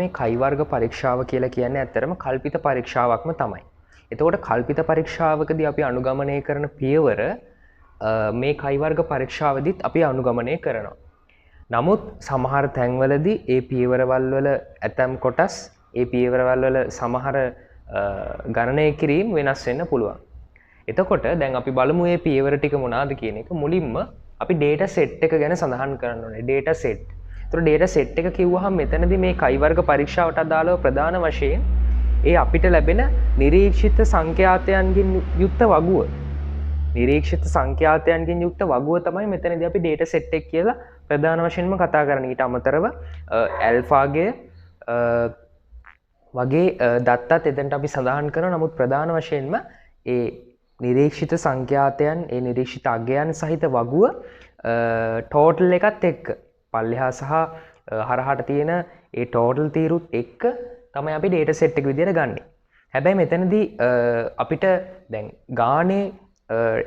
මේ කයි වර්ග පරීක්ෂාව කියලා කියන්නේ ඇත්තටම කල්පිත පරීක්ෂාවක්ම තමයි. එතකොට කල්පිත පරීක්ෂාවකදී අපි අනුගමනය කරන පියවර මේ කයි වර්ග පරීක්ෂාවදීත් අපි අනුගමනය කරනවා. නමුත් සමහර තැන්වලදී ඒ පියවරවල් වල ඇතම් කොටස් ඒ පියවරවල් වල සමහර ගණනය කිරීම වෙනස් වෙන්න පුළුවන්. එතකොට දැන් අපි බලමු මේ පියවර ටික මොනවාද කියන එක. මුලින්ම අපි data set එක ගැන සඳහන් කරන්න ඕනේ. data set. ඒතර data set එක කිව්වහම මෙතනදී මේ කයි වර්ග පරීක්ෂාවට අදාළව ප්‍රධාන වශයෙන් ඒ අපිට ලැබෙන නිරීක්ෂිත සංඛ්‍යාතයන්ගෙන් යුක්ත වගුව. නිරීක්ෂිත සංඛ්‍යාතයන්ගෙන් යුක්ත වගුව තමයි මෙතනදී අපි data set එක කියලා ප්‍රධාන වශයෙන්ම කතා කරන්නේ. ඊට අමතරව ඇල්ෆාගේ වගේ දත්තත් එතනට අපි සඳහන් කරනවා. නමුත් ප්‍රධාන වශයෙන්ම ඒ නිරීක්ෂිත සංඛ්‍යාතයන් ඒ නිරීක්ෂිත අගයන් සහිත වගුව ටෝටල් එකත් එක්ක පල්ලෙහා සහ හරහාට තියෙන ඒ ටෝටල් තීරුත් එක්ක තමයි අපි data set එක විදියට ගන්නෙ. හැබැයි මෙතනදී අපිට දැන් ගානේ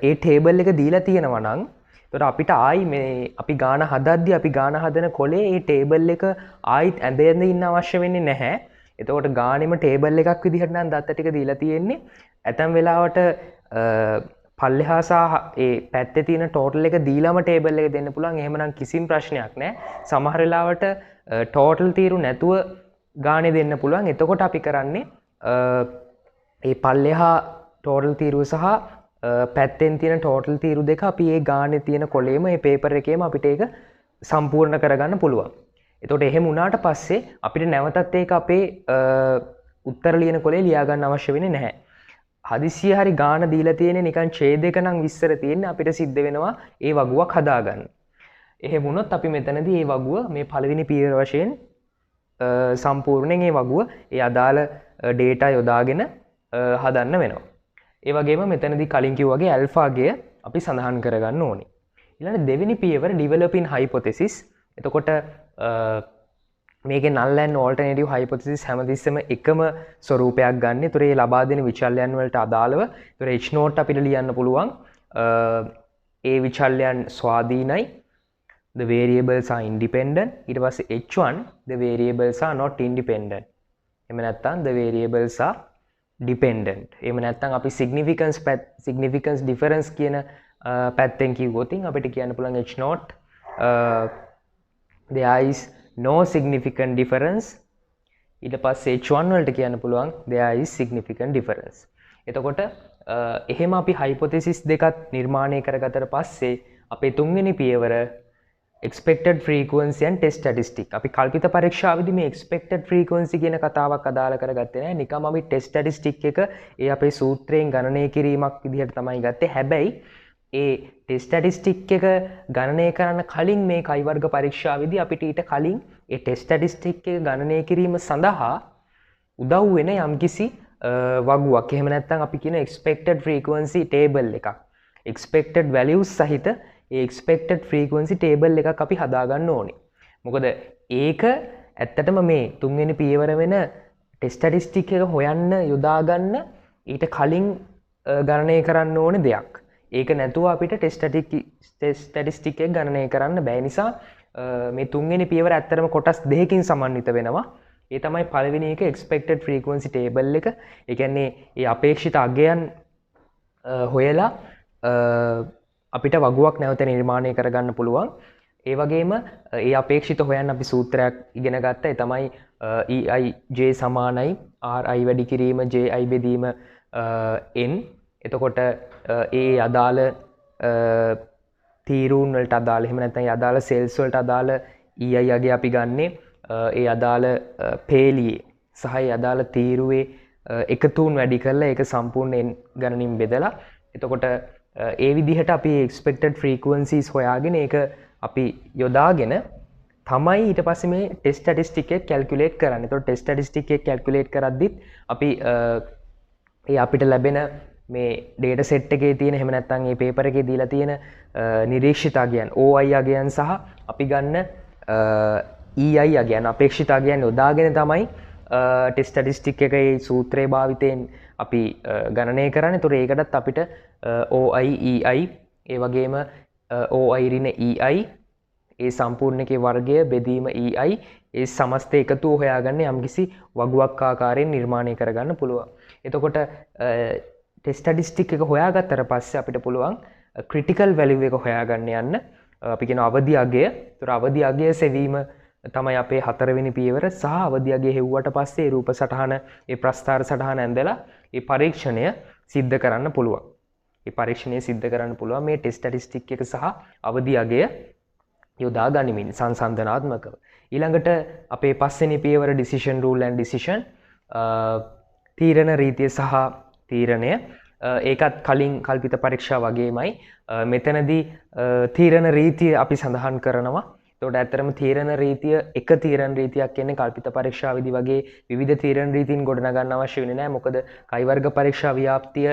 ඒ ටේබල් එක දීලා තියෙනවා නම් එතකොට අපිට ආයි මේ අපි ගාන හදද්දී අපි ගාන හදන කොලේ ඒ ටේබල් එක ආයිත් ඇඳෙන්න ඉන්න අවශ්‍ය වෙන්නේ නැහැ. එතකොට ගානෙම ටේබල් එකක් විදිහට නම් දත්ත ටික දීලා තියෙන්නේ. ඇතැම් වෙලාවට පල්ලෙහා සහ ඒ පැත්තේ තියෙන ටෝටල් එක දීලාම ටේබල් එක දෙන්න පුළුවන්. එහෙමනම් කිසිම ප්‍රශ්නයක් නැහැ. සමහර වෙලාවට ටෝටල් තීරු නැතුව ගානේ දෙන්න පුළුවන්. එතකොට අපි කරන්නේ ඒ පල්ලෙහා ටෝටල් තීරුව සහ පැත්තෙන් තියෙන ටෝටල් තීරු දෙක අපි ඒ ගානේ තියෙන කොලේම ඒ පේපර් එකේම අපිට ඒක සම්පූර්ණ කරගන්න පුළුවන්. එතකොට එහෙම වුණාට පස්සේ අපිට නැවතත් ඒක අපේ උත්තර ලියන කොලේ ලියා ගන්න අවශ්‍ය වෙන්නේ නැහැ. හදිසිය හරි ගාන දීලා තියෙන්නේ නිකන් ඡේදයක නම් විස්තර තියෙන්නේ අපිට සිද්ධ වෙනවා ඒ වගුවක් හදාගන්න. එහෙම වුණොත් අපි මෙතනදී ඒ වගුව මේ පළවෙනි පියවර වශයෙන් සම්පූර්ණයෙන් ඒ වගුව ඒ අදාළ data යොදාගෙන හදන්න වෙනවා. ඒ වගේම මෙතනදී කලින් කිව්වා වගේ alpha ගේ අපි සඳහන් කරගන්න ඕනේ. ඊළඟ දෙවෙනි පියවර developing hypothesis. එතකොට මේකේ null and alternative hypothesis හැමතිස්සෙම එකම ස්වරූපයක් ගන්න. ඒතර ඒ ලබා දෙන විචල්යන් වලට අදාළව ඒතර h note අපිට ලියන්න පුළුවන්. ඒ විචල්යන් ස්වාධීනයි. The variables are independent. ඊට පස්සේ h1 the variables are not independent. එහෙම නැත්නම් the variables are dependent. එහෙම නැත්නම් අපි significance difference කියන පැත්තෙන් කිව්වොත් අපිට කියන්න පුළුවන් h note there is no significant difference. ඊට පස්සේ h1 වලට කියන්න පුළුවන් there is significant difference. එතකොට එහෙම අපි hypothesis දෙකක් නිර්මාණය කරගත්තට පස්සේ අපේ තුන්වෙනි පියවර expected frequency and test statistic. අපි කල්පිත පරීක්ෂාවේදී මේ expected frequency කියන කතාවක් අදාළ කරගත්තේ නැහැ. නිකම් අපි test statistic එක ඒ අපේ සූත්‍රයෙන් ගණනය කිරීමක් විදිහට තමයි ගත්තේ. හැබැයි ඒ test statistic එක ගණනය කරන්න කලින් මේ කයි වර්ග පරීක්ෂාවේදී අපිට ඊට කලින් ඒ test statistic එක ගණනය කිරීම සඳහා උදව් වෙන යම්කිසි වගුවක්. එහෙම නැත්නම් අපි කියන expected frequency table එකක්. expected values සහිත ඒ expected frequency table එකක් අපි හදාගන්න ඕනේ. මොකද ඒක ඇත්තටම මේ තුන්වෙනි පියවර වෙන test statistic එක හොයන්න යොදාගන්න ඊට කලින් ගණනය කරන්න ඕනේ දෙයක්. ඒක නැතුව අපිට test statistic එක ගණනය කරන්න බැහැ. නිසා මේ තුන්වෙනි පියවර ඇත්තටම කොටස් දෙකකින් සමන්විත වෙනවා. ඒ තමයි පළවෙනි එක expected frequency table එක. ඒ කියන්නේ ඒ අපේක්ෂිත අගයන් හොයලා අපිට වගුවක් නැවත නිර්මාණය කරගන්න පුළුවන්. ඒ වගේම ඒ අපේක්ෂිත හොයන්න අපි සූත්‍රයක් ඉගෙන ගත්තා. ඒ තමයි EIJ සමානයි RI වැඩි කිරීම JI බෙදීම N. එතකොට ඒ අදාළ තීරුන් වලට අදාළ එහෙම නැත්නම් ඒ අදාළ සෙල්ස් වලට අදාළ EI අගය අපි ගන්නෙ ඒ අදාළ පේලියේ සහ ඒ අදාළ තීරුවේ එකතුන් වැඩි කරලා ඒක සම්පූර්ණ n ගණනින් බෙදලා එතකොට ඒ විදිහට අපි expected frequencies හොයාගෙන ඒක අපි යොදාගෙන තමයි ඊට පස්සේ මේ test statistic එක calculate කරන්නේ. ඒතකොට test statistic එක calculate කරද්දිත් අපි ඒ අපිට ලැබෙන මේ data set එකේ තියෙන එහෙම නැත්නම් මේ paper එකේ දීලා තියෙන නිරීක්ෂිත අගයන් OI අගයන් සහ අපි ගන්න EI අගයන් අපේක්ෂිත අගයන් යොදාගෙන තමයි test statistic එකේ සූත්‍රයේ භාවිතයෙන් අපි ගණනය කරන්නේ. ඒතකොට ඒකටත් අපිට OI EI ඒ වගේම OI ඍණ EI ඒ සම්පූර්ණ එකේ වර්ගය බෙදීම EI ඒ සමස්තය එකතු හොයාගන්න යම්කිසි වගුවක් ආකාරයෙන් නිර්මාණය කරගන්න පුළුවන්. එතකොට ටෙස්ටඩිස්ටික් එක හොයාගත්තට පස්සේ අපිට පුළුවන් ක්‍රිටිකල් වැලියු එක හොයාගන්න යන්න. අපි කියන අවදි අගය. ඒතර අවදි අගය සෙවීම තමයි අපේ හතරවෙනි පියවර. සහ අවදි අගය හෙව්වට පස්සේ රූප සටහන ඒ ප්‍රස්ථාර සටහන ඇඳලා ඒ පරීක්ෂණය සිද්ධ කරන්න පුළුවන්. ඒ පරීක්ෂණය සිද්ධ කරන්න පුළුවන් මේ ටෙස්ට් ස්ටැටිස්ටික් එක සහ අවදි අගය යොදා ගනිමින් සංසන්දනාත්මකව. ඊළඟට අපේ පස්වෙනි පියවර decision rule and decision තීරණ රීතිය සහ තීරණය. ඒකත් කලින් කල්පිත පරීක්ෂා වගේමයි. මෙතනදී තීරණ රීතිය අපි සඳහන් කරනවා. එතකොට ඇත්තටම තීරණ රීතිය එක තීරණ රීතියක් කියන්නේ කල්පිත පරීක්ෂාවේදී වගේ විවිධ තීරණ රීතීන් ගොඩනගන්න අවශ්‍ය වෙන්නේ නැහැ. මොකද කයි වර්ග පරීක්ෂා ව්‍යාප්තිය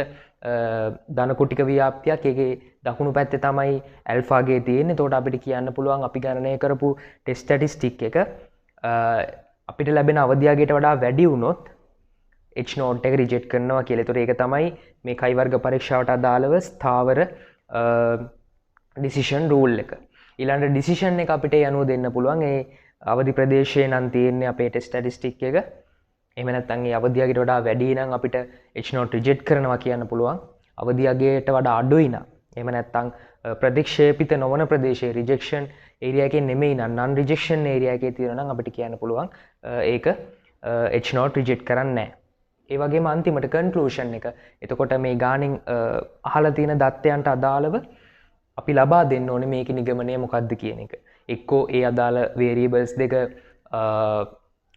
ධන කුටික ව්‍යාප්තියක්. ඒකේ දකුණු පැත්තේ තමයි ඇල්ෆා ගේ තියෙන්නේ. එතකොට අපිට කියන්න පුළුවන් අපි ගණනය කරපු ටෙස්ට් ස්ටැටිස්ටික් එක අපිට ලැබෙන අවධියගයට වඩා වැඩි වුණොත් H නෝට් එක රිජෙක්ට් කරනවා කියලා. ඒතකොට ඒක තමයි මේ කයි වර්ග පරීක්ෂාවට අදාළව ස්ථාවර ඩිසිෂන් රූල් එක. ඊළඟ ඩිසිෂන් එක අපිට යනුව දෙන්න පුළුවන් ඒ අවදි ප්‍රදේශයේ නම් තියෙන්නේ අපේ ටෙස්ට් ස්ටැටිස්ටික් එක. එහෙම නැත්නම් ඒ අවධියගයට වඩා වැඩි නම් අපිට H නෝට් රිජෙක්ට් කරනවා කියන්න පුළුවන්. අවධියගයට වඩා අඩුයි නම් එහෙම නැත්නම් ප්‍රතික්ෂේපිත නොවන ප්‍රදේශයේ රිජෙක්ෂන් ඒරියා එකේ නෙමෙයි නම් නන් රිජෙක්ෂන් ඒරියා එකේ තියෙනවා නම් අපිට කියන්න පුළුවන් ඒක H නෝට් රිජෙක්ට් කරන්නේ නැහැ. ඒ වගේම අන්තිමට කන්ක්ලූෂන් එක. එතකොට මේ ගානින් අහලා තියෙන දත්තයන්ට අදාළව අපි ලබා දෙන්න ඕනේ මේකේ නිගමනය මොකක්ද කියන එක. එක්කෝ ඒ අදාළ වේරියබල්ස් දෙක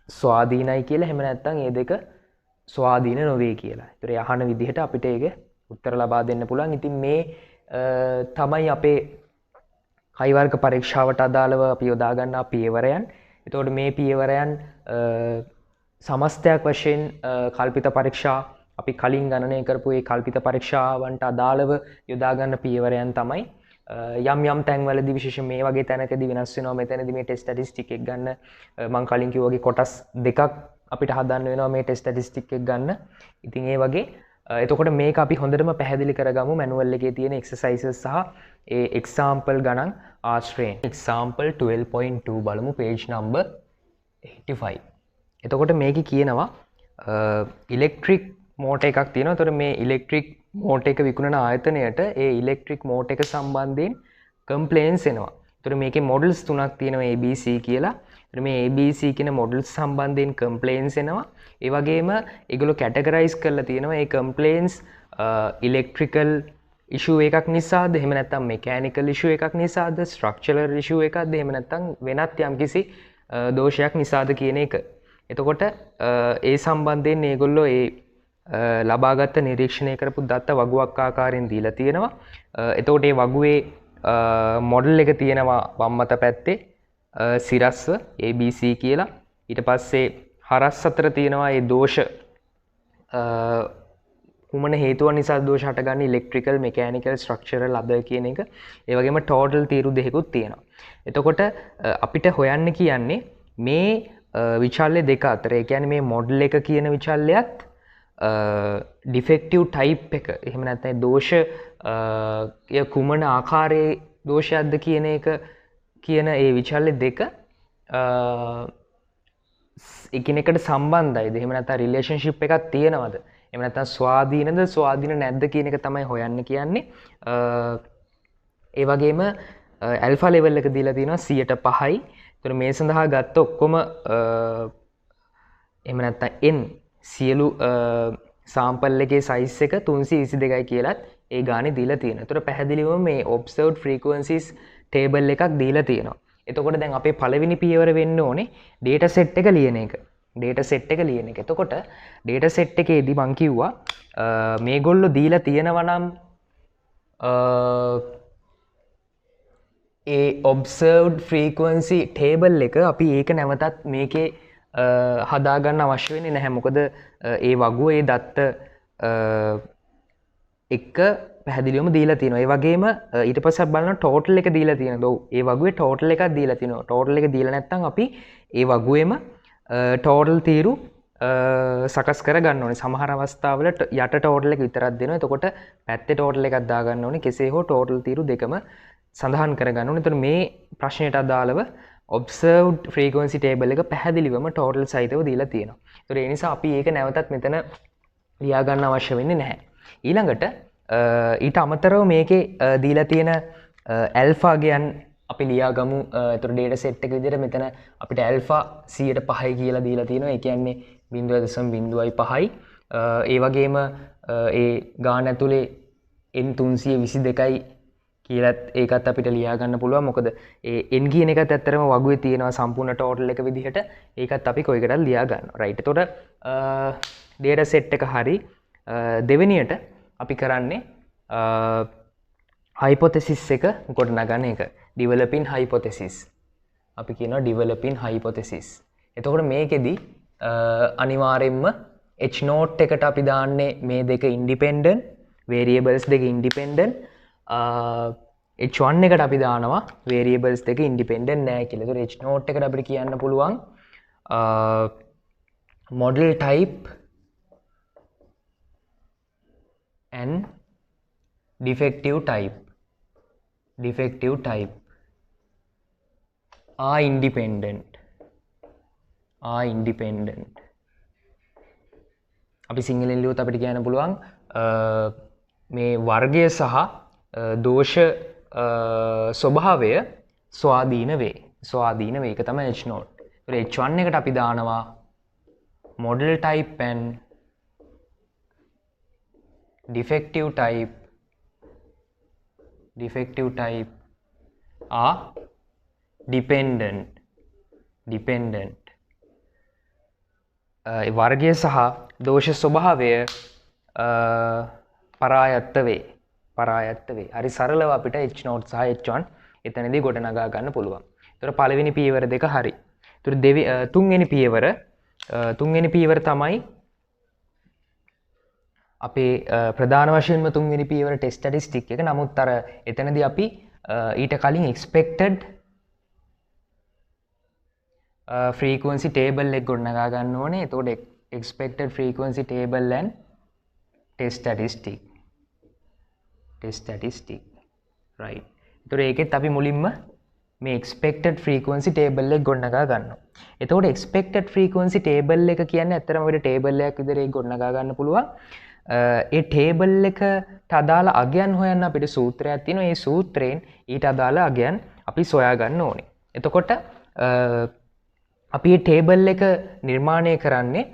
ස්වාධීනයි කියලා, එහෙම නැත්නම් ඒ දෙක ස්වාධීන නොවේ කියලා. ඒතර අහන විදිහට අපිට ඒක උත්තර ලබා දෙන්න පුළුවන්. ඉතින් මේ තමයි අපේ කයි වර්ග පරීක්ෂාවට අදාළව අපි යොදා ගන්නා පියවරයන්. එතකොට මේ පියවරයන් සමස්තයක් වශයෙන් කල්පිත පරීක්ෂා අපි කලින් ගණනය කරපු ඒ කල්පිත පරීක්ෂාවන්ට අදාළව යොදා ගන්න පියවරයන් තමයි. යම් යම් තැන්වලදී විශේෂයෙන් මේ වගේ තැනකදී වෙනස් වෙනවා. මෙතනදී මේ ටෙස්ට් ස්ටැටිස්ටික් එක ගන්න මම කලින් කිව්වා වගේ කොටස් දෙකක් අපිට හදන්න වෙනවා මේ ටෙස්ට් ස්ටැටිස්ටික් එක ගන්න. ඉතින් ඒ වගේ එතකොට මේක අපි හොඳටම පැහැදිලි කරගමු මැනුවල් එකේ තියෙන එක්සර්සයිසස් සහ ඒ එක්සාම්පල් ගණන් ආශ්‍රයෙන්. එක්සාම්පල් 12.2 බලමු page number 85. එතකොට මේකේ කියනවා ඉලෙක්ට්‍රික් මෝටර් එකක් තියෙනවා. එතකොට මේ ඉලෙක්ට්‍රික් මෝටර් එක විකුණන ආයතනයට ඒ ඉලෙක්ට්‍රික් මෝටර් එක සම්බන්ධයෙන් කම්ප්ලේන්ස් එනවා. එතකොට මේකේ මොඩල්ස් තුනක් තියෙනවා ABC කියලා. එතකොට මේ ABC කියන මොඩල්ස් සම්බන්ධයෙන් කම්ප්ලේන්ස් එනවා. ඒ වගේම ඒගොල්ලෝ කැටගරයිස් කරලා තියෙනවා මේ කම්ප්ලේන්ස් ඉලෙක්ට්‍රිකල් ඉෂුව එකක් නිසාද, එහෙම නැත්නම් මෙකැනිකල් ඉෂුව එකක් නිසාද, ස්ට්‍රක්චරල් ඉෂුව එකක්ද, එහෙම නැත්නම් වෙනත් යම්කිසි දෝෂයක් නිසාද කියන එක. එතකොට ඒ සම්බන්ධයෙන් මේගොල්ලෝ ඒ ලබාගත් නිරීක්ෂණය කරපු දත්ත වගුවක් ආකාරයෙන් දීලා තියෙනවා. එතකොට මේ වගුවේ මොඩල් එක තියෙනවා වම් අත පැත්තේ සිරස්ව ABC කියලා. ඊට පස්සේ හරස් අතර තියෙනවා මේ දෝෂ කුමන හේතුව නිසා දෝෂ හටගන්නේ ඉලෙක්ට්‍රිකල්, මෙකැනිකල්, ස්ට්‍රක්චරල් අද කියන එක. ඒ වගේම ටෝටල් තීරු දෙකකුත් තියෙනවා. එතකොට අපිට හොයන්න කියන්නේ මේ විචල්්‍ය දෙක අතර. ඒ කියන්නේ මේ මොඩල් එක කියන විචල්්‍යයත් ඩිෆෙක්ටිව් ටයිප් එක, එහෙම නැත්නම් දෝෂ කුමන ආකාරයේ දෝෂයක්ද කියන එක කියන ඒ විචල්්‍ය දෙක එකිනෙකට සම්බන්ධයිද, එහෙම නැත්නම් රිලේෂන්ෂිප් එකක් තියෙනවද, එහෙම නැත්නම් ස්වාධීනද ස්වාධීන නැද්ද කියන එක තමයි හොයන්න කියන්නේ. ඒ වගේම ඇල්ෆා ලෙවල් එක දීලා තියෙනවා 5%යි. ඒතර මේ සඳහා ගත්ත ඔක්කොම එහෙම නැත්නම් n සියලු සාම්පල් එකේ සයිස් එක 322යි කියලත් ඒ ගානේ දීලා තියෙනවා. ඒතර පැහැදිලිවම මේ observed frequencies table එකක් දීලා තියෙනවා. එතකොට දැන් අපේ පළවෙනි පියවර වෙන්න ඕනේ data set එක ලියන එක. data set එක ලියන එක. එතකොට data set එකේදී මං කිව්වා මේගොල්ලෝ දීලා තියෙනවා නම් ඒ observed frequency table එක අපි ඒක නැවතත් මේකේ හදාගන්න අවශ්‍ය වෙන්නේ නැහැ. මොකද ඒ වගුව ඒ දත්ත එක පැහැදිලිවම දීලා තියෙනවා. ඒ වගේම ඊට පස්සේ බලන්න ටෝටල් එක දීලා තියෙනවා. ඔව් ඒ වගුවේ ටෝටල් එකක් දීලා තියෙනවා. ටෝටල් එක දීලා නැත්නම් අපි ඒ වගුවේම ටෝටල් තීරු සකස් කර ගන්න ඕනේ. සමහර අවස්ථාවල යට ටෝටල් එක විතරක් දෙනවා. එතකොට පැත්තේ ටෝටල් එකක් දා ගන්න ඕනේ. කෙසේ හෝ ටෝටල් තීරු දෙකම සඳහන් කර ගන්න ඕනේ. එතකොට මේ ප්‍රශ්නයට අදාළව ඔබ්සර්ව්ඩ් ෆ්‍රීකවන්සි ටේබල් එක පැහැදිලිවම ටෝටල් සහිතව දීලා තියෙනවා. ඒතර ඒ නිසා අපි ඒක නැවතත් මෙතන ලියා ගන්න අවශ්‍ය වෙන්නේ නැහැ. ඊළඟට ඊට අමතරව මේකේ දීලා තියෙන ඇල්ෆා ගයන් අපි ලියා ගමු. ඒතර ඩේටා සෙට් එක විදිහට මෙතන අපිට ඇල්ෆා 100%යි කියලා දීලා තියෙනවා. ඒ කියන්නේ 0.05යි. ඒ වගේම ඒ ගාන ඇතුලේ N322යි කියලත් ඒකත් අපිට ලියා ගන්න පුළුවන්. මොකද ඒ n කියන එකත් ඇත්තටම වගුවේ තියෙනවා සම්පූර්ණ ටෝටල් එක විදිහට. ඒකත් අපි කොයිකටත් ලියා ගන්නවා. රයිට්. එතකොට data set එක හරි. දෙවෙනියට අපි කරන්නේ hypothesis එක ගොඩනගන එක. developing hypothesis. අපි කියනවා developing hypothesis. එතකොට මේකෙදි අනිවාර්යෙන්ම h note එකට අපි දාන්නේ මේ දෙක independent variables දෙක independent h1 එකට අපි දානවා variables දෙක independent නෑ කියලා. ඒතකොට h note එකට අපිට කියන්න පුළුවන් model type and defective type are independent. අපි සිංහලෙන් ලියුවොත් අපිට කියන්න පුළුවන් මේ වර්ගය සහ දෝෂ ස්වභාවය ස්වාධීන වේ. ඒක තමයි h note. ඒතර h1 එකට අපි දානවා model type and defective type are dependent. වර්ගය සහ දෝෂ ස්වභාවය පරායත්ත වේ. හරි සරලව අපිට h note සහ h1 එතනදී ගොඩනගා ගන්න පුළුවන්. ඒතර පළවෙනි පියවර දෙක හරි. ඒතර තුන්වෙනි පියවර තමයි අපේ ප්‍රධාන වශයෙන්ම තුන්වෙනි පියවර ටෙස්ට් ස්ටැටිස්ටික් එක. නමුත් අර එතනදී අපි ඊට කලින් expected frequency table එක ගොඩනගා ගන්න ඕනේ. එතකොට expected frequency table and test statistic right. එතකොට ඒකෙත් අපි මුලින්ම මේ expected frequency table එක ගොඩනගා ගන්නවා. එතකොට expected frequency table එක කියන්නේ ඇත්තටම අපිට table එකක් විදිහට ඒක ගොඩනගා ගන්න පුළුවන්. ඒ table එකට අදාළ අගයන් හොයන්න අපිට සූත්‍රයක් තියෙනවා. ඒ සූත්‍රයෙන් ඊට අදාළ අගයන් අපි සොයා ගන්න ඕනේ. එතකොට අපි මේ table එක නිර්මාණය කරන්නේ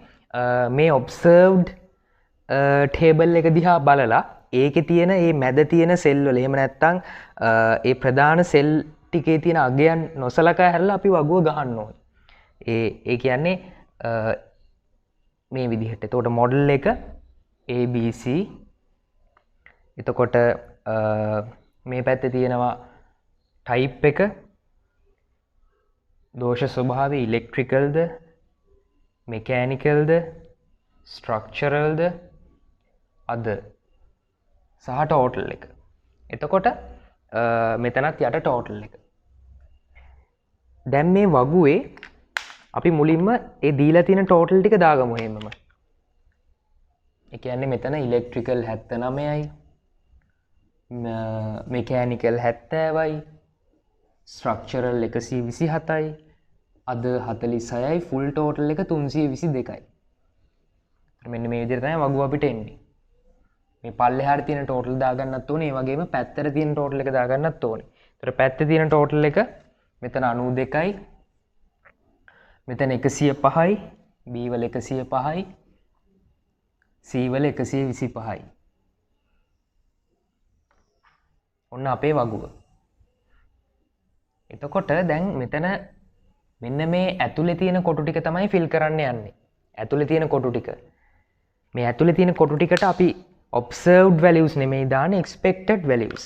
මේ observed table එක දිහා බලලා ඒකේ තියෙන මේ මැද තියෙන සෙල් වල එහෙම නැත්නම් ඒ ප්‍රධාන සෙල් ටිකේ තියෙන අගයන් නොසලකා හැරලා අපි වගුව ගහන්න ඕනේ. ඒ කියන්නේ මේ විදිහට. එතකොට මොඩල් එක ABC. එතකොට මේ පැත්තේ තියෙනවා type එක, දෝෂ ස්වභාවය electricalද, mechanicalද, structuralද, other සහ total එක. එතකොට මෙතනත් යට total එක. දැන් මේ වගුවේ අපි මුලින්ම ඒ දීලා තියෙන total ටික දාගමු එහෙමම. ඒ කියන්නේ මෙතන electrical 79යි, mechanical 70යි, structural 127යි, other 46යි, full total එක 322යි. මෙන්න මේ විදිහට තමයි වගුව අපිට එන්නේ. මේ පල්ලෙහාට තියෙන total දාගන්නත් ඕනේ. ඒ වගේම පැත්තට තියෙන total එක දාගන්නත් ඕනේ. ඒතර පැත්තේ තියෙන total එක මෙතන 92යි. මෙතන 105යි, B වල 105යි, C වල 125යි. ඔන්න අපේ වගුව. එතකොට දැන් මෙතන මෙන්න මේ ඇතුලේ තියෙන කොටු ටික තමයි ෆිල් කරන්න යන්නේ. ඇතුලේ තියෙන කොටු ටික. මේ ඇතුලේ තියෙන කොටු ටිකට අපි observed values නෙමෙයි දාන්නේ, expected values.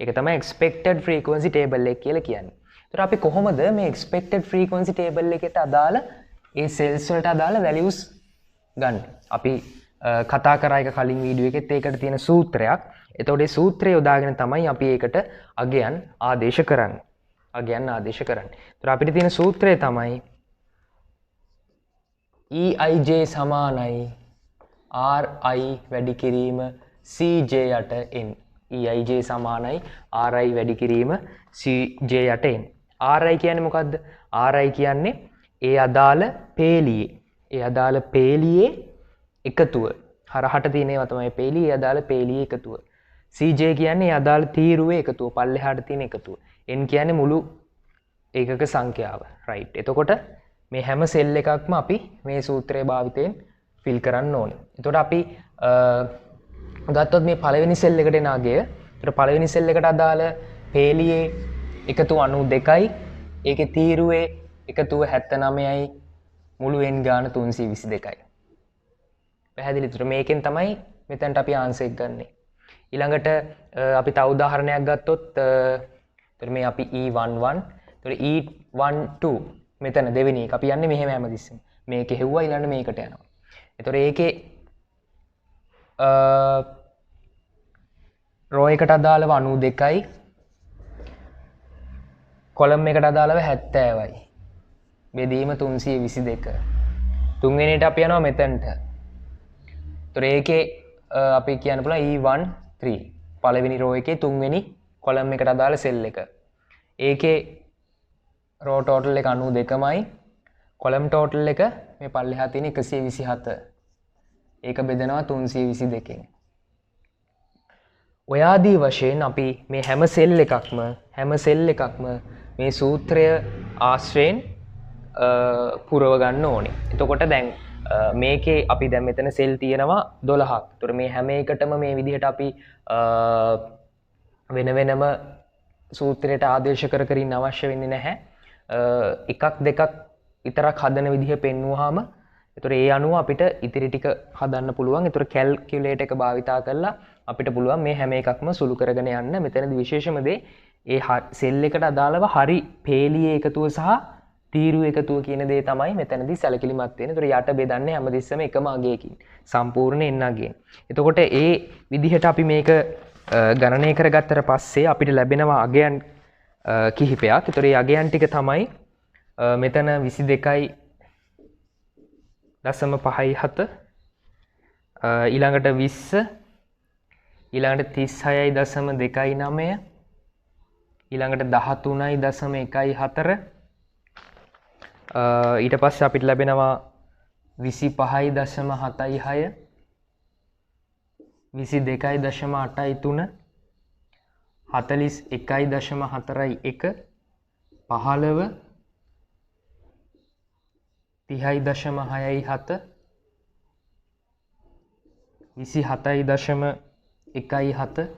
ඒක තමයි expected frequency table එක කියලා කියන්නේ. ඒතර අපි කොහොමද මේ expected frequency table එකට අදාළ ඒ cells වලට අදාළ values ගන්න? අපි කතා කරා එක කලින් වීඩියෝ එකෙත් ඒකට තියෙන සූත්‍රයක්. එතකොට මේ සූත්‍රය යොදාගෙන තමයි අපි ඒකට අගයන් ආදේශ කරන්නේ. ඒතර අපිට තියෙන සූත්‍රය තමයි EIJ සමානයි RI වැඩි කිරීම CJ යට n. EIJ සමානයි RI වැඩි කිරීම CJ යට n. RI කියන්නේ මොකද්ද? RI කියන්නේ ඒ අදාළ පේලියේ. ඒ අදාළ පේලියේ එකතුව. හරහට තියෙන ඒවා තමයි පේලියේ අදාළ පේලියේ එකතුව. CJ කියන්නේ ඒ අදාළ තීරුවේ එකතුව, පල්ලෙහාට තියෙන එකතුව. N කියන්නේ මුළු ඒකක සංඛ්‍යාව. right. එතකොට මේ හැම සෙල් එකක්ම අපි මේ සූත්‍රය භාවිතයෙන් ෆිල් කරන්න ඕනේ. එතකොට අපි ගත්තොත් මේ පළවෙනි සෙල් එකට එන අගය, එතකොට පළවෙනි සෙල් එකට අදාළ පේලියේ එකතුව 92යි, ඒකේ තීරුවේ එකතුව 79යි, මුළු n ගාන 322යි. පැහැදිලිද? එතකොට මේකෙන් තමයි මෙතනට අපි ආන්සර් එක ගන්නෙ. ඊළඟට අපි තව උදාහරණයක් ගත්තොත් එතකොට මේ අපි E11, එතකොට E12 මෙතන දෙවෙනි එක අපි යන්නේ මෙහෙම හැමතිස්සෙම. මේකේ හෙව්වා ඊළඟට මේකට යනවා. එතකොට ඒකේ රෝ එකට අදාළව 92යි, කොලම් එකට අදාළව 70යි. බෙදීම 322. තුන්වෙනියට අපි යනවා මෙතනට. එතකොට ඒකේ අපි කියන්න පුළුවන් E13 පළවෙනි රෝ එකේ තුන්වෙනි කොලම් එකට අදාළ සෙල් එක. ඒකේ රෝ ටෝටල් එක 92මයි, කොලම් ටෝටල් එක මේ පල්ලෙහා තියෙන 127. ඒක බෙදනවා 322කින්. ඔය ආදී වශයෙන් අපි මේ හැම සෙල් එකක්ම මේ සූත්‍රය ආශ්‍රයෙන් පුරව ගන්න ඕනේ. එතකොට දැන් මේකේ අපි දැන් මෙතන සෙල් තියෙනවා 12ක්. ඒතර මේ හැම එකටම මේ විදිහට අපි වෙන වෙනම සූත්‍රයට ආදේශ කර කර ඉන්න අවශ්‍ය වෙන්නේ නැහැ. එකක් දෙකක් විතරක් හදන විදිහ පෙන්වුවාම එතකොට ඒ අනුව අපිට ඉතිරි ටික හදන්න පුළුවන්. එතකොට කැල්කියුලේටර් එක භාවිතා කරලා අපිට පුළුවන් මේ හැම එකක්ම සුළු කරගෙන යන්න. මෙතනදී විශේෂම දේ ඒ සෙල් එකට අදාළව හරි පේලියේ එකතුව සහ තීරුව එකතුව කියන දේ තමයි මෙතනදී සැලකිලිමත් වෙන්නේ. එතකොට යට බෙදන්නේ හැමදෙස්සම එකම අගයකින්. සම්පූර්ණ n අගයෙන්. එතකොට ඒ විදිහට අපි මේක ගණනය කරගත්තට පස්සේ අපිට ලැබෙනවා අගයන් කිහිපයක්. එතකොට මේ අගයන් ටික තමයි මෙතන 22යි 0.57, ඊළඟට 20, ඊළඟට 36යි 0.29, ඊළඟට 13යි 0.14, ඊට පස්සේ අපිට ලැබෙනවා 25යි 0.76, 22යි 0.83, 41යි 0.41, 15, 30යි 0.67, 27යි 0.17,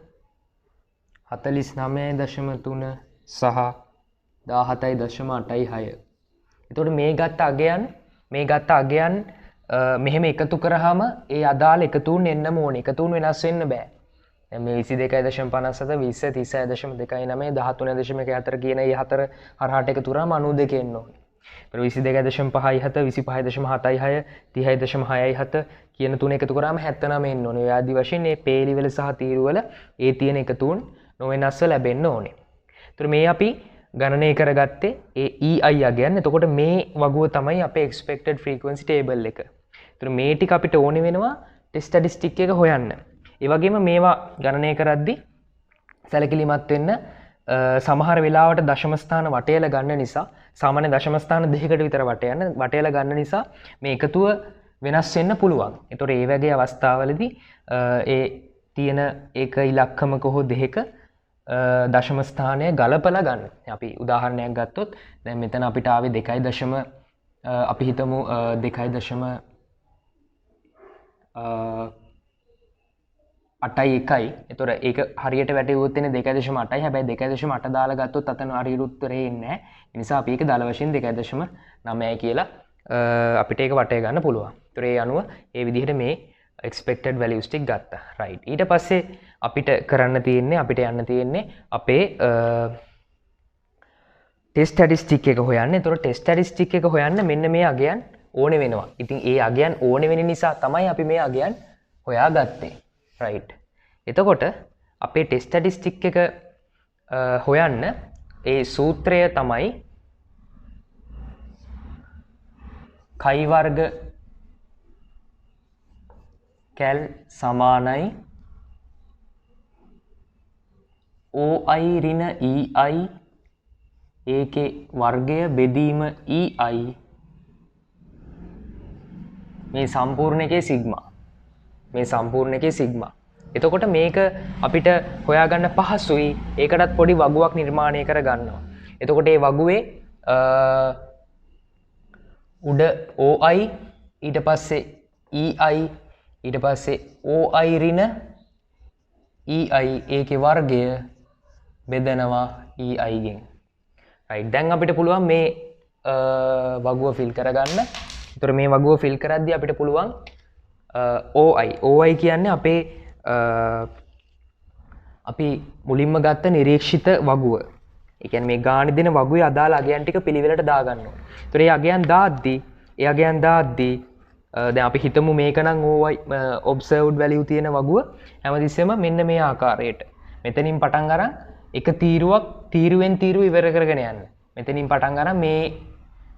49යි 0.3 සහ 17යි 0.86. එතකොට මේ ගත්ත අගයන් මෙහෙම එකතු කරාම ඒ අදාළ එකතුන් එන්නම ඕනේ. එකතුන් වෙනස් වෙන්න බෑ. දැන් මේ 22.57, 20, 36.29, 13.14 කියන මේ හතර හරහාට එකතු කරාම 92 එන්න ඕනේ. 22.57, 25.76, 30.67 කියන තුන එකතු කරාම 79 එන්න ඕනේ. ඔය ආදි වශයෙන් මේ පේලිවල සහ තීරුවල ඒ තියෙන එකතුන් නොවෙනස්ව ලැබෙන්න ඕනේ. ඒතර මේ අපි ගණනය කරගත්තේ ඒ EI අගයන්. එතකොට මේ වගුව තමයි අපේ expected frequency table එක. ඒතර මේ ටික අපිට ඕනේ වෙනවා ටෙස්ට් ස්ටැටිස්ටික් එක හොයන්න. ඒ වගේම මේවා ගණනය කරද්දී සැලකිලිමත් වෙන්න සමහර වෙලාවට දශම ස්ථාන වටේල ගන්න නිසා, සාමාන්‍ය දශම ස්ථාන දෙකකට විතර වටේල ගන්න නිසා මේ එකතුව වෙනස් වෙන්න පුළුවන්. ඒතකොට ඒ වගේ අවස්ථාවලදී ඒ තියෙන එක ඉලක්කමක හෝ දෙකක දශම ස්ථානය ගලපලා ගන්න. අපි උදාහරණයක් ගත්තොත් දැන් මෙතන අපිට ආවේ 2. අපි හිතමු 2.81. එතකොට ඒක හරියට වැටෙවුවොත් එන්නේ 2.8යි. හැබැයි 2.8 දාලා ගත්තොත් අතන හරියට උත්තරේ එන්නේ නැහැ. ඒ නිසා අපි ඒක දල වශයෙන් 2.9 කියලා අපිට ඒක වටේ ගන්න පුළුවන්. ඒතර ඒ අනුව ඒ විදිහට මේ expected values ටික ගත්තා. right. ඊට පස්සේ අපිට යන්න තියෙන්නේ අපේ ටෙස්ට් ස්ටැටිස්ටික් එක හොයන්න. ඒතකොට ටෙස්ට් ස්ටැටිස්ටික් එක හොයන්න මෙන්න මේ අගයන් ඕනේ වෙනවා. ඉතින් ඒ අගයන් ඕනේ වෙන නිසා තමයි අපි මේ අගයන් හොයාගත්තේ. right. එතකොට අපේ ටෙස්ට් ස්ටැටිස්ටික් එක හොයන්න ඒ සූත්‍රය තමයි chi වර්ග කැල් සමානයි OI ඍණ EI ඒකේ වර්ගය බෙදීම EI මේ සම්පූර්ණ එකේ සිග්මා. මේ සම්පූර්ණ එකේ සිග්මා. එතකොට මේක අපිට හොයාගන්න පහසුයි. ඒකටත් පොඩි වගුවක් නිර්මාණය කර ගන්නවා. එතකොට මේ වගුවේ උඩ OI ඊට පස්සේ EI ඊට පස්සේ OI ඍණ EI ඒකේ වර්ගය බෙදනවා EI ගෙන්. right දැන් අපිට පුළුවන් මේ වගුව ෆිල් කරගන්න. ඒතර මේ වගුව ෆිල් කරද්දී අපිට පුළුවන් OI කියන්නේ අපේ අපි මුලින්ම ගත්ත නිරීක්ෂිත වගුව. ඒ කියන්නේ මේ ගාණි දෙන වගුවේ අදාළ අගයන් ටික පිළිවෙලට දාගන්න ඕනේ. ඒතර මේ අගයන් දාද්දී දැන් අපි හිතමු මේක නම් OI observed value තියෙන වගුව හැමතිස්සෙම මෙන්න මේ ආකාරයට. මෙතනින් පටන් අරන් එක තීරුවෙන් තීරුව ඉවර කරගෙන යන්න. මෙතනින් පටන් අරන් මේ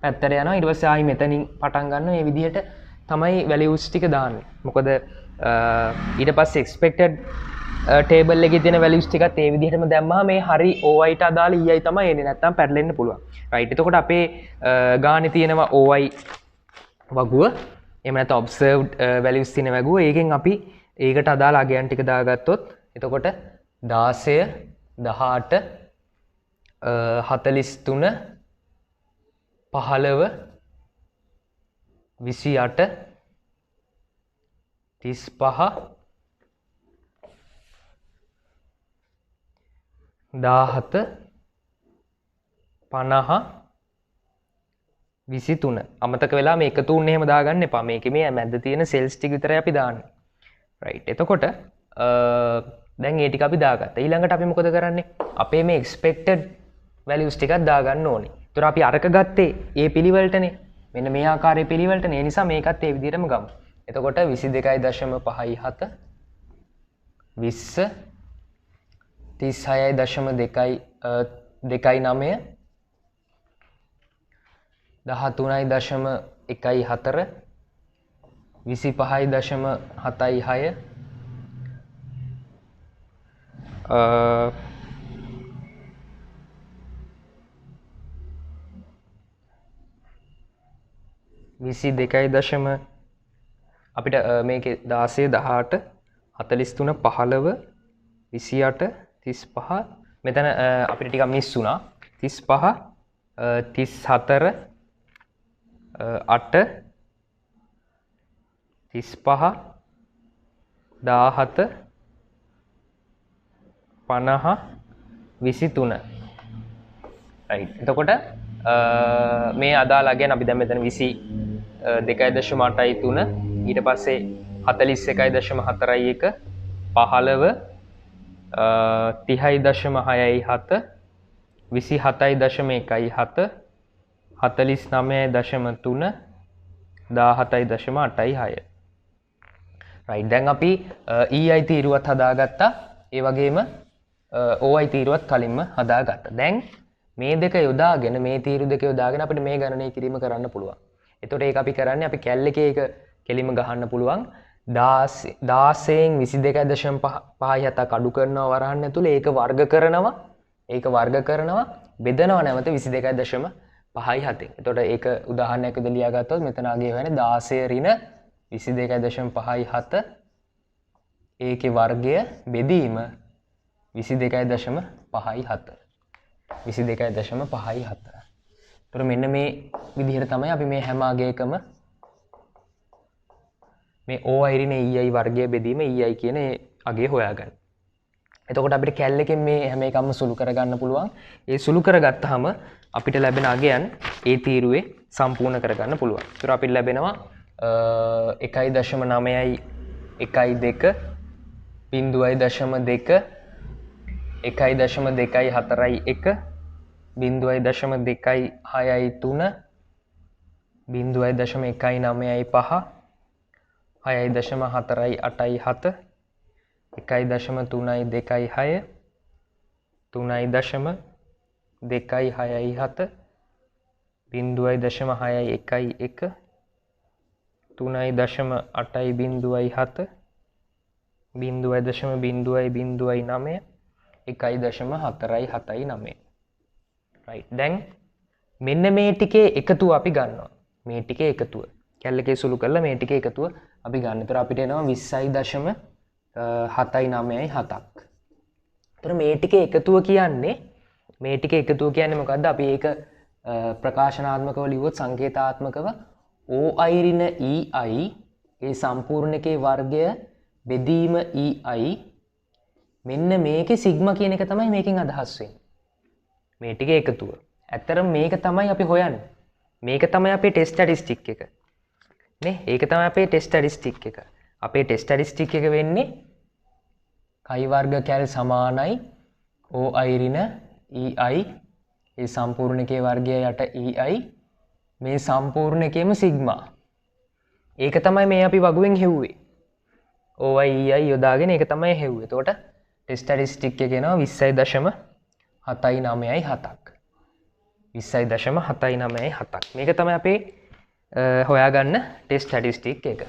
පැත්තට යනවා. ඊට පස්සේ ආයි මෙතනින් පටන් ගන්න මේ විදිහට තමයි values ටික දාන්නේ. මොකද ඊට පස්සේ expected table එකේ තියෙන values ටිකත් ඒ විදිහටම දැම්මම මේ හරි OI ට අදාළ EI තමයි එන්නේ. නැත්තම් පැටලෙන්න පුළුවන්. right එතකොට අපේ ගානේ තියෙනවා OI වගුව. එහෙම නැත්නම් observed values තියෙන වගුව. ඒකෙන් අපි ඒකට අදාළ අගයන් ටික දාගත්තොත් එතකොට 16 18 43 15 28 35 17 50 23 අමතක වෙලා මේ එකතු වුනේ එහෙම දාගන්න එපා. මේකේ මේ මැද්ද තියෙන සෙල්ස් ටික විතරයි අපි දාන්නේ. right එතකොට දැන් ඒ ටික අපි දාගත්තා. ඊළඟට අපි මොකද කරන්නේ? අපේ මේ expected values ටිකක් දාගන්න ඕනේ. ඒතර අපි අරක ගත්තේ ඒ පිළිවෙලටනේ. මෙන්න මේ ආකාරයේ පිළිවෙලටනේ. ඒ නිසා මේකත් ඒ විදිහටම ගමු. එතකොට 22.57 20 36.2 13.14 25.76 22 අපිට මේකේ 16 18 43 15 28 35 මෙතන අපිට ටිකක් මිස් වුණා 35 34 8 35 17 50 23 right එතකොට මේ අදාළ අගයන් අපි දැන් මෙතන 22.83 ඊට පස්සේ 41.41 15 30.67 27.17 49.3 17.86 right දැන් අපි EI තීරුවත් හදාගත්තා. ඒ වගේම OI තීරුවත් කලින්ම හදාගත්තා. දැන් මේ දෙක යොදාගෙන මේ තීරු දෙක යොදාගෙන අපිට මේ ගණනය කිරීම කරන්න පුළුවන්. එතකොට ඒක අපි කරන්නේ අපි කැල් එකේ ඒක කෙලිම ගහන්න පුළුවන් 16න් 22.57ක් අඩු කරනවා වරහන් ඇතුලේ ඒක වර්ග කරනවා බෙදනවා නැවත 22.57. එතකොට ඒක උදාහරණයක් විදිහට ලියාගත්තොත් මෙතන අගේ වෙන්නේ 16 ඍණ 22.57 ඒකේ වර්ගය බෙදීම 22.57 22.57. එතකොට මෙන්න මේ විදිහට තමයි අපි මේ හැම අගයකම මේ OI ඍණ EI වර්ගය බෙදීම EI කියන අගය හොයාගන්න. එතකොට අපිට කැල් එකෙන් මේ හැම එකක්ම සුළු කරගන්න පුළුවන්. ඒ සුළු කරගත්තාම අපිට ලැබෙන අගයන් ඒ තීරුවේ සම්පූර්ණ කරගන්න පුළුවන්. ඒතර අපිට ලැබෙනවා 1.9යි 1.2 0.2 1.2යි 4යි 1 0.2යි 6යි 3 0.1යි 9යි 5 6.4යි 8යි 7 1.3යි 2යි 6 3.2යි 6යි 7 0.6යි 1යි 1 3.8යි 0යි 7 0.0යි 0යි 9 1.4යි 7යි 9 right දැන් මෙන්න මේ ටිකේ එකතුව අපි ගන්නවා මේ ටිකේ එකතුව කැල්ලකේ සුළු කරලා මේ ටිකේ එකතුව අපි ගන්න. ඒතර අපිට එනවා 20.797ක්. ඒතර මේ ටිකේ එකතුව කියන්නේ මොකද්ද? අපි ඒක ප්‍රකාශනාත්මකව ලියුවොත් සංකේතාත්මකව OI ඍණ EI ඒ සම්පූර්ණකේ වර්ගය බෙදීම EI මෙන්න මේකේ සිග්මා කියන එක තමයි මේකෙන් අදහස් වෙන්නේ. මේ ටික එකතුව. ඇත්තරම මේක තමයි අපි හොයන්නේ. මේක තමයි අපේ ටෙස්ට් ස්ටැටිස්ටික් එක. නේ? ඒක තමයි අපේ ටෙස්ට් ස්ටැටිස්ටික් එක. අපේ ටෙස්ට් ස්ටැටිස්ටික් එක වෙන්නේ කයි වර්ග කැල් සමානයි OI ඍණ EI ඒ සම්පූර්ණකේ වර්ගය යට EI මේ සම්පූර්ණකේම සිග්මා. ඒක තමයි මේ අපි වගුවෙන් හෙව්වේ. OI EI යොදාගෙන ඒක තමයි හෙව්වේ. එතකොට ටෙස්ට් ස්ටැටිස්ටික් එක එනවා 20.797ක්. 20.797ක්. මේක තමයි අපේ හොයාගන්න ටෙස්ට් ස්ටැටිස්ටික් එක.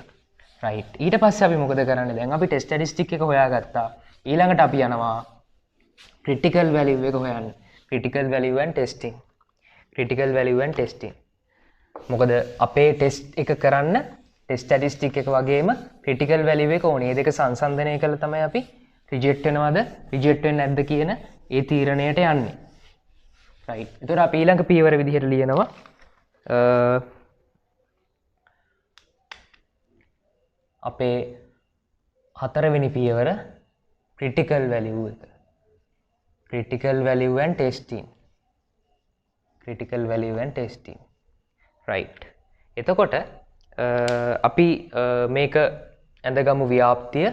රයිට්. ඊට පස්සේ අපි මොකද කරන්නේ? දැන් අපි ටෙස්ට් ස්ටැටිස්ටික් එක හොයාගත්තා. ඊළඟට අපි යනවා ක්‍රිටිකල් වැලියු එක හොයන්න. Critical value and testing. Critical value and testing. මොකද අපේ ටෙස්ට් එක කරන්න ටෙස්ට් ස්ටැටිස්ටික් එක වගේම ක්‍රිටිකල් වැලියු එක ඕනේ. මේ දෙක සංසන්දනය කළා තමයි අපි රිජෙක්ට් වෙනවද රිජෙක්ට් වෙන්නේ නැද්ද කියන ඒ තීරණයට යන්නේ. රයිට්. ඒතර අපි ඊළඟ පියවර විදිහට ලියනවා අපේ හතරවෙනි පියවර ක්‍රිටිකල් වැලියු එක. Critical value and testing. Critical value and testing. Right. එතකොට අපි මේක ඇඳගමු ව්‍යාප්තිය.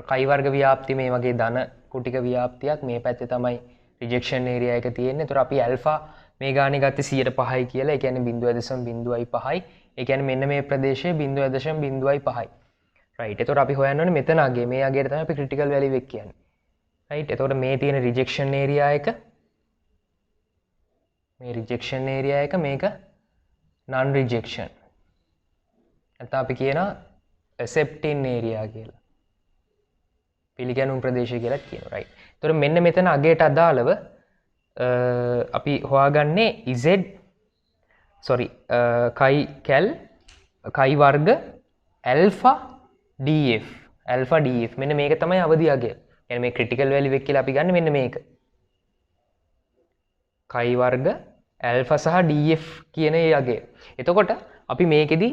කයි වර්ග ව්‍යාප්තිය මේ වගේ ධන කුටික ව්‍යාප්තියක්. මේ පැත්තේ තමයි රිජෙක්ෂන් ඒරියා එක තියෙන්නේ. ඒතර අපි ඇල්ෆා මේ ගානේ ගත්තේ 100%යි කියලා. ඒ කියන්නේ 0.05යි. ඒ කියන්නේ මෙන්න මේ ප්‍රදේශයේ 0.05යි. රයිට්. එතකොට අපි හොයන්න ඕනේ මෙතන අගේ මේ අගේට තමයි අපි ක්‍රිටිකල් වැලියු එක කියන්නේ. රයිට්. එතකොට මේ තියෙන රිජෙක්ෂන් ඒරියා එක මේ රිජෙක්ෂන් ඒරියා එක මේක non rejection. නැත්නම් අපි කියනවා accepting area කියලා. පිළිගැනුම් ප්‍රදේශය කියලා කියනවා. රයිට්. එතකොට මෙන්න මෙතන අගයට අදාළව අපි හොයාගන්නේ කයි වර්ග alpha df මෙන්න මේක තමයි අවදි අගය. يعني මේ ක්‍රිටිකල් වැලියු එක කියලා අපි ගන්න මෙන්න මේක. කයි වර්ග alpha සහ df කියන ඒ අගය. එතකොට අපි මේකෙදි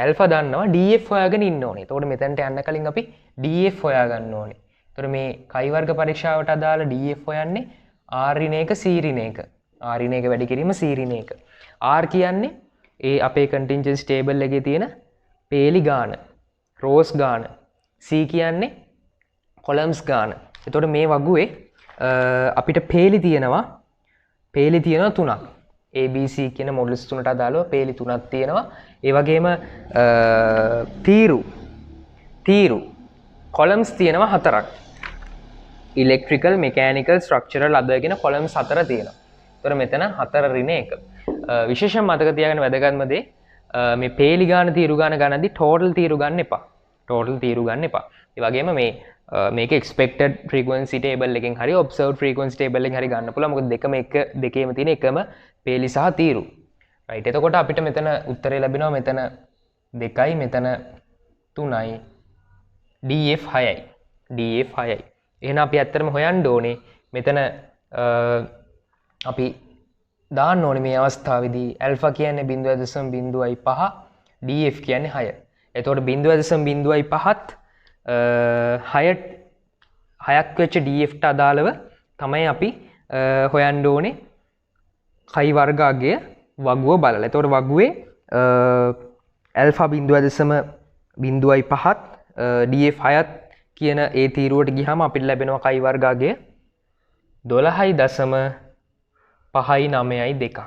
alpha දන්නවා df හොයාගෙන ඉන්න ඕනේ. එතකොට මෙතනට යන්න කලින් අපි df හොයා ගන්න ඕනේ. එතකොට මේ කයි වර්ග පරීක්ෂාවට අදාළ df හොයන්නේ r ඍණ 1 c ඍණ 1. r ඍණ 1 වැඩි කිරීම c ඍණ 1. r කියන්නේ ඒ අපේ contingency table එකේ තියෙන පේලි ගාන, rows ගාන. c කියන්නේ columns ගාන. එතකොට මේ වගුවේ අපිට පේලි තියෙනවා 3ක්. ABC කියන මොඩුලස් තුනට අදාළව පේලි 3ක් තියෙනවා. ඒ වගේම තීරු columns තියෙනවා 4ක්. electrical, mechanical, structural other කියන columns 4 තියෙනවා. ඒතර මෙතන 4 ඍණ 1. විශේෂයෙන් මතක තියාගන්න වැදගත්ම දේ මේ පේලි ගාන තීරු ගාන ගන්නදී total තීරු ගන්න එපා. ඒ වගේම මේක expected frequency table එකෙන් හරි observed frequency table එකෙන් හරි ගන්න පුළුවන්. මොකද දෙකේම තියෙන එකම පේලි සහ තීරු. right. එතකොට අපිට මෙතන උත්තරේ ලැබෙනවා මෙතන 2යි මෙතන 3යි df 6යි. එහෙනම් අපි ඇත්තටම හොයන්න ඕනේ මෙතන අපි දාන්න ඕනේ මේ අවස්ථාවේදී alpha කියන්නේ 0.05 df කියන්නේ 6. එතකොට 0.05ත් 6ක් වෙච්ච df ට අදාළව තමයි අපි හොයන්න ඕනේ කයි වර්ග අගය වගුව බලලා. එතකොට වගුවේ alpha 0.05ත් df 6ත් කියන ඒ තීරුවට ගියාම අපිට ලැබෙනවා කයි වර්ග අගය 12.592ක්.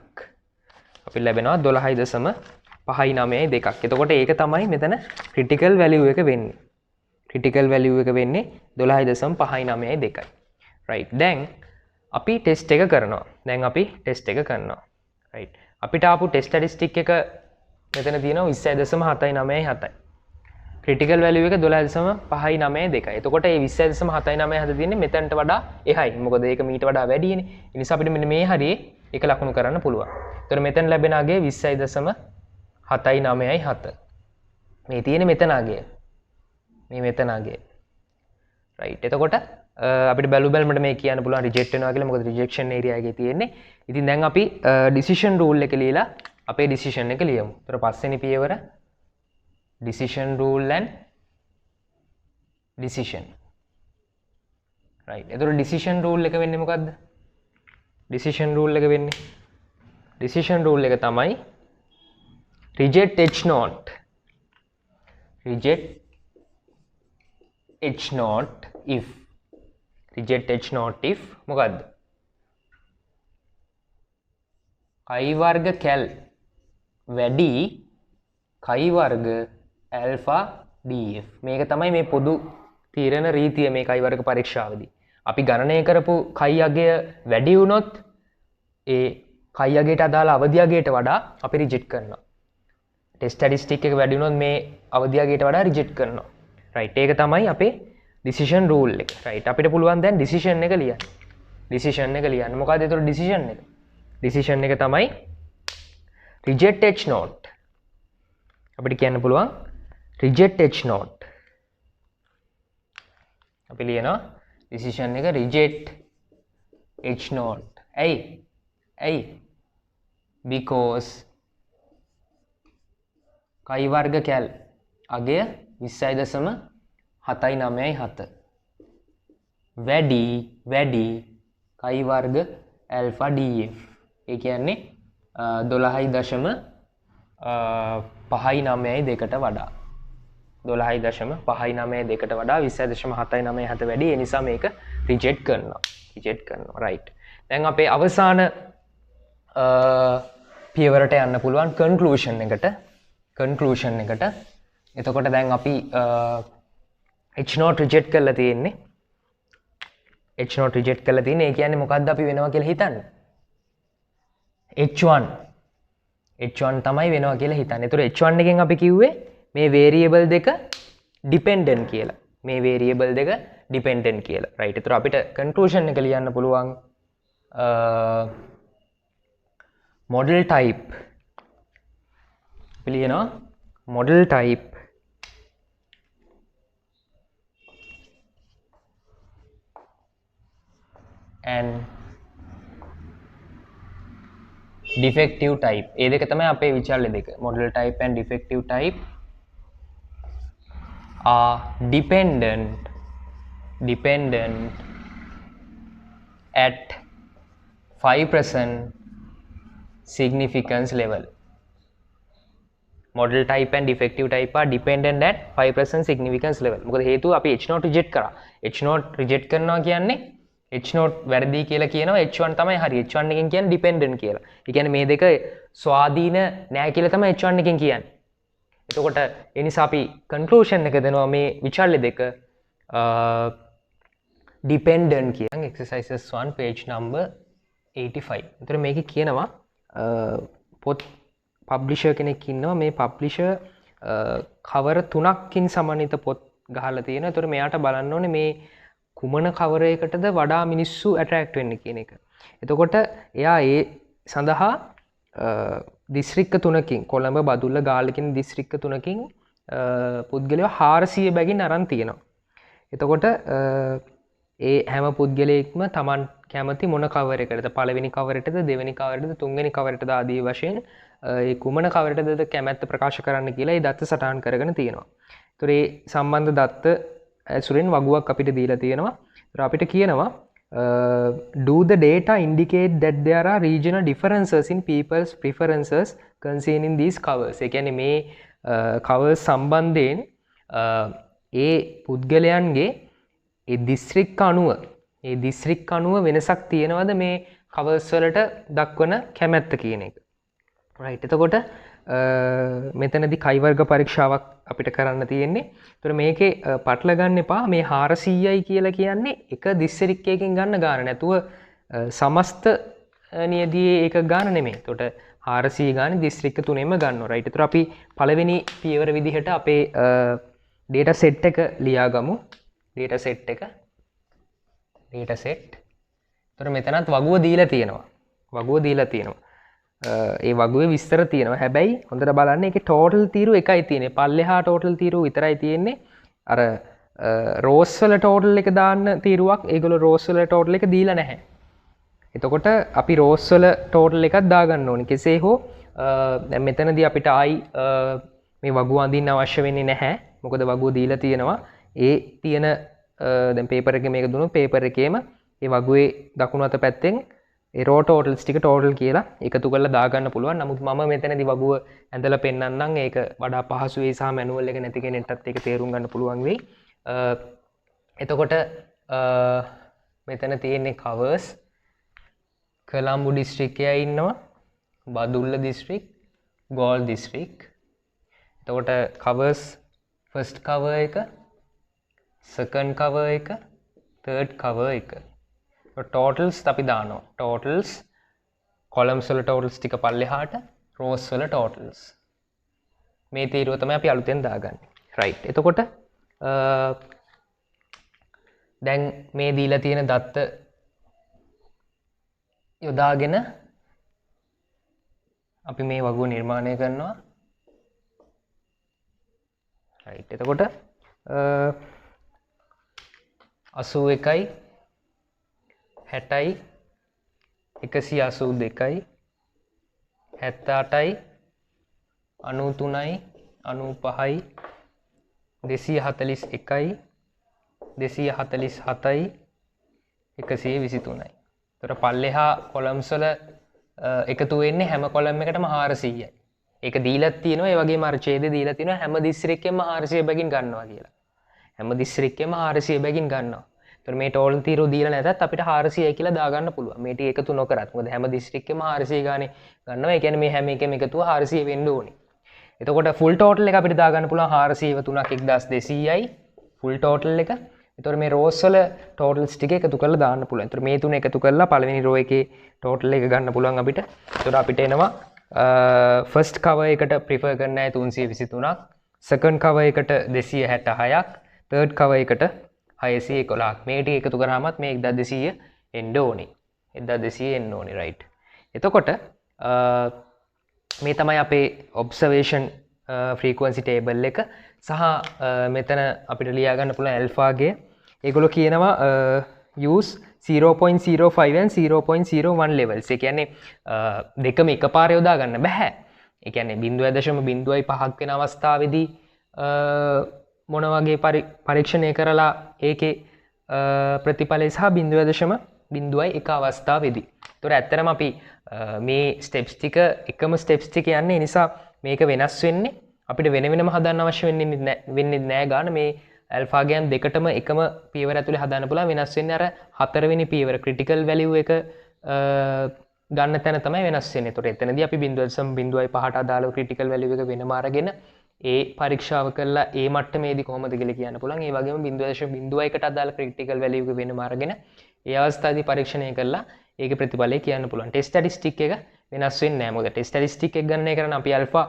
අපිට ලැබෙනවා 12.592ක්. එතකොට ඒක තමයි මෙතන ක්‍රිටිකල් වැලියු එක වෙන්නේ. ක්‍රිටිකල් වැලියු එක වෙන්නේ 12.592යි. රයිට්. දැන් අපි ටෙස්ට් එක කරනවා. රයිට්. අපිට ආපු ටෙස්ට් ස්ටැටිස්ටික් එක මෙතන තියෙනවා 20.797යි. ක්‍රිටිකල් වැලියු එක 12.592. එතකොට මේ 20.79 හද තියෙන්නේ මෙතනට වඩා එහයි. මොකද ඒක මීට වඩා වැඩිනේ. ඒ නිසා අපිට මෙන්න මේ හරියේ ඒක ලකුණු කරන්න පුළුවන්. එතකොට මෙතන ලැබෙන අගය 20.797. මේ තියෙන්නේ මෙතන අගය. මේ මෙතන අගය. රයිට්. එතකොට අපිට බැලුමට මේ කියන්න පුළුවන් රිජෙක්ට් වෙනවා කියලා. මොකද රිජෙක්ෂන් ඒරියා එකේ තියෙන්නේ. ඉතින් දැන් අපි ඩිසිෂන් රූල් එක ලියලා අපේ ඩිසිෂන් එක ලියමු. ඒතර පස්වෙනි පියවර decision rule and decision. Right. එතකොට decision rule එක වෙන්නේ මොකද්ද? decision rule එක වෙන්නේ decision rule එක තමයි reject h not. reject h not if. reject h not if මොකද්ද? chi වර්ග කැල් වැඩි chi වර්ග alpha df. මේක තමයි මේ පොදු තීරණ රීතිය මේ chi වර්ග පරීක්ෂාවේදී. අපි ගණනය කරපු chi අගය වැඩි වුණොත් ඒ chi අගයට අදාළ අවධි අගයට වඩා අපි රිජෙක්ට් කරනවා. ටෙස්ට් ස්ටැටිස්ටික් එක වැඩි වුණොත් මේ අවධි අගයට වඩා රිජෙක්ට් කරනවා. රයිට්. ඒක තමයි අපේ ඩිසිෂන් රූල් එක. රයිට්. අපිට පුළුවන් දැන් ඩිසිෂන් එක ලියන්න. ඩිසිෂන් එක ලියන්න. මොකද්ද ඒතර ඩිසිෂන් එක? ඩිසිෂන් එක තමයි reject h not. අපිට කියන්න පුළුවන් reject h not. අපි ලියනවා decision එක reject h not. ඇයි? because chi වර්ග කැල් අගය 20.797 වැඩි chi වර්ග alpha df. ඒ කියන්නේ 12.592ට වඩා 12.592ට වඩා 20.797 වැඩි. ඒ නිසා මේක රිජෙක්ට් කරනවා. රයිට්. දැන් අපේ අවසාන පියවරට යන්න පුළුවන් කන්ක්ලූෂන් එකට. එතකොට දැන් අපි h not රිජෙක්ට් කරලා තියෙන්නේ. ඒ කියන්නේ මොකද්ද අපි වෙනවා කියලා හිතන්නේ? h1 තමයි වෙනවා කියලා හිතන්න. ඒතර h1 එකෙන් අපි කිව්වේ මේ වේරියබල් දෙක ඩිපෙන්ඩන්ට් කියලා. රයිට්. ඒතර අපිට කන්ක්ලූෂන් එක ලියන්න පුළුවන් model type. අපි ලියනවා model type and defective type. ඒ දෙක තමයි අපේ විචාරල දෙක. model type and defective type are dependent at 5% significance level. model type and defective type are dependent at 5% significance level. මොකද හේතුව අපි h not reject කරා. h not reject කරනවා කියන්නේ h not වැරදි කියලා කියනවා, h1 තමයි හරි. h1 එකෙන් කියන්නේ dependent කියලා. ඒ කියන්නේ මේ දෙක ස්වාධීන නෑ කියලා තමයි h1 එකෙන් කියන්නේ. එතකොට ඒ නිසා අපි conclusion එක දෙනවා මේ විචාරල දෙක dependent කියන exercises 1 page number 85. එතකොට මේකේ කියනවා පොත් පබ්ලිෂර් කෙනෙක් ඉන්නවා. මේ පබ්ලිෂර් කවර 3කින් සමන්විත පොත් ගහලා තියෙනවා. එතකොට මෙයාට බලන්න ඕනේ මේ කුමන කවර එකටද වඩා මිනිස්සු ඇට්‍රැක්ට් වෙන්නේ කියන එක. එතකොට එයා ඒ සඳහා දිස්ත්‍රික්ක 3කින් කොළඹ බදුල්ල ගාල්ල කියන දිස්ත්‍රික්ක 3කින් පුද්ගලයෝ 400 බැගින් අරන් තියෙනවා. එතකොට ඒ හැම පුද්ගලයෙක්ම Taman කැමති මොන කවර එකටද, පළවෙනි කවරටද, දෙවෙනි කවරටද, තුන්වෙනි කවරටද ආදී වශයෙන් ඒ කුමන කවරටද කැමැත්ත ප්‍රකාශ කරන්න කියලා ඒ දත්ත සටහන් කරගෙන තියෙනවා. ඒතර ඒ සම්බන්ධ දත්ත ඇසුරෙන් වගුවක් අපිට දීලා තියෙනවා. ඒතර අපිට කියනවා do the data indicate that there are regional differences in people's preferences concerning these covers. ඒ කියන්නේ මේ covers සම්බන්ධයෙන් ඒ පුද්ගලයන්ගේ ඒ දිස්ත්‍රික්ක අනුව වෙනසක් තියෙනවද මේ covers වලට දක්වන කැමැත්ත කියන එක. right. එතකොට මෙතනදී chi වර්ග පරීක්ෂාවක් අපිට කරන්න තියෙන්නේ. ඒතර මේකේ පටල ගන්න එපා. මේ 400යි කියලා කියන්නේ එක දිස්ත්‍රික්කයකින් ගන්න ගාන නැතුව සමස්ත නියදියේ ඒක ගාන නෙමෙයි. ඒතකොට 400 ගානේ දිස්ත්‍රික්ක තුනෙම ගන්නවා. right. ඒතර අපි පළවෙනි පියවර විදිහට අපේ data set එක ලියාගමු. data set එක data set. එතකොට මෙතනත් වගුව දීලා තියෙනවා. වගුව දීලා තියෙනවා. ඒ වගුවේ විස්තර තියෙනවා. හැබැයි හොඳට බලන්න ඒකේ total තීරු එකයි තියෙන්නේ. පල්ලෙහා total තීරු විතරයි තියෙන්නේ. අර රෝස් වල total එක දාන්න තීරුවක් ඒගොල්ලෝ රෝස් වල total එක දීලා නැහැ. එතකොට අපි රෝස් වල total එකක් දාගන්න ඕනේ. කෙසේ හෝ දැන් මෙතනදී අපිට ආයි මේ වගුව අඳින්න අවශ්‍ය වෙන්නේ නැහැ. මොකද වගුව දීලා තියෙනවා. ඒ තියෙන දැන් පේපර් එකේ මේක දුන්නොත් පේපර් එකේම ඒ වගුවේ දකුණු අත පැත්තෙන් ඒ රෝ ටෝටල්ස් ටික ටෝටල් කියලා එකතු කරලා දාගන්න පුළුවන්. නමුත් මම මෙතනදී වගුව ඇඳලා පෙන්නන්නම්. ඒක වඩා පහසු වෙයි සහ මැනුවල් එක නැති කෙනෙක්ටත් ඒක තේරුම් ගන්න පුළුවන් වෙයි. එතකොට මෙතන තියෙන්නේ කවර්ස්. කොළඹ දිස්ත්‍රික්කයේ ඉන්නවා. Badulla district, Galle district. එතකොට කවර්ස් ෆස්ට් කවර් එක, සෙකන්ඩ් කවර් එක, තර්ඩ් කවර් එක. ටෝටල්ස් අපි දානවා. ටෝටල්ස් කොලම්ස් වල ටෝටල්ස් ටික පල්ලෙහාට, රෝස් වල ටෝටල්ස්. මේ තීරුව තමයි අපි අලුතෙන් දාගන්නේ. රයිට්. එතකොට දැන් මේ දීලා තියෙන දත්ත යොදාගෙන අපි මේ වගුව නිර්මාණය කරනවා. රයිට්. එතකොට 81යි 60යි 182යි 78යි 93යි 95යි 241යි 247යි 123යි. ඒතර පල්ලෙහා කොලම්ස් වල එකතු වෙන්නේ හැම කොලම් එකටම 400යි. ඒක දීලා තියෙනවා. ඒ වගේම අර ඡේදය දීලා තියෙනවා හැම දිස්ත්‍රික්කෙම 400 බැගින් ගන්නවා කියලා. හැම දිස්ත්‍රික්කෙම 400 බැගින් ගන්නවා. ඒතර මේ ටෝටල් තීරුව දීලා නැතත් අපිට 400යි කියලා දාගන්න පුළුවන්. මේ ටික එකතු නොකරත්. මොකද හැම දිස්ත්‍රික්කෙම 400 ගානේ ගන්නවා. ඒ කියන්නේ මේ හැම එකම එකතුව 400 වෙන්න ඕනේ. එතකොට ෆුල් ටෝටල් එක අපිට දාගන්න පුළුවන් 403ක් 1200යි ෆුල් ටෝටල් එක. එතකොට මේ රෝස් වල ටෝටල්ස් ටික එකතු කරලා දාන්න පුළුවන්. එතකොට මේ තුන එකතු කරලා පළවෙනි රෝ එකේ ටෝටල් එක ගන්න පුළුවන් අපිට. එතකොට අපිට එනවා ෆස්ට් කවර් එකට ප්‍රිෆර් කරන අය 323ක්, සෙකන්ඩ් කවර් එකට 266ක්, තර්ඩ් කවර් එකට 611ක්. මේ ටික එකතු කරාමත් මේ 1200 එන්න ඕනේ. 1200 එන්න ඕනේ. රයිට්. එතකොට මේ තමයි අපේ ඔබ්සර්වේෂන් ෆ්‍රීකවන්සි ටේබල් එක. සහ මෙතන අපිට ලියා ගන්න පුළුවන් ඇල්ෆාගේ. ඒගොල්ලෝ කියනවා use 0.05 and 0.01 levels. ඒ කියන්නේ දෙකම එකපාර යොදා ගන්න බෑ. ඒ කියන්නේ 0.05ක් වෙන අවස්ථාවේදී මොන වගේ පරීක්ෂණය කරලා ඒකේ ප්‍රතිඵලය සහ 0.01 අවස්ථාවේදී. ඒතොර ඇත්තටම අපි මේ ස්ටෙප්ස් ටික එකම ස්ටෙප්ස් ටික යන්නේ නිසා මේක වෙනස් වෙන්නේ. අපිට වෙන වෙනම හදන්න අවශ්‍ය වෙන්නේ නැහැ ගාන. මේ ඇල්ෆා ගෑම් දෙකටම එකම පියවර ඇතුලේ හදන්න පුළුවන්. වෙනස් වෙන්නේ අර හතරවෙනි පියවර ක්‍රිටිකල් වැලියු එක ගන්න තැන තමයි වෙනස් වෙන්නේ. ඒතකොට එතනදී අපි 0.05ට අදාළව ක්‍රිටිකල් වැලියු එක වෙනම අරගෙන ඒ පරීක්ෂාව කළා ඒ මට්ටමේදී කොහොමද කියලා කියන්න පුළුවන්. ඒ වගේම 0.01ට අදාළ ක්‍රිටිකල් වැලියු එක වෙනම අරගෙන ඒ අවස්ථාවේදී පරීක්ෂණය කළා ඒකේ ප්‍රතිඵලය කියන්න පුළුවන්. ටෙස්ට් ස්ටැටිස්ටික් එක වෙනස් වෙන්නේ නැහැ. මොකද ටෙස්ට් ස්ටැටිස්ටික් එක ගන්න කරන අපි ඇල්ෆා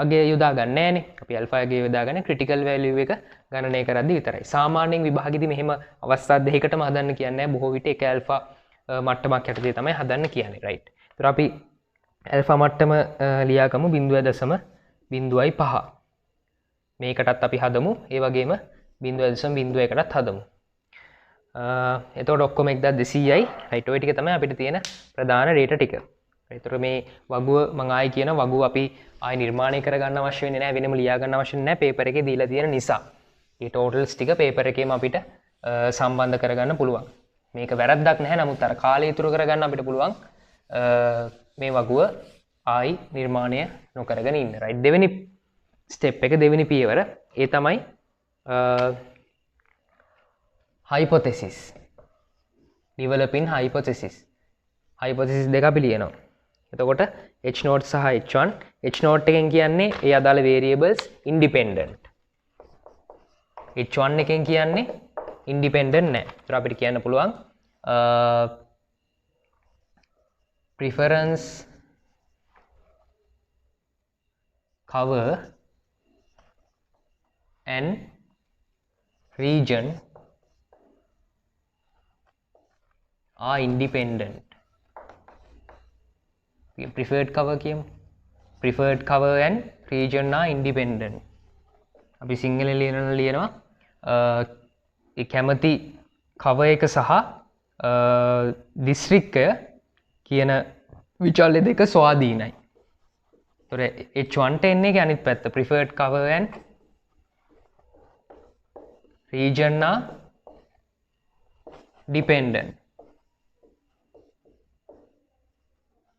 අගේ යොදා ගන්න නෑනේ. අපි ඇල්ෆා අගේ යොදාගෙන ක්‍රිටිකල් වැලියු එක ගණනය කරද්දී විතරයි. සාමාන්‍යයෙන් විභාගෙදී මෙහෙම අවස්ථා දෙකකටම හදන්න කියන්නේ නැහැ. බොහෝ විට එක ඇල්ෆා මට්ටමක් යටතේ තමයි හදන්න කියන්නේ. රයිට්. ඒතර අපි ඇල්ෆා මට්ටම ලියාගමු 0.05. මේකටත් අපි හදමු. ඒ වගේම 0.01කටත් හදමු. එතකොට ඔක්කොම 1200යි. රයිට්. ඔය ටික තමයි අපිට තියෙන ප්‍රධාන ඩේටා ටික. ඒතර මේ වගුව මම ආයි කියන වගුව අපි ආයි නිර්මාණය කරගන්න අවශ්‍ය වෙන්නේ නැහැ. වෙනම ලියා ගන්න අවශ්‍ය නැහැ. පේපර් එකේ දීලා තියෙන නිසා. මේ ටෝටල්ස් ටික පේපර් එකේම අපිට සම්බන්ධ කරගන්න පුළුවන්. මේක වැරද්දක් නැහැ. නමුත් අර කාලය ඉතුරු කරගන්න අපිට පුළුවන් මේ වගුව ආයි නිර්මාණය නොකරගෙන ඉන්න. රයිට්. දෙවෙනි ස්ටෙප් එක දෙවෙනි පියවර ඒ තමයි hypothesis. developing hypothesis. hypothesis දෙක අපි ලියනවා. එතකොට h note සහ h1. h note එකෙන් කියන්නේ ඒ අදාළ variables independent. h1 එකෙන් කියන්නේ independent නැහැ. ඒතර අපිට කියන්න පුළුවන් preference cover and region are independent. Preferred cover කියමු. Preferred cover and region are independent. අපි සිංහලෙන් ලියනවා ඒ කැමති cover එක සහ දිස්ත්‍රික්කය කියන විචල්්‍ය දෙක ස්වාධීනයි. තොර H1ට එන්නේ අනිත් පැත්ත preferred cover and region are dependent.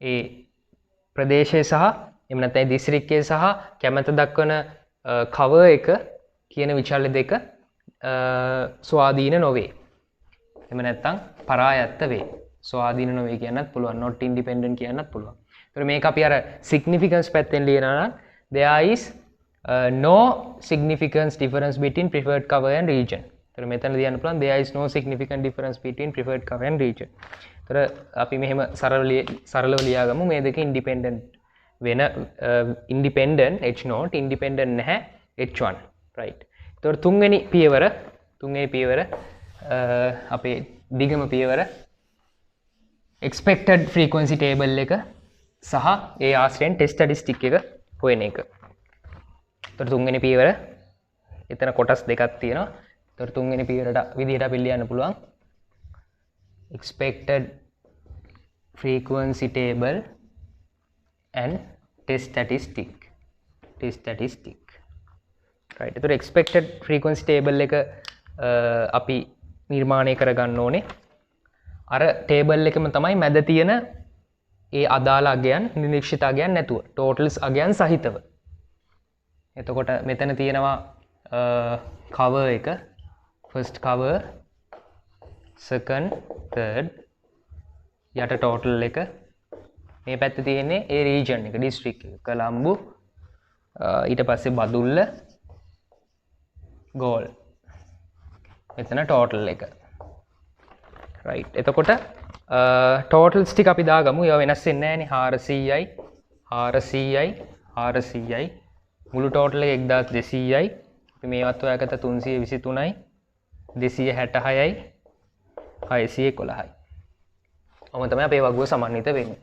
ඒ ප්‍රදේශය සහ එම නැත්නම් දිස්ත්‍රික්කය සහ කැමැත්ත දක්වන cover එක කියන විචල්්‍ය දෙක ස්වාධීන නොවේ. එම නැත්නම් පරායත්ත වේ. ස්වාධීන නොවේ කියන්නත් පුළුවන්. not independent කියන්නත් පුළුවන්. ඒතර මේක අපි අර significance පැත්තෙන් ලියනවා නම් there is no significant difference between preferred cover and region. ඒතර මෙතන ලියන්න පුළුවන් there is no significant difference between preferred cover and region. ඒතර අපි මෙහෙම සරලව ලියාගමු මේ දෙක independent වෙන independent H0 independent නැහැ H1 right. ඒතර තුන්වෙනි පියවර අපේ දිගම පියවර expected frequency table එක සහ ඒ ආශ්‍රයෙන් test statistic එක හොයන එක. ඒතර තුන්වෙනි පියවර එතන කොටස් දෙකක් තියෙනවා. ඒතර තුන්වෙනි පියවරට විදිහට අපි ලියන්න පුළුවන් expected frequency table and test statistic right. ඒතර expected frequency table එක අපි නිර්මාණය කරගන්න ඕනේ අර ටේබල් එකම තමයි මැද තියෙන ඒ අදාළ අගයන් නිරීක්ෂිත අගයන් නැතුව totals අගයන් සහිතව. එතකොට මෙතන තියෙනවා cover එක first cover second third යට total එක මේ පැත්තේ තියෙන්නේ ඒ region එක district එක කොළඹ ඊට පස්සේ බදුල්ල ගෝල් මෙතන total එක right. එතකොට totals ටික අපි දාගමු. ඒවා වෙනස් වෙන්නේ නැහැ නේ 400යි මුළු total එක 1200යි. අපි මේවත් හොයාගත්ත 323යි 266යි 611යි. ඔහොම තමයි අපේ වගුව සමන්විත වෙන්නේ.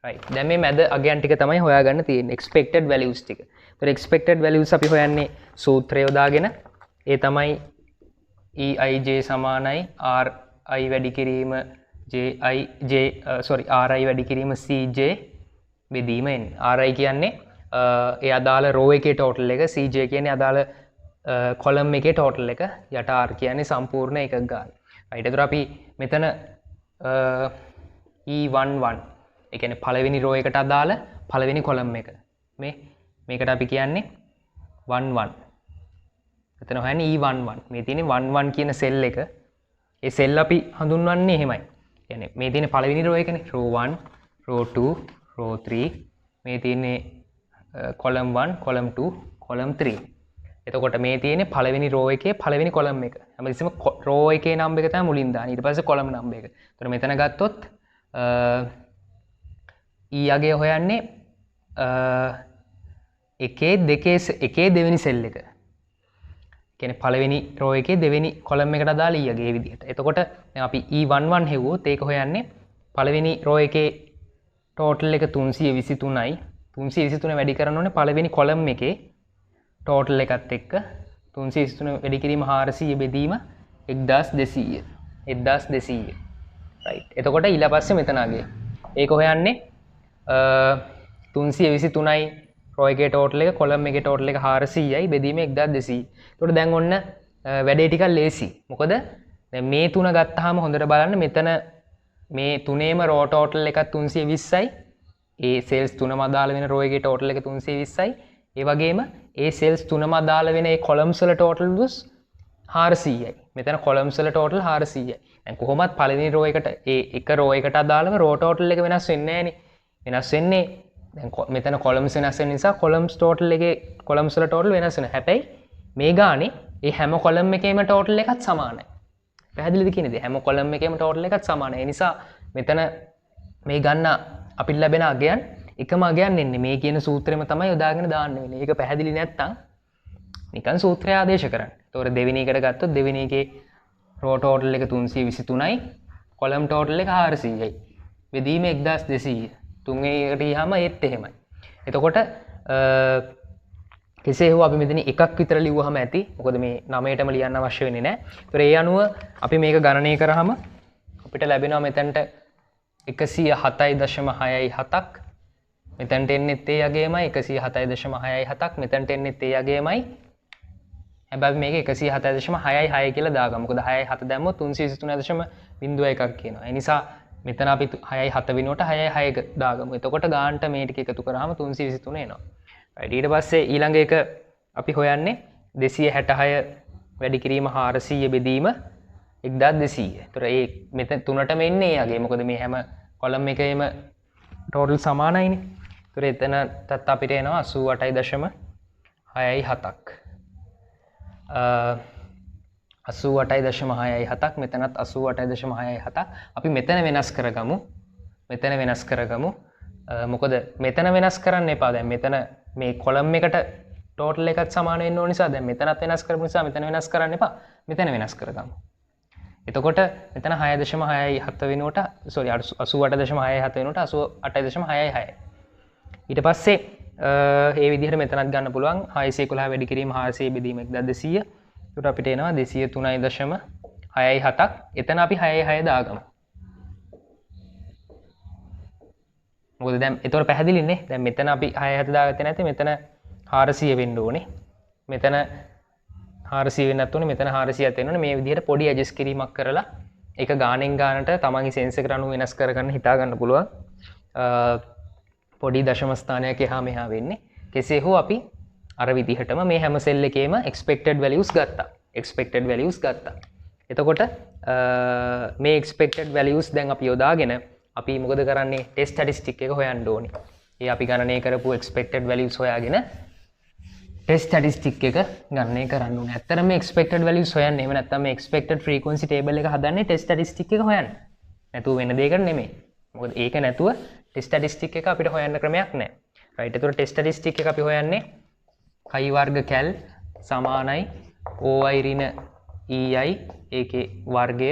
right. දැන් මේ මැද අගයන් ටික තමයි හොයාගන්න තියෙන්නේ expected values ටික. ඒතර expected values අපි හොයන්නේ සූත්‍රය යොදාගෙන ඒ තමයි EIJ සමානයි RI වැඩි කිරීම RI වැඩි කිරීම CJ බෙදීම n. RI කියන්නේ ඒ අදාළ row එකේ total එක, CJ කියන්නේ අදාළ column එකේ total එක, යට R කියන්නේ සම්පූර්ණ එකක ගාන. right. ඒතර අපි මෙතන E11 ඒ කියන්නේ පළවෙනි row එකට අදාළ පළවෙනි column එක. මේකට අපි කියන්නේ 11. එතන හොයන්නේ E11. මේ තියෙන්නේ 11 කියන cell එක. ඒ cell අපි හඳුන්වන්නේ එහෙමයි. කියන්නේ මේ තියෙන පළවෙනි row එකනේ. row 1, row 2, row 3. මේ තියෙන්නේ column 1, column 2, column 3. එතකොට මේ තියෙන්නේ පළවෙනි row එකේ පළවෙනි column එක. හැමතිස්සෙම row එකේ number එක තමයි මුලින් දාන්නේ. ඊට පස්සේ column number එක. එතකොට මෙතන ගත්තොත් E අගය හොයන්නේ එකේ දෙවෙනි සෙල් එක. කියන්නේ පළවෙනි row එකේ දෙවෙනි column එකට අදාළ E අගය විදිහට. එතකොට දැන් අපි E11 හෙව්වොත් ඒක හොයන්නේ පළවෙනි row එකේ total එක 323යි. 323 වැඩි කරන්න ඕනේ පළවෙනි column එකේ total එකත් එක්ක 323 වැඩි කිරීම 400 බෙදීම 1200. 1200. right. එතකොට ඊට පස්සේ මෙතන අගය. ඒක හොයන්නේ 323යි row එකේ total එක column එකේ total එක 400යි බෙදීම 1200. ඒකට දැන් ඔන්න වැඩේ ටිකක් ලේසි. මොකද දැන් මේ තුන ගත්තාම හොඳට බලන්න මෙතන මේ තුනේම row total එකක් 320යි. ඒ cells තුනම අදාළ වෙන row එකේ total එක 320යි. ඒ වගේම ඒ cells තුනම අදාළ වෙන ඒ columns වල total දුස් 400යි. මෙතන columns වල total 400යි. දැන් කොහොමත් පළවෙනි row එකට ඒ එක row එකට අදාළව row total එක වෙනස් වෙන්නේ නැහැ නේ. වෙනස් වෙන්නේ දැන් මෙතන columns වෙනස් වෙන නිසා columns total එකේ columns වල total වෙනස් වෙනවා. හැබැයි මේ ගානේ ඒ හැම column එකේම total එකත් සමානයි. පැහැදිලිද කියන්නේ? හැම column එකේම total එකත් සමානයි. ඒ නිසා මෙතන මේ ගන්න අපිට ලැබෙන අගයන් එකම අගයන් එන්නේ මේ කියන සූත්‍රෙම තමයි යොදාගෙන දාන්න වෙන්නේ. ඒක පැහැදිලි නැත්තම් නිකන් සූත්‍රය ආදේශ කරන්න. ඒතකොට දෙවෙනි එකට ගත්තොත් දෙවෙනි එකේ රෝ ටෝටල් එක 323යි, කොලම් ටෝටල් එක 400යි. බෙදීම 1200. තුන්වෙනි එකට ගියාම ඒත් එහෙමයි. එතකොට කෙසේ හෝ අපි මෙතන එකක් විතර ලිව්වහම ඇති. මොකද මේ 9ටම ලියන්න අවශ්‍ය වෙන්නේ නැහැ. ඒතර ඒ අනුව අපි මේක ගණනය කරාම අපිට ලැබෙනවා මෙතනට 107.67ක්. මෙතනට එන්නෙත් ඒ යගේමයි 107.67ක්. මෙතනට එන්නෙත් ඒ යගේමයි. හැබැයි මේක 107.66 කියලා දාගමු. මොකද 6යි 7 දැම්මොත් 323.01ක් කියනවා. ඒ නිසා මෙතන අපි 6යි 7 වෙනුවට 6යි 6 දාගමු. එතකොට ගානට මේ ටික එකතු කරාම 323 එනවා. right. ඊට පස්සේ ඊළඟ එක අපි හොයන්නේ 266 වැඩි කිරීම 400 බෙදීම 1200. ඒතර ඒ මෙතන තුනටම එන්නේ යගේ. මොකද මේ හැම කොලම් එකේම ටෝටල් සමානයිනේ. ඒතර එතනටත් අපිට එනවා 88.67ක්. 88.67ක් මෙතනත් 88.67ක්. අපි මෙතන වෙනස් කරගමු. මොකද මෙතන වෙනස් කරන්න එපා. දැන් මෙතන මේ කොලම් එකට ටෝටල් එකත් සමාන වෙන්න ඕන නිසා දැන් මෙතනත් වෙනස් කරමු නිසා මෙතන වෙනස් කරන්න එපා. මෙතන වෙනස් කරගමු. එතකොට මෙතන 6.67 වෙනුවට 88.67 වෙනුවට 88.66. ඊට පස්සේ ඒ විදිහට මෙතනත් ගන්න පුළුවන් 611 වැඩි කිරීම 400 බෙදීම 1200. ඒකට අපිට එනවා 203.67ක්. එතන අපි 6.6 දාගමු. මොකද දැන් ඒතොර පැහැදිලිනේ. දැන් මෙතන අපි 6.7 දාගත්තේ නැති මෙතන 400 වෙන්න ඕනේ. මෙතන 400 වෙන්නත් ඕනේ. මෙතන 400ක් වෙන්න ඕනේ. මේ විදිහට පොඩි ඇඩ්ජස්ට් කිරීමක් කරලා ඒක ගානෙන් ගානට තමන්ගේ සෙන්ස් එකට අනුව වෙනස් කරගන්න හිතා ගන්න පුළුවන්. පොඩි දශම ස්ථානයක් එහා මෙහා වෙන්නේ. කෙසේ හෝ අපි අර විදිහටම මේ හැම සෙල් එකේම expected values ගත්තා. එතකොට මේ expected values දැන් අපි යොදාගෙන අපි මොකද කරන්නේ ටෙස්ට් ස්ටැටිස්ටික් එක හොයන්න ඕනේ. ඒ අපි ගණනය කරපු expected values හොයාගෙන ටෙස්ට් ස්ටැටිස්ටික් එක ගණනය කරන්න ඕනේ. ඇත්තටම මේ expected values හොයන්නේ එහෙම නැත්නම් මේ expected frequency table එක හදන්නේ ටෙස්ට් ස්ටැටිස්ටික් එක හොයන්න. නැතුව වෙන දෙයකට නෙමෙයි. මොකද ඒක නැතුව ටෙස්ට් ස්ටැටිස්ටික් එක අපිට හොයන්න ක්‍රමයක් නැහැ. right. ඒතකොට ටෙස්ට් ස්ටැටිස්ටික් එක අපි හොයන්නේ කයි වර්ග කැල් සමානයි OI ඍණ EI ඒකේ වර්ගය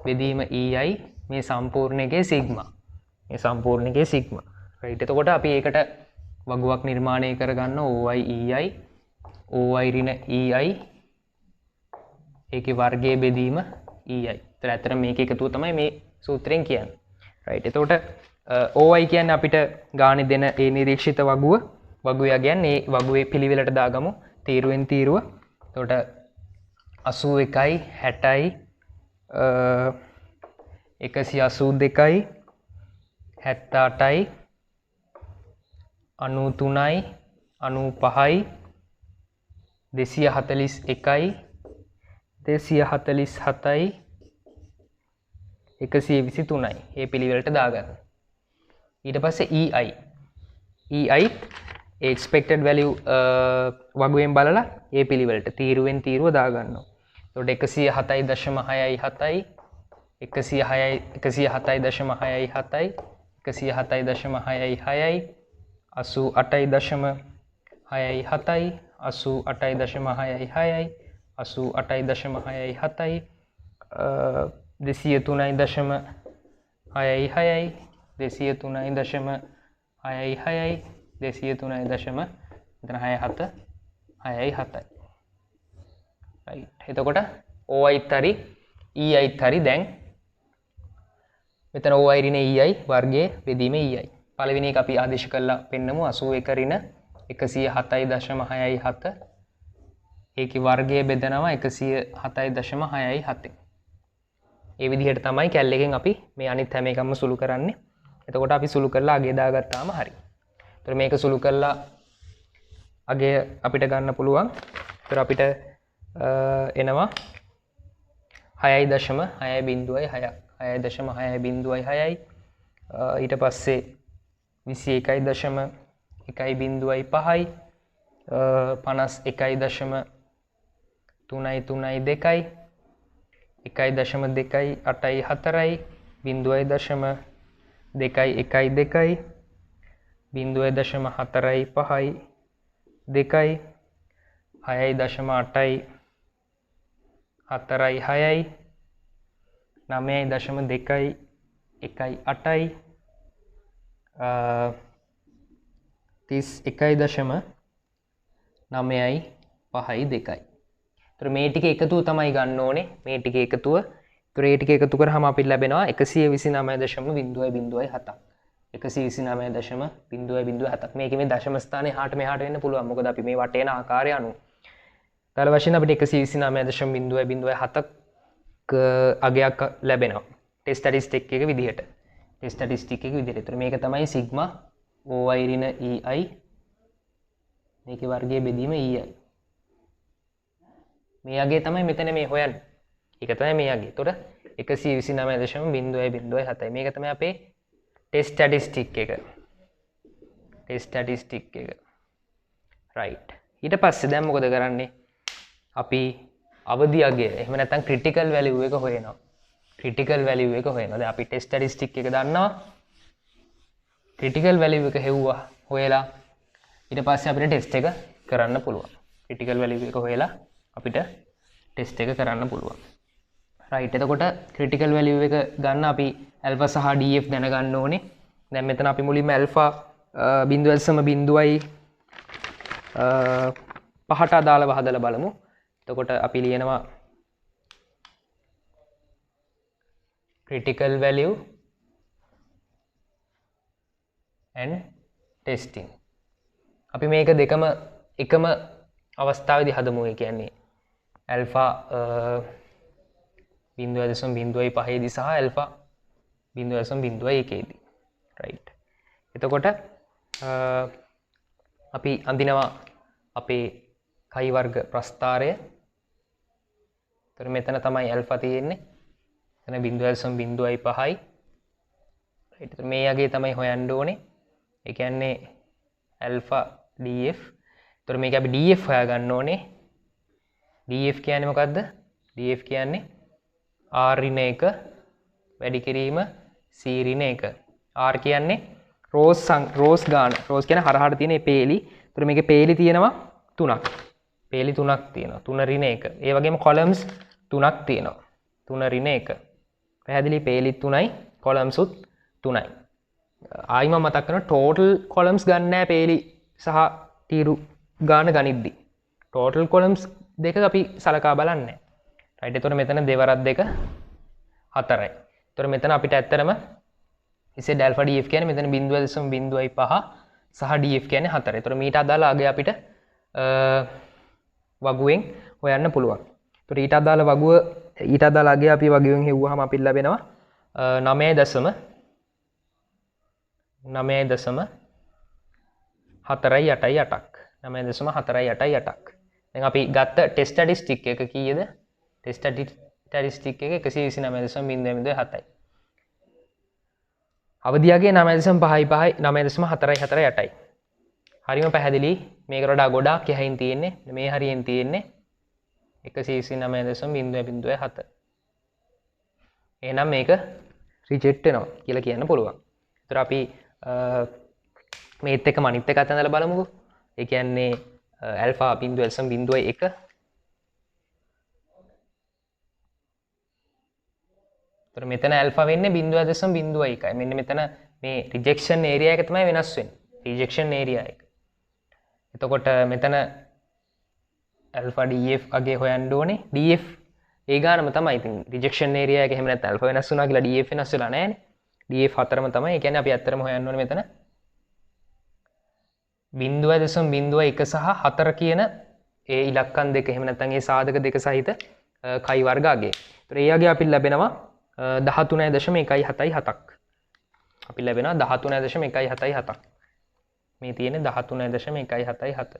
බෙදීම EI මේ සම්පූර්ණ එකේ සිග්මා. right. එතකොට අපි ඒකට වගුවක් නිර්මාණය කරගන්න OI EI ඍණ EI ඒකේ වර්ගයේ බෙදීම EI. ඒතර ඇත්තට මේක එකතුව තමයි මේ සූත්‍රයෙන් කියන්නේ. right. එතකොට OI කියන්නේ අපිට ගානේ දෙන ඒ නිරීක්ෂිත වගුව යගයන් ඒ වගුවේ පිළිවෙලට දාගමු තීරුවෙන් තීරුව. එතකොට 81යි 60යි 182යි 78යි 93යි 95යි 241යි 247යි 123යි මේ පිළිවෙලට දාගන්න. ඊට පස්සේ EI expected value වගුවෙන් බලලා ඒ පිළිවෙලට තීරුවෙන් තීරුව දාගන්නවා. එතකොට 107.67යි 107.67යි 107.6යි 107.6යි 88.6යි 88.6යි 88.6යි 203.66යි 203.66යි 203.67යි. right. එතකොට OIත් හරි EIත් හරි දැන් මෙතන OI ඍණ EI වර්ගයේ බෙදීම EI. පළවෙනි එක අපි ආදේශ කළා පෙන්නමු 81 ඍණ 107.67. ඒකේ වර්ගයේ බෙදනවා 107.67. ඒ විදිහට තමයි කැල් එකෙන් අපි මේ අනිත් හැම එකක්ම සුළු කරන්නේ. එතකොට අපි සුළු කරලා අගය දාගත්තාම හරි. ඒතර මේක සුළු කරලා අගය අපිට ගන්න පුළුවන්. ඒතර අපිට එනවා 6.6.06 6.6.06යි ඊට පස්සේ 21.1.5යි 51.3.2යි 1.2.8.4යි 0.2.1.4යි 0.2.1.2යි 0.45 2යි 6.8යි 4යි 6යි 9.2යි 1යි 8යි 31.9යි 5යි 2යි. තොර මේ ටික එකතුව තමයි ගන්න ඕනේ. මේ ටික එකතුව ඒ ටික එකතු කරාම අපිට ලැබෙනවා 129.007ක්. 129.007ක්. මේකේ මේ දශම ස්ථානේ හාට මෙහාට වෙන්න පුළුවන්. මොකද අපි මේ වටේන ආකාරය අනුව. තල වශයෙන් අපිට 129.007ක් අගයක් ලැබෙනවා. ටෙස්ට් ස්ටැටිස්ටික් එක විදිහට. ටෙස්ට් ස්ටැටිස්ටික් එක විදිහට. ඒතර මේක තමයි සිග්මා OI ඍණ EI. මේකේ වර්ගයේ බෙදීම EI. මේ අගේ තමයි මෙතන මේ හොයන්නේ. ඒක තමයි මේ අගේ. ඒතොර 129.007යි. මේක තමයි අපේ ටෙස්ට් ස්ටැටිස්ටික් එක. ටෙස්ට් ස්ටැටිස්ටික් එක. රයිට්. ඊට පස්සේ දැන් මොකද කරන්නේ? අපි අවදි අගය එහෙම නැත්නම් ක්‍රිටිකල් වැලියු එක හොයනවා. ක්‍රිටිකල් වැලියු එක හොයනවා. දැන් අපි ටෙස්ට් ස්ටැටිස්ටික් එක දන්නවා. ක්‍රිටිකල් වැලියු එක හෙව්වා හොයලා ඊට පස්සේ අපිට ටෙස්ට් එක කරන්න පුළුවන්. ක්‍රිටිකල් වැලියු එක හොයලා අපිට ටෙස්ට් එක කරන්න පුළුවන්. රයිට්. එතකොට ක්‍රිටිකල් වැලියු එක ගන්න අපි ඇල්ෆා සහ DF දැනගන්න ඕනේ. දැන් මෙතන අපි මුලින්ම ඇල්ෆා 0.0යි 5ට අදාළව හදලා බලමු. එතකොට අපි ලියනවා critical value and testing. අපි මේක දෙකම එකම අවස්ථාවේදී හදමු. ඒ කියන්නේ ඇල්ෆා 0.05 දී සහ ඇල්ෆා 0.01 දී. රයිට්. එතකොට අපි අඳිනවා අපේ කයි වර්ග ප්‍රස්ථාරය. එතන මෙතන තමයි ඇල්ෆා තියෙන්නේ. එතන 0.05යි. රයිට්. එතන මේ යගේ තමයි හොයන්න ඕනේ. ඒ කියන්නේ ඇල්ෆා DF. එතන මේක අපි DF හොයාගන්න ඕනේ. DF කියන්නේ මොකද්ද? DF කියන්නේ R ඍණ 1 වැඩි කිරීම C ඍණ 1. R කියන්නේ රෝස් ගාන. රෝස් කියන්නේ හරහාට තියෙන මේ පේලි. එතන මේකේ පේලි තියෙනවා 3ක්. පේලි 3ක් තියෙනවා. 3 ඍණ 1. ඒ වගේම කොලම්ස් 3ක් තියෙනවා. 3 ඍණ 1. පැහැදිලි? පේලි 3යි කොලම්ස් උත් 3යි. ආයිම මතක් කරනවා ටෝටල් කොලම්ස් ගන්න නැහැ පේලි සහ තීරු ගාන ගනිද්දි. ටෝටල් කොලම්ස් දෙක අපි සලකා බලන්නේ නැහැ. රයිට්. එතකොට මෙතන දෙවරක් දෙක 4යි. එතකොට මෙතන අපිට ඇත්තටම ඉතින් ඩෙල්ෆා DF කියන්නේ මෙතන 0.05 සහ DF කියන්නේ 4. එතකොට මීට අදාළ අගය අපිට වගුවෙන් හොයන්න පුළුවන්. එතකොට ඊට අදාළ වගුව ඊට අදාළ අගය අපි වගුවෙන් හෙව්වහම අපිට ලැබෙනවා 9.488ක්. 9.488ක්. දැන් අපි ගත්ත ටෙස්ට් ස්ටැටිස්ටික් එක කීයද? ටෙස්ට් ස්ටැටිස්ටික් එක 129.007යි. අවධියගේ 9.448යි. හරිම පැහැදිලි. මේකට වඩා ගොඩාක් යහින් තියෙන්නේ. මේ හරියෙන් තියෙන්නේ 129.007. එහෙනම් මේක රිජෙක්ට් වෙනවා කියලා කියන්න පුළුවන්. ඒතර අපි මේත් එක මනිත් එක අතනදලා බලමුකෝ. ඒ කියන්නේ ඇල්ෆා 0.01 තොර මෙතන ඇල්ෆා වෙන්නේ 0.01යි. මෙන්න මෙතන මේ රිජෙක්ෂන් ඒරියා එක තමයි වෙනස් වෙන්නේ. රිජෙක්ෂන් ඒරියා එක. එතකොට මෙතන ඇල්ෆා DF අගේ හොයන්න ඕනේ. DF ඒ ගානම තමයි. ඉතින් රිජෙක්ෂන් ඒරියා එක එහෙම නැත්නම් ඇල්ෆා වෙනස් වුණා කියලා DF වෙනස් වෙලා නැහැ නේ. DF 4ම තමයි. ඒ කියන්නේ අපි ඇත්තටම හොයන්න ඕනේ මෙතන 0.01 සහ 4 කියන ඒ ඉලක්කම් දෙක එහෙම නැත්නම් ඒ සාධක දෙක සහිත කයි වර්ග අගේ. ඒතර ඒ අගේ අපිට ලැබෙනවා 13.177ක්. අපි ලැබෙනවා 13.177ක්. මේ තියෙන්නේ 13.177.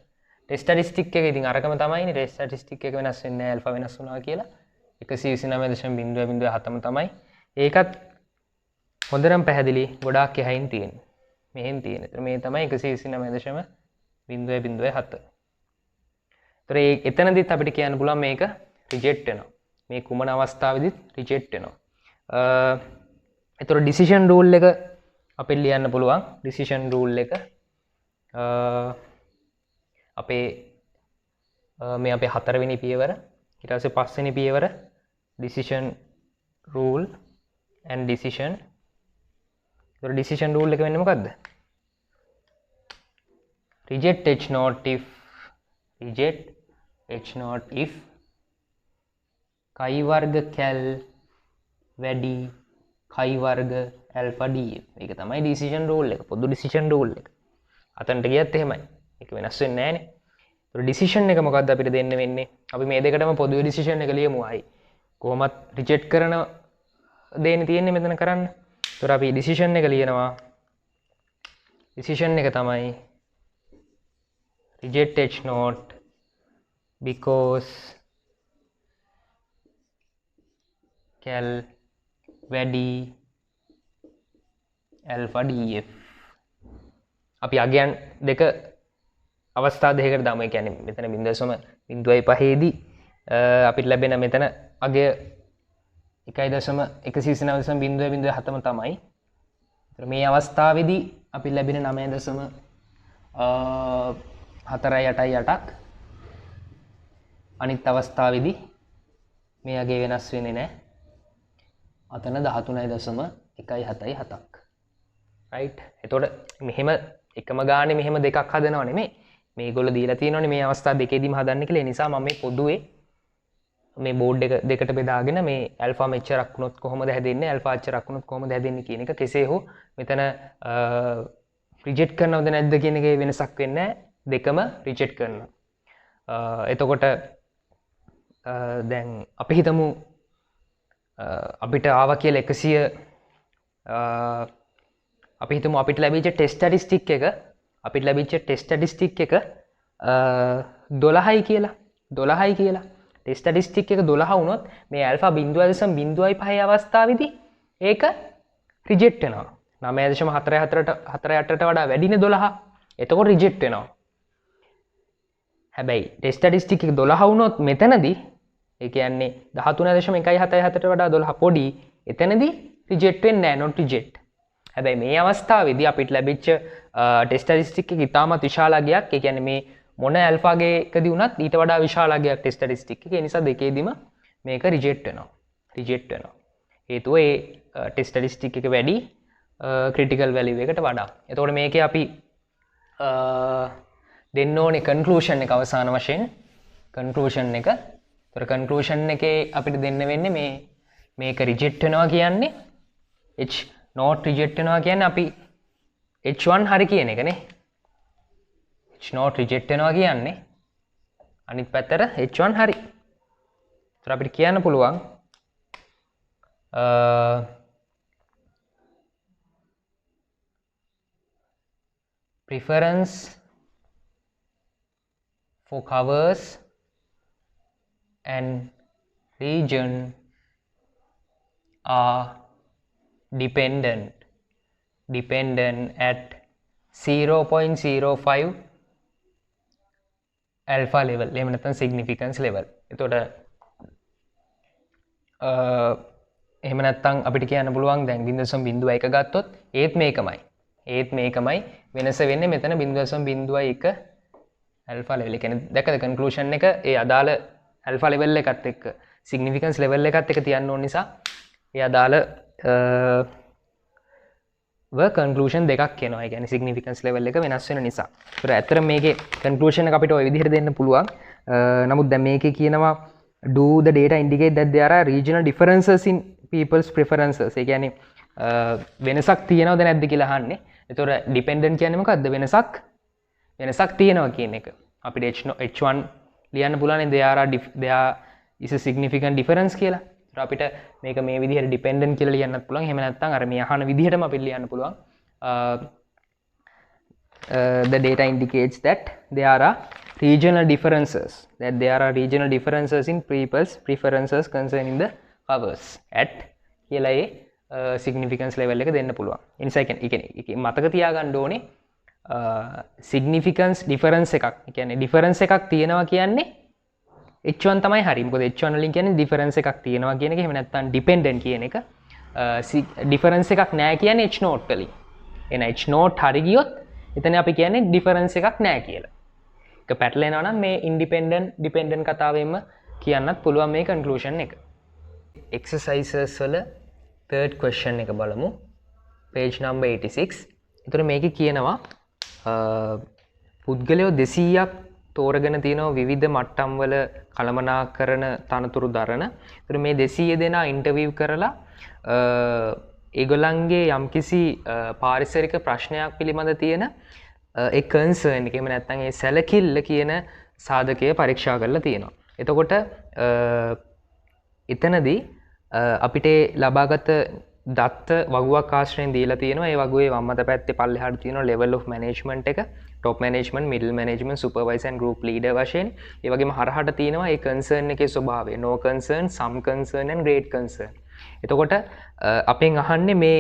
ටෙස්ට් ස්ටැටිස්ටික් එක ඉතින් අරකම තමයිනේ. ටෙස්ට් ස්ටැටිස්ටික් එක වෙනස් වෙන්නේ නැහැ ඇල්ෆා වෙනස් වුණා කියලා. 129.007ම තමයි. ඒකත් හොඳටම පැහැදිලි ගොඩාක් යහින් තියෙන්නේ. මෙහෙන් තියෙන්නේ. මේ තමයි 129.007. ඒතර එතනදිත් අපිට කියන්න පුළුවන් මේක රිජෙක්ට් වෙනවා. මේ කුමන අවස්ථාවේදීත් රිජෙක්ට් වෙනවා. ඒතර ඩිසිෂන් රූල් එක අපිට ලියන්න පුළුවන්. ඩිසිෂන් රූල් එක අපේ මේ අපේ හතරවෙනි පියවර ඊට පස්සේ පස්වෙනි පියවර decision rule and decision. ඒතර decision rule එක වෙන්නේ මොකද්ද? reject h not if chi වර්ග කැල් වැඩි chi වර්ග alpha df. ඒක තමයි decision rule එක. පොදු decision rule එක. අතනට ගියත් එහෙමයි. ඒක වෙනස් වෙන්නේ නැහැනේ. ඒතර decision එක මොකද්ද අපිට දෙන්න වෙන්නේ? අපි මේ දෙකටම පොදු decision එක ලියමු ආයි. කොහොමත් reject කරන දෙන්නේ තියෙන්නේ මෙතන කරන්න. ඒතර අපි decision එක ලියනවා. decision එක තමයි reject h not because cal වැඩි alpha df. අපි අගයන් දෙක අවස්ථා දෙකකට දාමු. ඒ කියන්නේ මෙතන 0.05 දී අපිට ලැබෙන මෙතන අගය 1.199.007ම තමයි. ඒතර මේ අවස්ථාවේදී අපි ලැබෙන 9.488ක්. අනිත් අවස්ථාවේදී මේ අගය වෙනස් වෙන්නේ නැහැ. අතන 13.177ක්. රයිට්. එතකොට මෙහෙම එකම ගානේ මෙහෙම දෙකක් හදනව නෙමෙයි. මේගොල්ලෝ දීලා තියෙනවනේ මේ අවස්ථා දෙකේදීම හදන්න කියලා. ඒ නිසා මම මේ පොදුවේ මේ බෝඩ් එක දෙකට බෙදාගෙන මේ ඇල්ෆා මෙච්චරක් වුණොත් කොහොමද හැදෙන්නේ, ඇල්ෆා එච්චරක් වුණොත් කොහොමද හැදෙන්නේ කියන එක කෙසේ හෝ මෙතන රිජෙක්ට් කරනවද නැද්ද කියන එකේ වෙනසක් වෙන්නේ නැහැ. දෙකම රිජෙක්ට් කරනවා. එතකොට දැන් අපි හිතමු අපිට ආවා කියලා 100 අපි හිතමු අපිට ලැබිච්ච ටෙස්ට් ස්ටැටිස්ටික් එක 12යි කියලා. ටෙස්ට් ස්ටැටිස්ටික් එක 12 වුණොත් මේ ඇල්ෆා 0.05 අවස්ථාවේදී ඒක රිජෙක්ට් වෙනවා. 9.448ට වඩා වැඩිනේ 12. එතකොට රිජෙක්ට් වෙනවා. හැබැයි ටෙස්ට් ස්ටැටිස්ටික් එක 12 වුණොත් මෙතනදී ඒ කියන්නේ 13.177ට වඩා 12 පොඩි. එතනදී රිජෙක්ට් වෙන්නේ නැහැ, not reject. හැබැයි මේ අවස්ථාවේදී අපිට ලැබිච්ච ටෙස්ට් ස්ටැටිස්ටික් එක ඉතාමත් විශාල අගයක්. ඒ කියන්නේ මේ මොන ඇල්ෆා ගේකදී වුණත් ඊට වඩා විශාල අගයක් ටෙස්ට් ස්ටැටිස්ටික් එක. ඒ නිසා දෙකේදීම මේක රිජෙක්ට් වෙනවා. හේතුව ඒ ටෙස්ට් ස්ටැටිස්ටික් එක වැඩි ක්‍රිටිකල් වැලියු එකට වඩා. එතකොට මේකේ අපි දෙන්න ඕනේ කන්ක්ලූෂන් එක අවසාන වශයෙන්. කන්ක්ලූෂන් එක. ඒතර කන්ක්ලූෂන් එකේ අපිට දෙන්න වෙන්නේ මේක රිජෙක්ට් වෙනවා කියන්නේ h not reject වෙනවා කියන්නේ අපි h1 හරි කියන එකනේ. h not reject වෙනවා කියන්නේ අනිත් පැත්තට h1 හරි. ඒතර අපිට කියන්න පුළුවන් preference for covers and region are dependent at 0.05 alpha level. එහෙම නැත්නම් significance level. එතකොට එහෙම නැත්නම් අපිට කියන්න පුළුවන් දැන් 0.01 ගත්තොත් ඒත් මේකමයි වෙනස වෙන්නේ මෙතන 0.01 alpha level. ඒ කියන්නේ දැක්කද conclusion එක ඒ අදාළ alpha level එකත් එක්ක significance level එකත් එක්ක තියන්න ඕන නිසා ඒ අදාළ කන්ක්ලූෂන් දෙකක් කියනවා. ඒ කියන්නේ සිග්නිෆිකන්ස් ලෙවල් එක වෙනස් වෙන නිසා. ඒතර ඇත්තට මේකේ කන්ක්ලූෂන් එක අපිට ওই විදිහට දෙන්න පුළුවන්. නමුත් දැන් මේකේ කියනවා do the data indicate that there are regional differences in people's preferences. ඒ කියන්නේ වෙනසක් තියෙනවද නැද්ද කියලා අහන්නේ. ඒතර dependent කියන්නේ මොකද්ද? වෙනසක් තියෙනවා කියන එක. අපිට h1 ලියන්න පුළුවන් there is a significant difference කියලා. අපිට මේක මේ විදිහට ඩිපෙන්ඩන්ට් කියලා ලියන්නත් පුළුවන්. එහෙම නැත්නම් අර මේ අහන විදිහටම අපිට ලියන්න පුළුවන්. The data indicates that there are regional differences in people's preferences concerning the covers at කියලා ඒ significance level එක දෙන්න පුළුවන්. ඒ නිසා ඒක මතක තියාගන්න ඕනේ significance difference එකක්. ඒ කියන්නේ difference එකක් තියෙනවා කියන්නේ h1 තමයි හරි. මොකද h1 වලින් කියන්නේ difference එකක් තියෙනවා කියන එක. එහෙම නැත්නම් dependent කියන එක. difference එකක් නැහැ කියන්නේ h0 වලින්. එහෙනම් h0 හරි ගියොත් එතන අපි කියන්නේ ඩිෆරන්ස් එකක් නැහැ කියලා. ඒක පැටලෙනවා නම් මේ ඉන්ඩිපෙන්ඩන්ට් ඩිපෙන්ඩන්ට් කතාවෙම කියන්නත් පුළුවන් මේ කන්ක්ලූෂන් එක. එක්සර්සයිසස් වල third question එක බලමු. page number 86. එතකොට මේකේ කියනවා පුද්ගලයෝ 200ක් තෝරගෙන තියෙනවා විවිධ මට්ටම් වල කළමනාකරන තනතුරු දරන. එතකොට මේ 200 දෙනා ඉන්ටර්විව් කරලා ඒගොල්ලන්ගේ යම්කිසි පාරිසරික ප්‍රශ්නයක් පිළිබඳ තියෙන ඒ කන්සර්න් එක එහෙම නැත්නම් ඒ සැලකිල්ල කියන සාධකය පරීක්ෂා කරලා තියෙනවා. එතකොට එතනදී අපිට ලබාගත දත්ත වගුවක් ආශ්‍රයෙන් දීලා තියෙනවා. ඒ වගුවේ වම් අත පැත්තේ පල්ලෙහාට තියෙනවා level of management එක, top management, middle management, supervisor and group leader වශයෙන්. ඒ වගේම හරහට තියෙනවා ඒ concern එකේ ස්වභාවය, no concern, some concern and great concern. එතකොට අපෙන් අහන්නේ මේ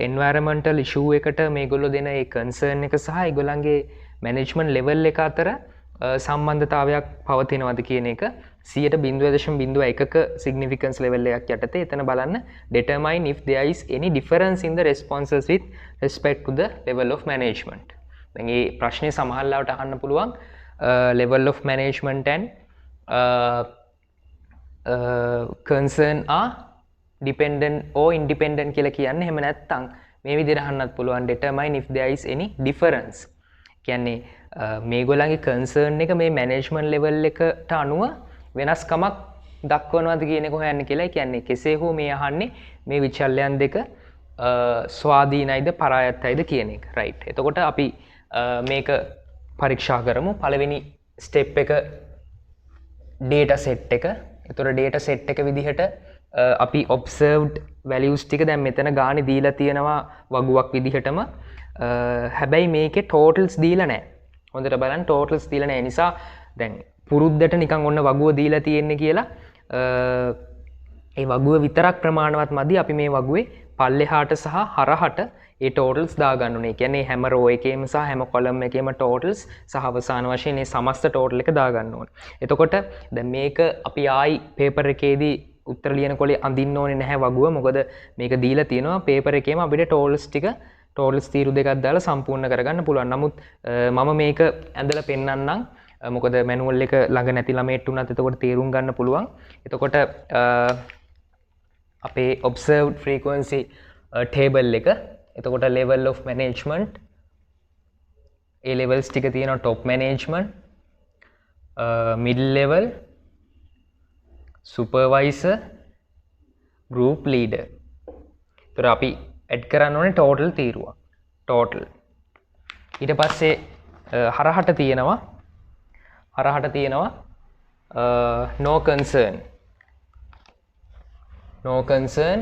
environmental issue එකට මේගොල්ලෝ දෙන ඒ concern එක සහ ඒගොල්ලන්ගේ management level එක අතර සම්බන්ධතාවයක් පවතිනවද කියන එක 0.01ක significance level එකක් යටතේ එතන බලන්න determine if there is any difference in the responses with respect to the level of management. දැන් මේ ප්‍රශ්නේ සමහරවිට අහන්න පුළුවන් level of management and concern are dependent or independent කියලා කියන්නේ එහෙම නැත්නම් මේ විදිහට අහන්නත් පුළුවන් determine if there is any difference. කියන්නේ මේගොල්ලන්ගේ කන්සර්න් එක මේ මැනේජ්මන්ට් ලෙවල් එකට අනුව වෙනස්කමක් දක්වනවාද කියන එක හොයන්න කියලා. කියන්නේ කෙසේ හෝ මේ අහන්නේ මේ විචල්යන් දෙක ස්වාධීනයිද පරායත්තයිද කියන එක. රයිට්. එතකොට අපි මේක පරීක්ෂා කරමු. පළවෙනි ස්ටෙප් එක data set එක. එතකොට data set එක විදිහට අපි observed values ටික දැන් මෙතන ගානේ දීලා තියෙනවා වගුවක් විදිහටම. හැබැයි මේකේ totals දීලා නැහැ. හොඳට බලන්න totals දීලා නැහැ. නිසා දැන් පුරුද්දට නිකන් ඔන්න වගුව දීලා තියෙන්නේ කියලා ඒ වගුව විතරක් ප්‍රමාණවත් මදි. අපි මේ වගුවේ පල්ලෙහාට සහ හරහට ඒ totals දාගන්න ඕනේ. ඒ කියන්නේ හැම row එකේම සහ හැම column එකේම totals සහ අවසාන වශයෙන් මේ සමස්ත total එක දාගන්න ඕනේ. එතකොට දැන් මේක අපි ආයි paper එකේදී උත්තර ලියන කොලේ අඳින්න ඕනේ නැහැ වගුව. මොකද මේක දීලා තියෙනවා paper එකේම අපිට totals ටික totals තීරු දෙකක් දාලා සම්පූර්ණ කරගන්න පුළුවන්. නමුත් මම මේක ඇඳලා පෙන්නන්නම්. මොකද මැනුවල් එක ළඟ නැති ළමයට උනත් එතකොට තේරුම් ගන්න පුළුවන්. එතකොට අපේ observed frequency table එක එතකොට level of management A levels ටික තියෙනවා top management middle level supervisor group leader. එතකොට අපි add කරන්න ඕනේ total තීරුවක්. total. ඊට පස්සේ හරහට තියෙනවා no concern, no concern,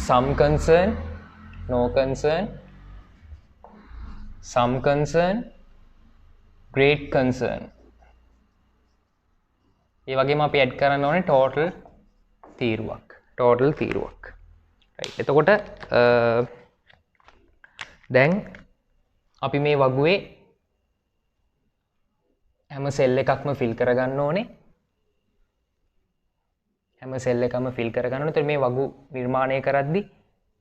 some concern, no concern, some concern, great concern. ඒ වගේම අපි add කරන්න ඕනේ total තීරුවක්. right. එතකොට දැන් අපි මේ වගුවේ හැම සෙල් එකක්ම ෆිල් කරගන්න ඕනේ. එතකොට මේ වගු නිර්මාණය කරද්දී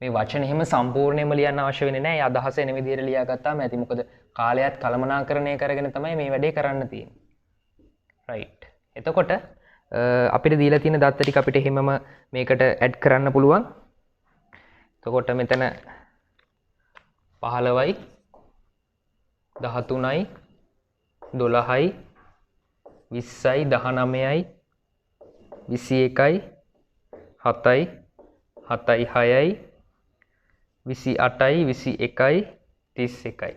මේ වචන එහෙම සම්පූර්ණයෙන්ම ලියන්න අවශ්‍ය වෙන්නේ නැහැ. ඒ අදහස එන විදිහට ලියාගත්තාම ඇති. මොකද කාලයත් කළමනාකරණය කරගෙන තමයි මේ වැඩේ කරන්න තියෙන්නේ. right. එතකොට අපිට දීලා තියෙන දත්ත ටික අපිට එහෙමම මේකට ඇඩ් කරන්න පුළුවන්. එතකොට මෙතන 15යි 13යි 12යි 20යි 19යි 21යි 7යි 7යි 6යි 28යි 21යි 31යි.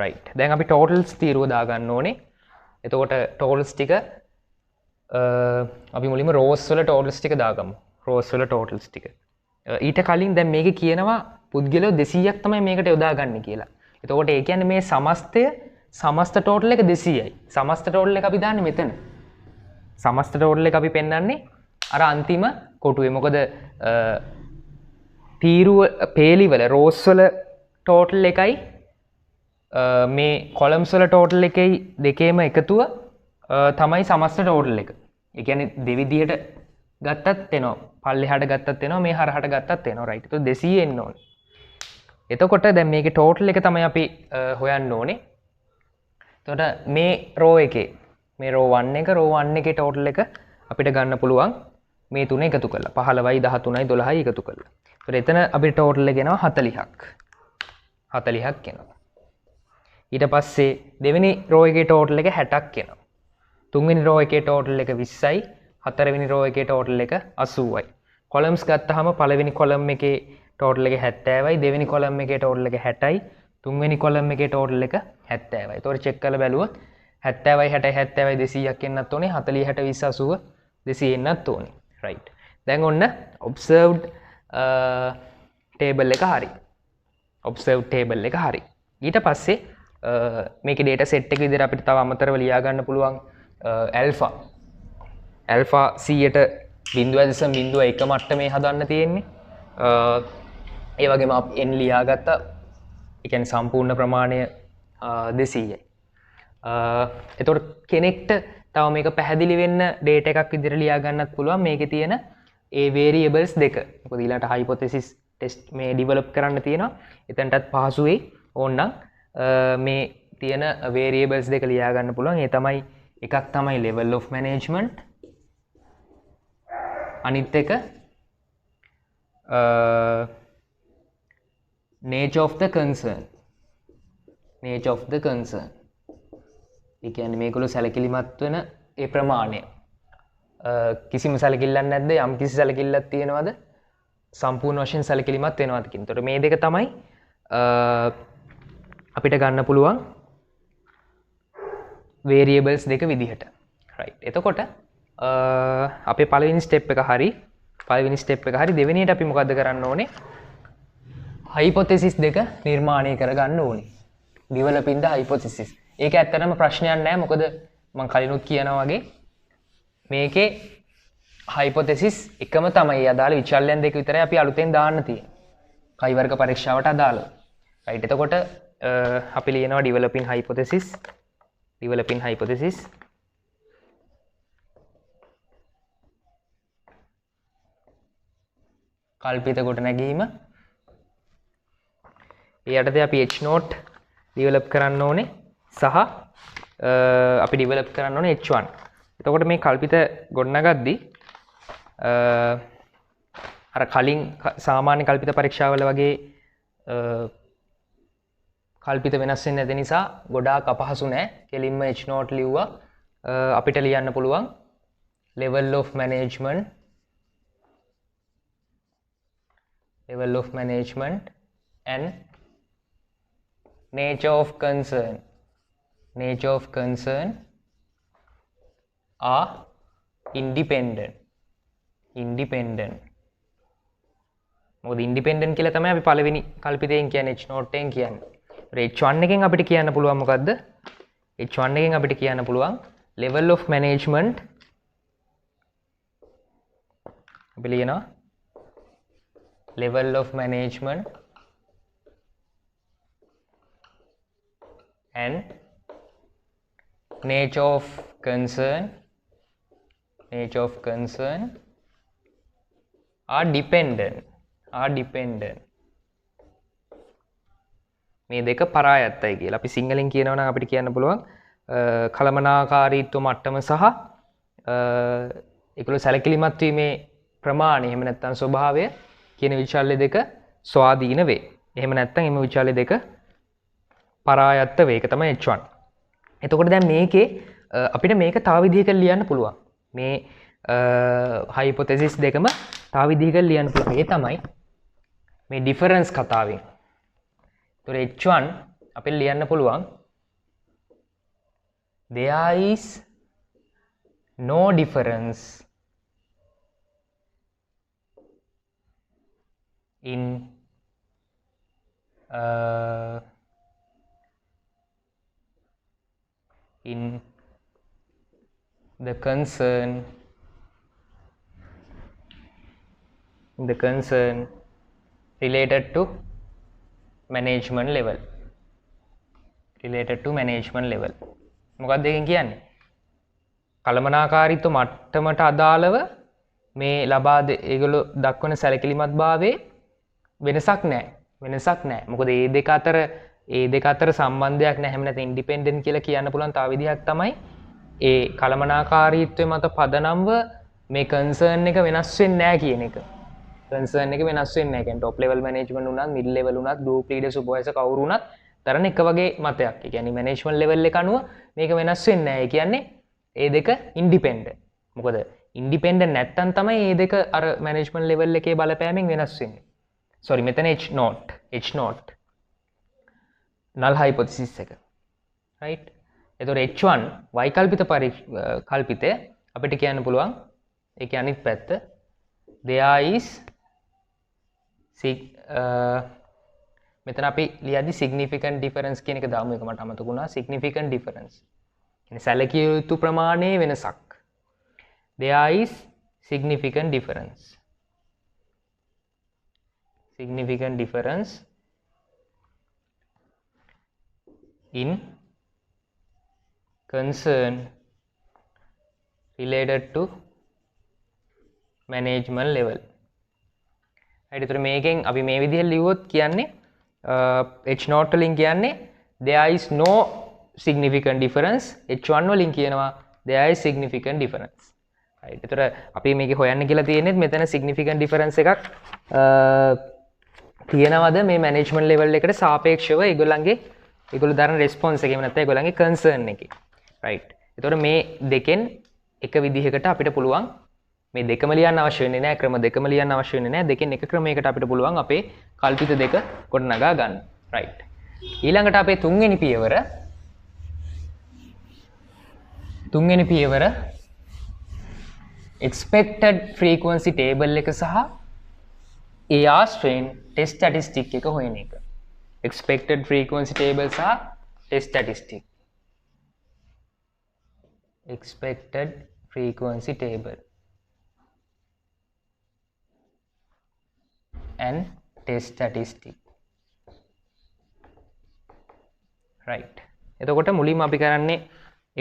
right. දැන් අපි totals තීරුව දාගන්න ඕනේ. එතකොට totals ටික අපි මුලින්ම rows වල totals ටික දාගමු. totals ටික. ඊට කලින් දැන් මේකේ කියනවා පුද්ගලයෝ 200ක් තමයි මේකට යොදාගන්නේ කියලා. එතකොට ඒ කියන්නේ මේ සමස්ත total එක 200යි. සමස්ත total එක අපි දාන්නේ මෙතන. සමස්ත total එක අපි පෙන්වන්නේ අර අන්තිම කොටුවේ. මොකද තීරුව පේලිවල rows වල total එකයි මේ columns වල total එකයි දෙකේම එකතුව තමයි සමස්ත total එක. ඒ කියන්නේ දෙවිදියට ගත්තත් එනවා. පල්ලෙහාට ගත්තත් එනවා. මේ හරහට ගත්තත් එනවා. right. ඒක 200 එන්න ඕනේ. එතකොට දැන් මේකේ ටෝටල් එක තමයි අපි හොයන්න ඕනේ. එතකොට මේ රෝ එකේ මේ රෝ 1 එක රෝ 1 එකේ ටෝටල් එක අපිට ගන්න පුළුවන් මේ තුන එකතු කරලා 15යි 13යි 12යි එකතු කරලා. එතකොට එතන අපිට ටෝටල් එක එනවා 40ක්. 40ක් එනවා. ඊට පස්සේ දෙවෙනි රෝ එකේ ටෝටල් එක 60ක් එනවා. තුන්වෙනි රෝ එකේ ටෝටල් එක 20යි, හතරවෙනි රෝ එකේ ටෝටල් එක 80යි. කොලම්ස් ගත්තාම පළවෙනි කොලම් එකේ ටෝටල් එක 70යි, දෙවෙනි කොලම් එකේ ටෝටල් එක 60යි, තුන්වෙනි කොලම් එකේ ටෝටල් එක 70යි. ඒතකොට චෙක් කරලා බැලුවොත් 70යි 60යි 70යි 200ක් එන්නත් ඕනේ, 40 60 20 80 200 එන්නත් ඕනේ. right. දැන් ඔන්න observed table එක හරි. observed table එක හරි. ඊට පස්සේ මේකේ data set එක විදිහට අපිට තව අමතරව ලියා ගන්න පුළුවන් alpha 100ට 0.01 මට්ටමේ හදන්න තියෙන්නේ. ඒ වගේම අපි n ලියා ගත්තා. ඒ කියන්නේ සම්පූර්ණ ප්‍රමාණය 200යි. එතකොට කෙනෙක්ට තව මේක පැහැදිලි වෙන්න data එකක් විදිහට ලියා ගන්නත් පුළුවන් මේකේ තියෙන ඒ variables දෙක. මොකද ඊළඟට hypothesis test මේ develop කරන්න තියෙනවා. එතනටත් පහසු වෙයි. ඕනනම් මේ තියෙන variables දෙක ලියා ගන්න පුළුවන්. ඒ තමයි එකක් තමයි level of management, අනිත් එක nature of the concern. nature of the concern. ඒ කියන්නේ මේගොල්ලෝ සැලකිලිමත් වෙන ඒ ප්‍රමාණය. කිසිම සැලකිල්ලක් නැද්ද? යම් කිසි සැලකිල්ලක් තියෙනවද? සම්පූර්ණ වශයෙන් සැලකිලිමත් වෙනවද කියන. ඒතකොට මේ දෙක තමයි අපිට ගන්න පුළුවන් variables දෙක විදිහට. right. එතකොට අපේ පළවෙනි step එක හරි. පළවෙනි step එක හරි. දෙවෙනියට අපි මොකද්ද කරන්න ඕනේ? hypothesis දෙක නිර්මාණය කරගන්න ඕනේ. developing the hypothesis. ඒක ඇත්තටම ප්‍රශ්නයක් නෑ. මොකද මම කලිනුත් කියනවා වගේ මේකේ hypothesis එකම තමයි. අදාළ විචල්යන් දෙක විතරයි අපි අලුතෙන් දාන්න තියෙන්නේ. කයි වර්ග පරීක්ෂාවට අදාළව. right. එතකොට අපි ලියනවා developing hypothesis. developing hypothesis. කල්පිත කොට නැගීම. ඒ යටතේ අපි h note develop කරන්න ඕනේ සහ අපි develop කරන්න ඕනේ h1. එතකොට මේ කල්පිත ගොඩනගද්දී අර කලින් සාමාන්‍ය කල්පිත පරීක්ෂාවල වගේ කල්පිත වෙනස් වෙන්නේ නැති නිසා ගොඩාක් අපහසු නෑ. කෙලින්ම h note ලිව්වා. අපිට ලියන්න පුළුවන් level of management, level of management and nature of concern. nature of concern are independent. මොකද independent කියලා තමයි අපි පළවෙනි කල්පිතයෙන් කියන්නේ h note එකෙන් කියන්නේ. h1 එකෙන් අපිට කියන්න පුළුවන් මොකද්ද? h1 එකෙන් අපිට කියන්න පුළුවන් level of management. අපි ලියනවා level of management and nature of concern are dependent. මේ දෙක පරායත්තයි කියලා. අපි සිංහලෙන් කියනවා නම් අපිට කියන්න පුළුවන් කළමනාකාරීත්ව මට්ටම සහ ඒකල සැලකිලිමත් වීමේ ප්‍රමාණය එහෙම නැත්නම් ස්වභාවය කියන විචල්්‍ය දෙක ස්වාධීන වේ. එහෙම නැත්නම් එම විචල්්‍ය දෙක පරායත්ත වේ. ඒක තමයි h1. එතකොට දැන් මේකේ අපිට මේක තව විදිහකට ලියන්න පුළුවන්. මේ hypothesis දෙකම තව විදිහකට ලියන්න පුළුවන්. ඒ තමයි මේ difference කතාවෙන්. ඒතකොට h1 අපිට ලියන්න පුළුවන් there is no difference in the concern related to management level. මොකක්ද එකෙන් කියන්නේ? කළමනාකාරීත්ව මට්ටමට අදාළව මේ ලබා ඒගොල්ලෝ දක්වන සැලකිලිමත් භාවයේ වෙනසක් නැහැ. වෙනසක් නැහැ. මොකද ඒ දෙක අතර සම්බන්ධයක් නැහැ. එහෙම නැත්නම් ඉන්ඩිපෙන්ඩන්ට් කියලා කියන්න පුළුවන් තව විදිහක් තමයි ඒ කළමනාකාරීත්වය මත පදනම්ව මේ කන්සර්න් එක වෙනස් වෙන්නේ නැහැ කියන එක. කන්සර්න් එක වෙනස් වෙන්නේ නැහැ. කියන්නේ টপ ලෙවල් මැනේජ්මන්ට් උනත් මිඩ් ලෙවල් උනත් ගෲප් ලීඩර් සුපර්වයිසර් කවුරු උනත් තරන එක වගේ මතයක්. ඒ කියන්නේ මැනේජ්මන්ට් ලෙවල් එක අනුව මේක වෙනස් වෙන්නේ නැහැ. ඒ කියන්නේ ඒ දෙක ඉන්ඩිපෙන්ඩන්ට්. මොකද ඉන්ඩිපෙන්ඩන්ට් නැත්තම් තමයි මේ දෙක අර මැනේජ්මන්ට් ලෙවල් එකේ බලපෑමෙන් වෙනස් වෙන්නේ. sorry මෙතන H not null hypothesis එක. right? එතකොට H1 වෛකල්පිත කල්පිතය අපිට කියන්න පුළුවන් ඒකේ අනිත් පැත්ත there is මෙතන අපි ලියද්දි significant difference කියන එක දාමු. ඒක මට අමතක වුණා. significant difference කියන්නේ සැලකිය යුතු ප්‍රමාණයේ වෙනසක්. there is significant difference in concern related to management level. right? එතකොට මේකෙන් අපි මේ විදිහට ලියුවොත් කියන්නේ H not වලින් කියන්නේ there is no significant difference. H1 වලින් කියනවා there is significant difference. right? එතකොට අපි මේකේ හොයන්න කියලා තියෙන්නේ මෙතන significant difference එකක් තියෙනවද මේ මැනේජ්මන්ට් ලෙවල් එකට සාපේක්ෂව ඒගොල්ලෝ දරන රෙස්පොන්ස් එකේ නැත්නම් ඒගොල්ලන්ගේ කන්සර්න් එකේ. right? එතකොට මේ දෙකෙන් එක විදිහකට අපිට පුළුවන් මේ දෙකම ලියන්න අවශ්‍ය වෙන්නේ නැහැ. ක්‍රම දෙකම ලියන්න අවශ්‍ය වෙන්නේ නැහැ. දෙකෙන් එක ක්‍රමයකට අපිට පුළුවන් අපේ කල්පිත දෙක ගොඩනගා ගන්න. right? ඊළඟට අපේ තුන්වෙනි පියවර expected frequency table එක සහ AR strain test statistic එක හොයන එක. expected frequency table සහ test statistic. expected frequency table and test statistic. right? එතකොට මුලින්ම අපි කරන්නේ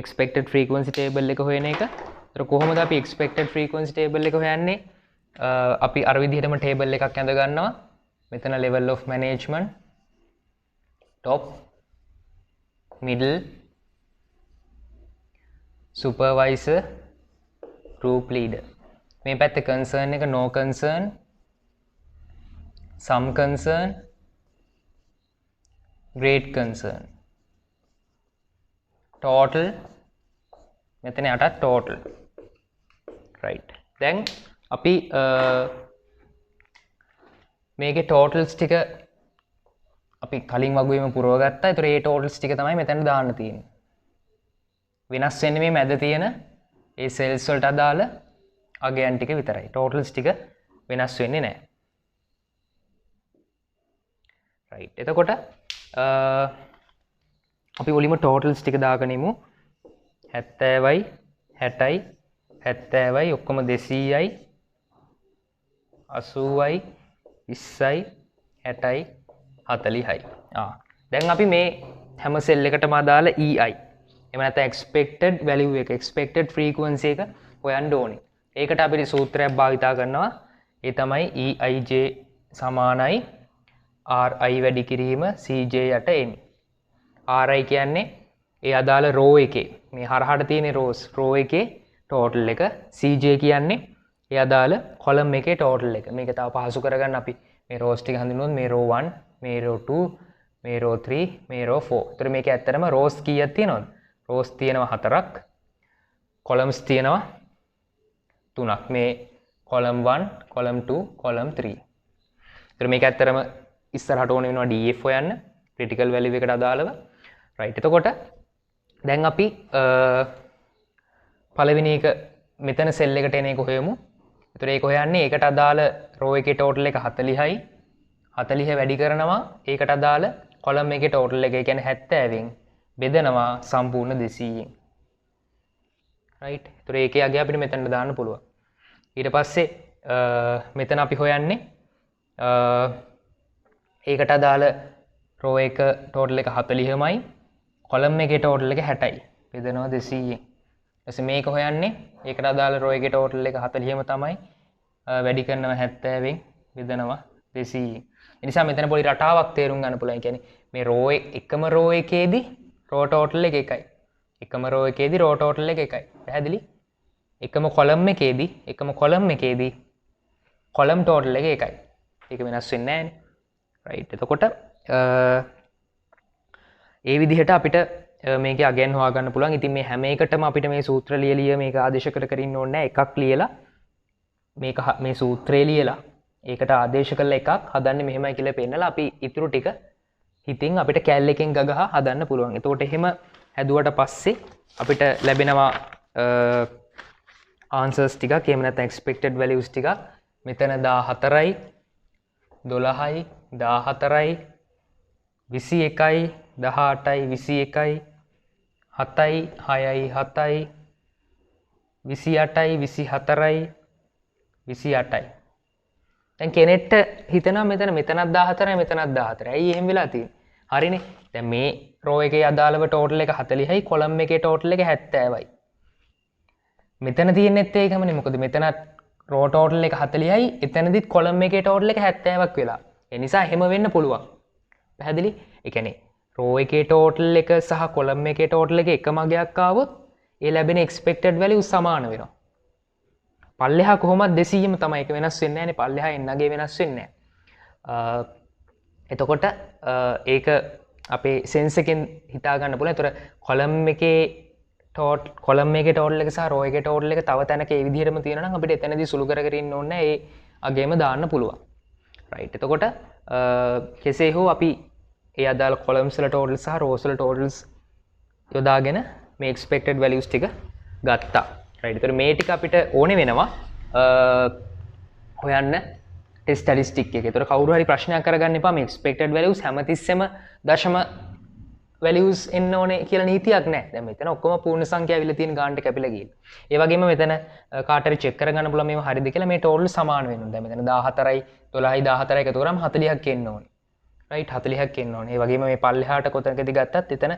expected frequency table එක හොයන එක. ඒතර කොහොමද අපි expected frequency table එක හොයන්නේ? අපි අර විදිහටම table එකක් ඇඳ ගන්නවා. මෙතන level of management, top, middle, supervisor, group leader. මේ පැත්තේ concern එක no concern, some concern, great concern, total, මෙතන යටත් total. right? දැන් අපි මේකේ totals ටික අපි කලින් වගේම පුරව ගත්තා. ඒතර මේ totals ටික තමයි මෙතන දාන්න තියෙන්නේ. වෙනස් වෙන්නේ මේ මැද තියෙන ඒ cells වලට අදාළ අගයන් ටික විතරයි. totals ටික වෙනස් වෙන්නේ නැහැ. right? එතකොට අපි මුලින්ම totals ටික දාගෙන ඉමු. 70යි 60යි 70යි ඔක්කොම 200යි 80යි 20යි 60යි 40යි. දැන් අපි මේ හැම සෙල් එකටම අදාළ EI එහෙම නැත්නම් expected value එක expected frequency එක හොයන්න ඕනේ. ඒකට අපිට සූත්‍රයක් භාවිතා කරනවා. ඒ තමයි EIJ සමානයි RI වැඩි කිරීම CJ යට M. RI කියන්නේ ඒ අදාළ row එකේ මේ හරහට තියෙන row එකේ total එක. CJ කියන්නේ ඒ අදාළ column එකේ total එක. මේක තව පහසු කරගන්න අපි මේ rows ටික හඳුන්වුවොත් මේ row 1, මේ row 2, මේ row 3, මේ row 4. ඒතර මේක ඇත්තටම rows කීයක් තියෙනවද? rows තියෙනවා 4ක්. columns තියෙනවා 3ක්. මේ column 1, column 2, column 3. ඒතර මේක ඇත්තටම ඉස්සරහට ඕන වෙනවා DF හොයන්න critical value එකට අදාළව. right? එතකොට දැන් අපි පළවෙනි එක මෙතන සෙල් එකට එන එක හොයමු. ඒතර ඒක හොයන්නේ ඒකට අදාළ row එකේ total එක 40යි. 40 වැඩි කරනවා ඒකට අදාළ column එකේ total එක. ඒ කියන්නේ 70න් බෙදනවා සම්පූර්ණ 200න්. right? ඒතර ඒකේ අගය අපිට මෙතනට දාන්න පුළුවන්. ඊට පස්සේ මෙතන අපි හොයන්නේ ඒකට අදාළ row එක total එක 40මයි column එකේ total එක 60යි. බෙදනවා 200න්. ඊට මේක හොයන්නේ ඒකට අදාළ row එකේ total එක 40ම තමයි වැඩි කරනවා 70න් බෙදනවා 200න්. ඒ නිසා මෙතන පොඩි රටාවක් තේරුම් ගන්න පුළුවන්. කියන්නේ මේ රෝ එකම රෝ එකේදී රෝ ටෝටල් එක එකයි. එකම රෝ එකේදී රෝ ටෝටල් එක එකයි. පැහැදිලි? එකම කොලම් එකේදී කොලම් ටෝටල් එක එකයි. ඒක වෙනස් වෙන්නේ නැහැ නේ. රයිට්. එතකොට ඒ විදිහට අපිට මේක අගයන් හොයාගන්න පුළුවන්. ඉතින් මේ හැම එකටම අපිට මේ සූත්‍ර ලියලිය මේක ආදේශ කර ඉන්න ඕනේ නැහැ. එකක් ලියලා මේක මේ සූත්‍රය ලියලා ඒකට ආදේශ කළ එකක් හදන්නේ මෙහෙමයි කියලා පෙන්නලා අපි ඊටු ටික හිතින් අපිට කැල් එකෙන් ගගහ හදන්න පුළුවන්. එතකොට එහෙම හැදුවට පස්සේ අපිට ලැබෙනවා ආන්සර්ස් ටිකක්. එහෙම නැත්නම් expected values ටිකක්. මෙතන 14යි 12යි 14යි 21යි 18යි 21යි 7යි 6යි 7යි 28යි 24යි 28යි. දැන් කෙනෙක්ට හිතනවා මෙතනත් 14යි මෙතනත් 14යි. ඇයි එහෙම වෙලා තියෙන්නේ? හරිනේ. දැන් මේ රෝ එකේ අදාළව ටෝටල් එක 40යි කොලම් එකේ ටෝටල් එක 70යි. මෙතන තියෙන්නෙත් ඒකමනේ. මොකද මෙතනත් රෝ ටෝටල් එක 40යි එතනදිත් කොලම් එකේ ටෝටල් එක 70ක් වෙලා. ඒ නිසා එහෙම වෙන්න පුළුවන්. පැහැදිලි? ඒ කියන්නේ රෝ එකේ ටෝටල් එක සහ කොලම් එකේ ටෝටල් එක එකම අගයක් ආවොත් ඒ ලැබෙන expected value සමාන වෙනවා. පල්ලෙහා කොහොමද 200ම තමයි. ඒක වෙනස් වෙන්නේ නැහැ නේ. පල්ලෙහා එන්නගේ වෙනස් වෙන්නේ නැහැ. එතකොට ඒක අපේ සෙන්ස් එකෙන් හිතා ගන්න පුළුවන්. ඒතර කොලම් එකේ ටෝටල් එක සහ රෝ එකේ ටෝටල් එක තව තැනක ඒ විදිහටම තියෙනවා නම් අපිට එතනදී සුළු කර කර ඉන්න ඕනේ නැහැ. ඒ අගේම දාන්න පුළුවන්. රයිට්. එතකොට කෙසේ හෝ අපි ඒ අදාළ කොලම්ස් වල ටෝටල්ස් සහ රෝස් වල ටෝටල්ස් යොදාගෙන මේ expected values ටික ගත්තා. රයිට්. ඒතර මේ ටික අපිට ඕනේ වෙනවා හොයන්න ටෙස්ට් ස්ටැටිස්ටික් එකේ. ඒතර කවුරු හරි ප්‍රශ්නයක් කරගන්න එපා මේ expected values හැමතිස්සෙම දශම values එන්න ඕනේ කියලා නීතියක් නැහැ. දැන් මෙතන ඔක්කොම පූර්ණ සංඛ්‍යා ඇවිල්ලා තියෙන ගානට කැපිලා ගිහින්. ඒ වගේම මෙතන කාට හරි චෙක් කරගන්න පුළුවන් මේව හරිද කියලා. මේ ටෝටල් සමාන වෙනවා. දැන් මෙතන 14යි 12යි 14යි එකතු කරාම 40ක් එන්න ඕනේ. රයිට්. 40ක් එන්න ඕනේ. ඒ වගේම මේ පල්ලෙහාට කොතනකදී ගත්තත් එතන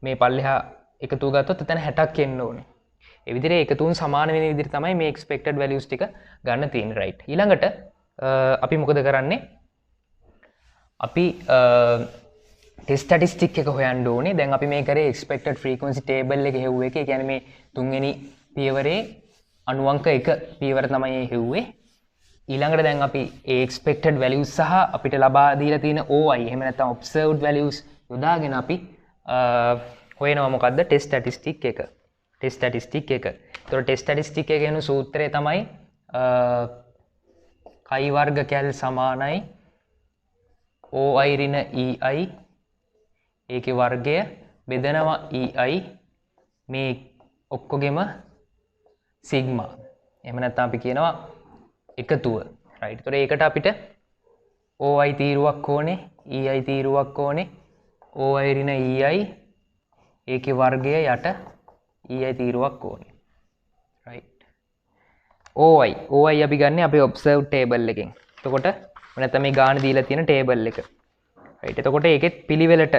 මේ පල්ලෙහා එකතු ගත්තොත් එතන 60ක් එන්න ඕනේ. ඒ විදිහට එකතුන් සමාන වෙන විදිහට තමයි මේ expected values ටික ගන්න තියෙන්නේ. රයිට්. ඊළඟට අපි මොකද කරන්නේ? අපි ටෙස්ට් ස්ටැටිස්ටික් එක හොයන්න ඕනේ. දැන් අපි මේ කරේ expected frequency table එක හෙව්වේ එක. ඒ කියන්නේ මේ තුන්වෙනි පියවරේ අණු අංක 1 පියවර තමයි මේ හෙව්වේ. ඊළඟට දැන් අපි ඒ expected values සහ අපිට ලබා දීලා තියෙන OI එහෙම නැත්නම් observed values යොදාගෙන අපි හොයනවා මොකද්ද? ටෙස්ට් ස්ටැටිස්ටික් එක. ටෙස්ට් ස්ටැටිස්ටික් එක. ඒතකොට ටෙස්ට් ස්ටැටිස්ටික් එක කියන සූත්‍රය තමයි කයි වර්ග කැල් සමානයි OI ඍණ EI ඒකේ වර්ගය බෙදනවා EI මේ ඔක්කොගෙම සිග්මා. එහෙම නැත්නම් අපි කියනවා එකතුව. රයිට්. ඒතකොට ඒකට අපිට OI තීරුවක් ඕනේ, EI තීරුවක් ඕනේ. OI ඍණ EI ඒකේ වර්ගය යට EI තීරුවක් ඕනේ. රයිට්. OI අපි ගන්න අපේ observed table එකෙන්. එතකොට නැත්නම් මේ ගාන දීලා තියෙන table එක. රයිට්. එතකොට ඒකෙත් පිළිවෙලට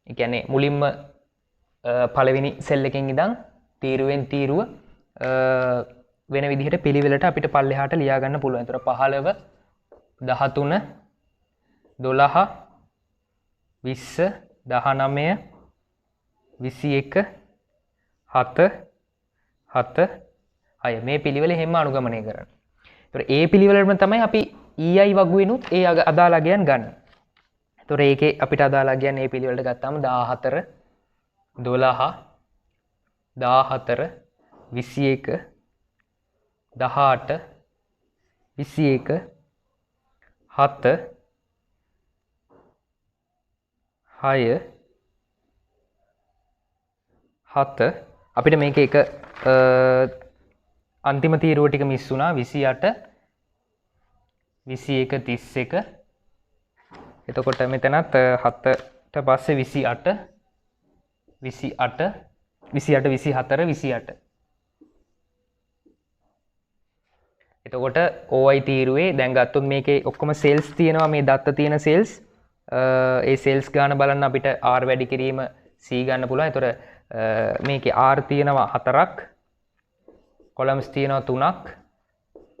ඒ කියන්නේ මුලින්ම පළවෙනි සෙල් එකෙන් ඉඳන් තීරුවෙන් තීරුව වෙන විදිහට පිළිවෙලට අපිට පල්ලෙහාට ලියා ගන්න පුළුවන්. ඒතර 15 13 12 20 19 21 7 7 6 මේ පිළිවෙල හැම අනුගමනය කරන්න. ඒතර ඒ පිළිවෙලටම තමයි අපි EI වගුවෙනුත් ඒ අදාළ අගයන් ගන්න. ඒතර ඒකේ අපිට අදාළ අගයන් මේ පිළිවෙලට ගත්තාම 14 12 14 21 18 21 7 6 7 අපිට මේක එක අන්තිම තීරුව ටික මිස් වුණා 28 21 31 එතකොට මෙතනත් 7ට පස්සේ 28 28 28 24 28 එතකොට OI තීරුවේ දැන් ගත්තොත් මේකේ ඔක්කොම සෙල්ස් තියෙනවා මේ දත්ත තියෙන සෙල්ස් ඒ සෙල්ස් ගාන බලන්න අපිට R වැඩි කිරීම C ගන්න පුළුවන්. එතකොට මේකේ R තියෙනවා 4ක් කොලම්ස් තියෙනවා 3ක්.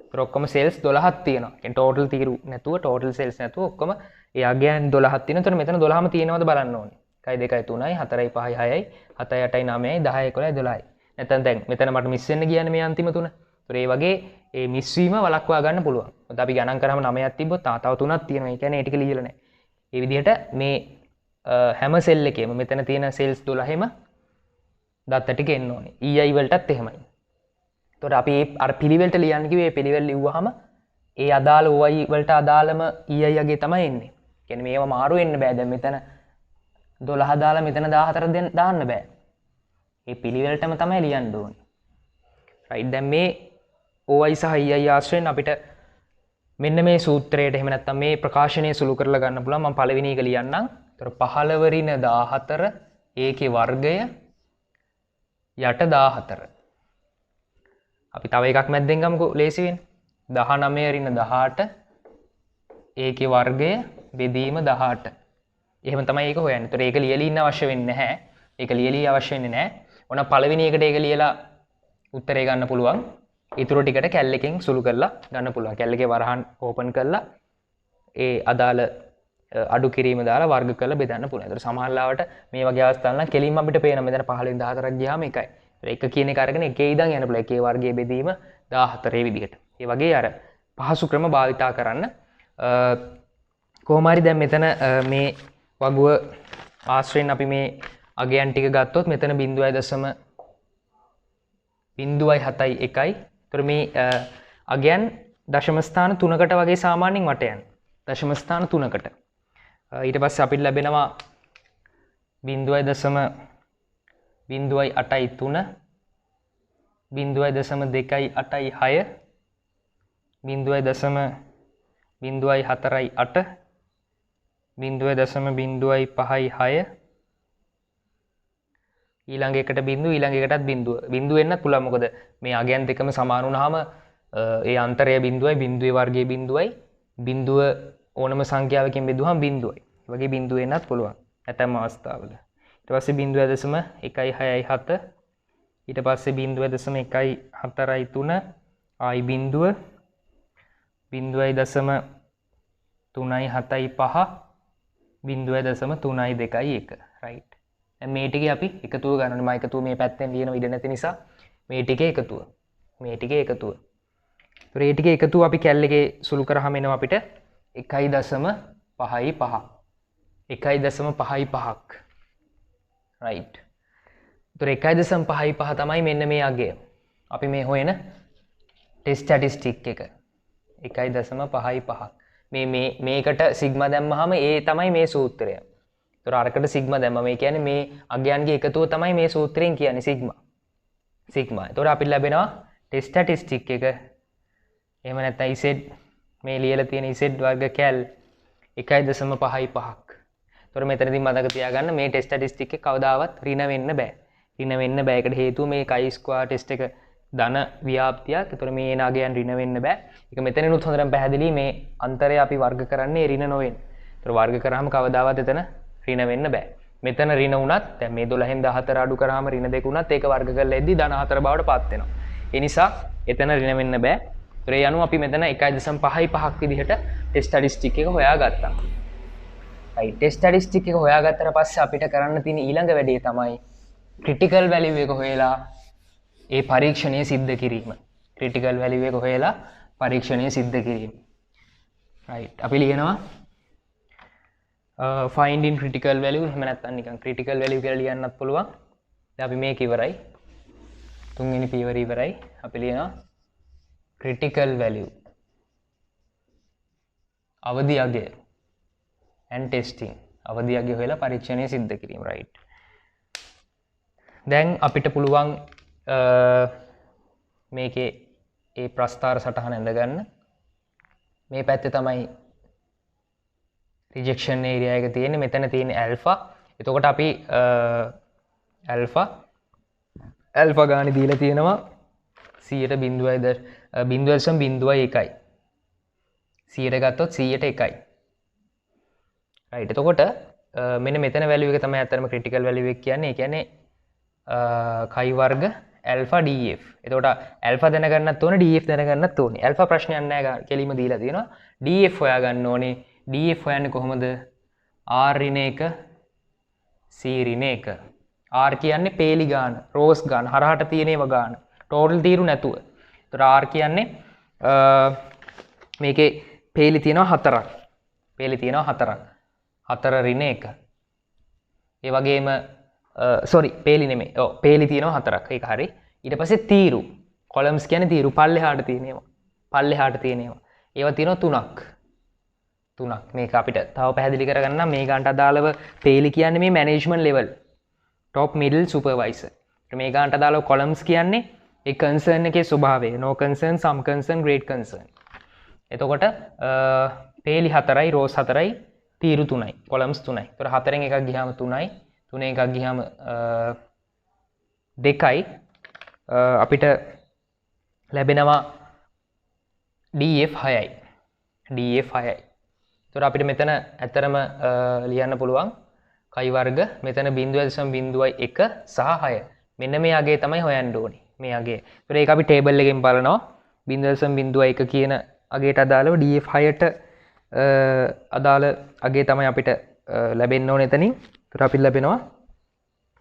ඒතර ඔක්කොම සෙල්ස් 12ක් තියෙනවා. කියන්නේ ටෝටල් තීරු නැතුව ටෝටල් සෙල්ස් නැතුව ඔක්කොම ඒ අගයන් 12ක් තියෙනවා. එතකොට මෙතන 12ම තියෙනවද බලන්න ඕනේ. 1 2 3 4 5 6 7 8 9 10 11 12යි. නැත්නම් දැන් මෙතන මට මිස් වෙන්න කියන්නේ මේ අන්තිම තුන. ඒතකොට ඒ වගේ ඒ මිස් වීම වළක්වා ගන්න පුළුවන්. මොකද අපි ගණන් කරාම 9ක් තිබ්බොත් තව 3ක් තියෙනවා. ඒ කියන්නේ ඒ ටික ලියලා නැහැ. ඒ විදිහට මේ හැම සෙල් එකේම මෙතන තියෙන සෙල්ස් 12ෙම දත්ත ටික එන්න ඕනේ. EI වලටත් එහෙමයි. එතකොට අපි අර පිළිවෙලට ලියන්න කිව්වේ මේ පිළිවෙල ලිව්වහම ඒ අදාළ OI වලට අදාළම EI අගේ තමයි එන්නේ. කියන්නේ මේවා මාරු වෙන්න බෑ. දැන් මෙතන 12 දාලා මෙතන 14 දාන්න බෑ. මේ පිළිවෙලටම තමයි ලියන්න ඕනේ. රයිට්. දැන් මේ OI සහ EI ආශ්‍රයෙන් අපිට මෙන්න මේ සූත්‍රයට එහෙම නැත්නම් මේ ප්‍රකාශනය සුළු කරලා ගන්න පුළුවන්. මම පළවෙනි එක ලියන්නම්. ඒතර 15 රින 14 ඒකේ වර්ගය යට 14. අපි තව එකක් මැද්දෙන් ගමුකෝ ලේසි වෙන්නේ. 19 රින 18 ඒකේ වර්ගය බෙදීම 18. එහෙම තමයි ඒක හොයන්නේ. ඒතර ඒක ලියලා ඉන්න අවශ්‍ය වෙන්නේ නැහැ. ඒක ලියලී අවශ්‍ය වෙන්නේ නැහැ. ඕන පළවෙනි එකට ඒක ලියලා උත්තරේ ගන්න පුළුවන්. ඊටු ටිකට කැල් එකෙන් සුළු කරලා ගන්න පුළුවන්. කැල් එකේ වරහන් ඕපන් කරලා ඒ අදාළ අඩු කිරීම දාලා වර්ග කරලා බෙදන්න පුළුවන්. ඒතර සමහර ලාවට මේ වගේ අවස්ථාවල නම් කෙලින්ම අපිට පේනවා මෙතන 15 14ක් ගියාම එකයි. ඒක කියන එක අරගෙන එකේ ඉඳන් යන්න පුළුවන්. එකේ වර්ගයේ බෙදීම 14 විදිහට. ඒ වගේ අර පහසු ක්‍රම භාවිතා කරන්න. කොහොම හරි දැන් මෙතන මේ වගුව ආශ්‍රයෙන් අපි මේ අගයන් ටික ගත්තොත් මෙතන 0.0.7යි 1යි. ඒතර මේ අගයන් දශම ස්ථාන 3කට වගේ සාමාන්‍යයෙන් වට යන. දශම ස්ථාන 3කට. ඊට පස්සේ අපිට ලැබෙනවා 0.0.8යි 3, 0.2යි 8යි 6, 0.0.4යි 8, 0.0.5යි 6, ඊළඟ එකට බිඳුව ඊළඟ එකටත් බිඳුව වෙන්නත් පුළුවන්. මොකද මේ අගයන් දෙකම සමාන වුණාම ඒ අන්තරය බිඳුවයි බිඳුවේ වර්ගයේ බිඳුවයි බිඳුව ඕනම සංඛ්‍යාවකින් බෙදුවහම බිඳුවයි. ඒ වගේ බිඳුව වෙන්නත් පුළුවන් ඇතැම් අවස්ථාවල. ඊට පස්සේ 0.167 ඊට පස්සේ 0.143 ආයි බිඳුව 0.375 0.321 රයිට්. දැන් මේ ටිකේ අපි එකතුව ගන්න. මම එකතුව මේ පැත්තෙන් ලියන ඉඩ නැති නිසා මේ ටිකේ එකතුව. මේ ටිකේ එකතුව. ඒතර මේ ටිකේ එකතුව අපි කැල් එකේ සුළු කරාම එනවා අපිට 1.55. 1.55ක්. රයිට්. ඒතර 1.55 තමයි මෙන්න මේ අගය. අපි මේ හොයන ටෙස්ට් ස්ටැටිස්ටික් එක. 1.55ක්. මේකට සිග්මා දැම්මහම ඒ තමයි මේ සූත්‍රය. ඒතර අරකට සිග්මා දැම්මම මේ කියන්නේ මේ අගයන්ගේ එකතුව තමයි මේ සූත්‍රයෙන් කියන්නේ සිග්මා. ඒතර අපිට ලැබෙනවා ටෙස්ට් ස්ටැටිස්ටික් එක. එහෙම නැත්නම් Z මේ ලියලා තියෙන Z වර්ග කැල් 1.55ක්. ඒතර මෙතනදී මතක තියාගන්න මේ ටෙස්ට් ස්ටැටිස්ටික් එක කවදාවත් ඍණ වෙන්න බෑ. ඍණ වෙන්න බෑ. ඒකට හේතුව මේ chi² ටෙස්ට් එක ධන ව්‍යාප්තියක්. ඒතර මේ එන අගයන් ඍණ වෙන්න බෑ. ඒක මෙතනිනුත් හොඳටම පැහැදිලි. මේ අන්තරය අපි වර්ග කරන්නේ ඍණ නොවෙන්න. ඒතර වර්ග කරාම කවදාවත් එතන ඍණ වෙන්න බෑ. මෙතන ඍණ වුණත් දැන් මේ 12න් 14 අඩු කරාම ඍණ 2 වුණත් ඒක වර්ග කරලා එද්දි ධන 4 බවට පත් වෙනවා. ඒ නිසා එතන ඍණ වෙන්න බෑ. ඒතර ඒ අනුව අපි මෙතන 1.55ක් විදිහට ටෙස්ට් ස්ටැටිස්ටික් එක හොයාගත්තා. right ටෙස්ට් ස්ටැටිස්ටික් එක හොයාගත්තට පස්සේ අපිට කරන්න තියෙන ඊළඟ වැඩේ තමයි ක්‍රිටිකල් වැලියු එක හොයලා ඒ පරීක්ෂණය සිද්ධ කිරීම. ක්‍රිටිකල් වැලියු එක හොයලා පරීක්ෂණය සිද්ධ කිරීම. right අපි ලියනවා finding critical value. එහෙම නැත්නම් නිකන් critical value කියලා ලියන්නත් පුළුවන්. දැන් අපි මේක ඉවරයි. තුන්වෙනි පියවර ඉවරයි. අපි ලියනවා critical value අවදි අගය and testing. අවදි අගය හොයලා පරීක්ෂණය සිද්ධ කිරීම. right දැන් අපිට පුළුවන් මේකේ ඒ ප්‍රස්ථාර සටහන ඇඳගන්න. මේ පැත්තේ තමයි රිජෙක්ෂන් ඒරියා එක තියෙන්නේ. මෙතන තියෙන ඇල්ෆා. එතකොට අපි ඇල්ෆා ගානේ දීලා තියෙනවා 100.0.01යි. 100ට ගත්තොත් 100ට 1යි. right එතකොට මෙන්න මෙතන වැලියු එක තමයි අතරම ක්‍රිටිකල් වැලියු එක කියන්නේ. ඒ කියන්නේ chi වර්ග alpha df. එතකොට alpha දැනගන්නත් ඕනේ df දැනගන්නත් ඕනේ. alpha ප්‍රශ්නයක් නැහැ කෙලිම දීලා තියෙනවා. df හොයාගන්න ඕනේ df හොයන්නේ කොහොමද? r ඍණ 1 c ඍණ 1. r කියන්නේ පේලි ගාන, රෝස් ගාන, හරහට තියෙන ඒවා ගාන. ටෝටල් තීරු නැතුව. ඒතර r කියන්නේ මේකේ පේලි තියෙනවා 4ක්. පේලි තියෙනවා 4ක්. 4 ඍණ 1. ඒ වගේම සෝරි පේලි නෙමෙයි. ඔව් පේලි තියෙනවා 4ක්. ඒක හරි. ඊට පස්සේ තීරු. කොලම්ස් කියන්නේ තීරු පල්ලෙහාට තියෙන ඒවා. පල්ලෙහාට තියෙන ඒවා. ඒවා තියෙනවා 3ක්. 3ක්. මේක අපිට තව පැහැදිලි කරගන්න මේ ගානට අදාළව පේලි කියන්නේ මේ management level. top middle supervisor. මේ ගානට අදාළව කොලම්ස් කියන්නේ ඒ කන්සර්න් එකේ ස්වභාවය. no concern, some concern, great concern. එතකොට පේලි 4යි, රෝස් 4යි, තීරු 3යි, කොලම්ස් 3යි. ඒතර 4න් එකක් ගියාම 3යි, 3න් එකක් ගියාම 2යි. අපිට ලැබෙනවා df 6යි. df 6යි. ඒතර අපිට මෙතන ඇත්තරම ලියන්න පුළුවන් කයි වර්ග මෙතන 0.01 සහ 6. මෙන්න මේ අගය තමයි හොයන්න ඕනේ. මේ අගය. ඒතර ඒක අපි ටේබල් එකෙන් බලනවා. 0.01 කියන අගයට අදාළව df 6ට අදාළ අගය තමයි අපිට ලැබෙන්න ඕනේ එතනින්. ඒතර අපිට ලැබෙනවා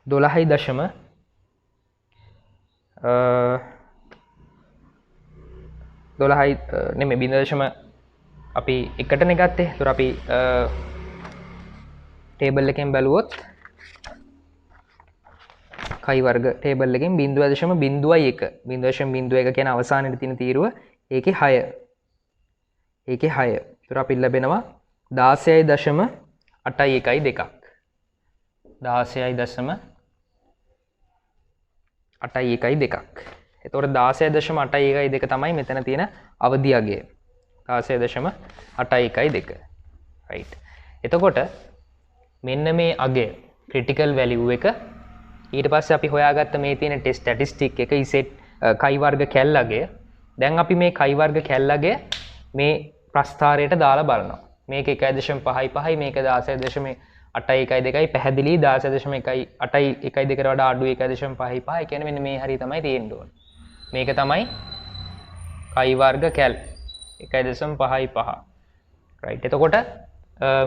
12. නෙමෙයි 0. අපි එකටනේ ගත්තේ. ඒතර අපි ටේබල් එකෙන් බැලුවොත් කයි වර්ග ටේබල් එකෙන් 0.01 0.01 කියන අවසානයේ තියෙන තීරුව ඒකේ 6. ඒකේ 6. ඒතර අපි ලැබෙනවා 16.812ක්. 16.812ක්. එතකොට 16.812 තමයි මෙතන තියෙන අවදි අගය. 16.812. right. එතකොට මෙන්න මේ අගය ක්‍රිටිකල් වැලියු එක ඊට පස්සේ අපි හොයාගත්ත මේ තියෙන ටෙස්ට් ස්ටැටිස්ටික් එක ඉසෙට් කයි වර්ග කැල් අගය. දැන් අපි මේ කයි වර්ග කැල් අගය මේ ප්‍රස්ථාරයට දාලා බලනවා. මේක 1.55යි මේක 16.812යි පැහැදිලි 16.812කට වඩා අඩු 1.55. ඒ කියන්නේ මෙන්න මේ හරිය තමයි තියෙන්න ඕන. මේක තමයි කයි වර්ග කැල් 1.55. right. එතකොට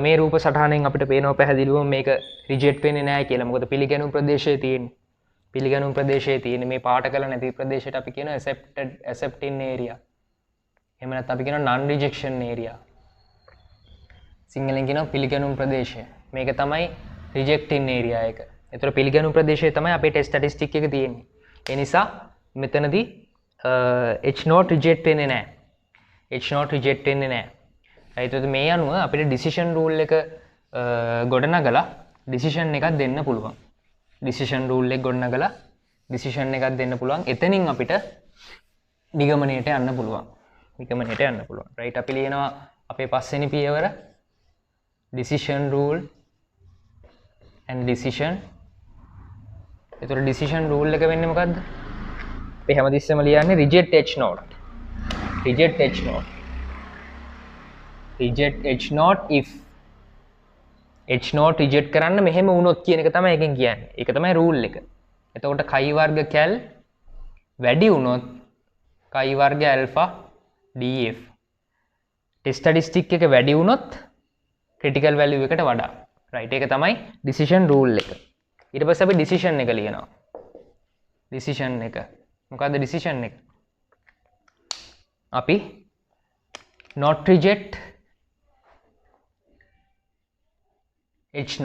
මේ රූප සටහනෙන් අපිට පේනවා පැහැදිලිවම මේක රිජෙක්ට් වෙන්නේ නැහැ කියලා. මොකද පිළිගැනුම් ප්‍රදේශයේ තියෙන්නේ. පිළිගැනුම් ප්‍රදේශයේ තියෙන්නේ මේ පාට කළ නැති ප්‍රදේශයට අපි කියනවා accepting area. එහෙම නැත්නම් අපි කියනවා non rejection area. සිංහලෙන් කියනවා පිළිගැනුම් ප්‍රදේශය. මේක තමයි රිජෙක්ටින් ඒරියා එක. ඒතර පිළිගැනුම් ප්‍රදේශයේ තමයි අපේ ටෙස්ට් ස්ටැටිස්ටික් එක තියෙන්නේ. ඒ නිසා මෙතනදී H0 රිජෙක්ට් වෙන්නේ නැහැ. H0 රිජෙක්ට් වෙන්නේ නැහැ. ඒතකොට මේ අනුව අපිට ඩිසිෂන් රූල් එක ගොඩනගලා ඩිසිෂන් එකක් දෙන්න පුළුවන්. ඩිසිෂන් රූල් එක ගොඩනගලා ඩිසිෂන් එකක් දෙන්න පුළුවන්. එතනින් අපිට නිගමනයට යන්න පුළුවන්. නිගමනයට යන්න පුළුවන්. right. අපි ලියනවා අපේ පස්වෙනි පියවර decision rule and decision. ඒතකොට decision rule එක වෙන්නේ මොකද්ද? අපි හැමතිස්සෙම ලියන්නේ reject H0. reject H0. reject H0 if H0 reject කරන්න මෙහෙම වුණොත් කියන එක තමයි එකෙන් කියන්නේ. ඒක තමයි rule එක. එතකොට කයි වර්ග කැල් වැඩි වුණොත් කයි වර්ග alpha df ටෙස්ට් ස්ටැටිස්ටික් එක වැඩි වුණොත් ක්‍රිටිකල් වැලියු එකට වඩා. right. ඒක තමයි decision rule එක. ඊට පස්සේ අපි decision එක ලියනවා. decision එක. මොකද්ද decision එක? අපි not reject H0.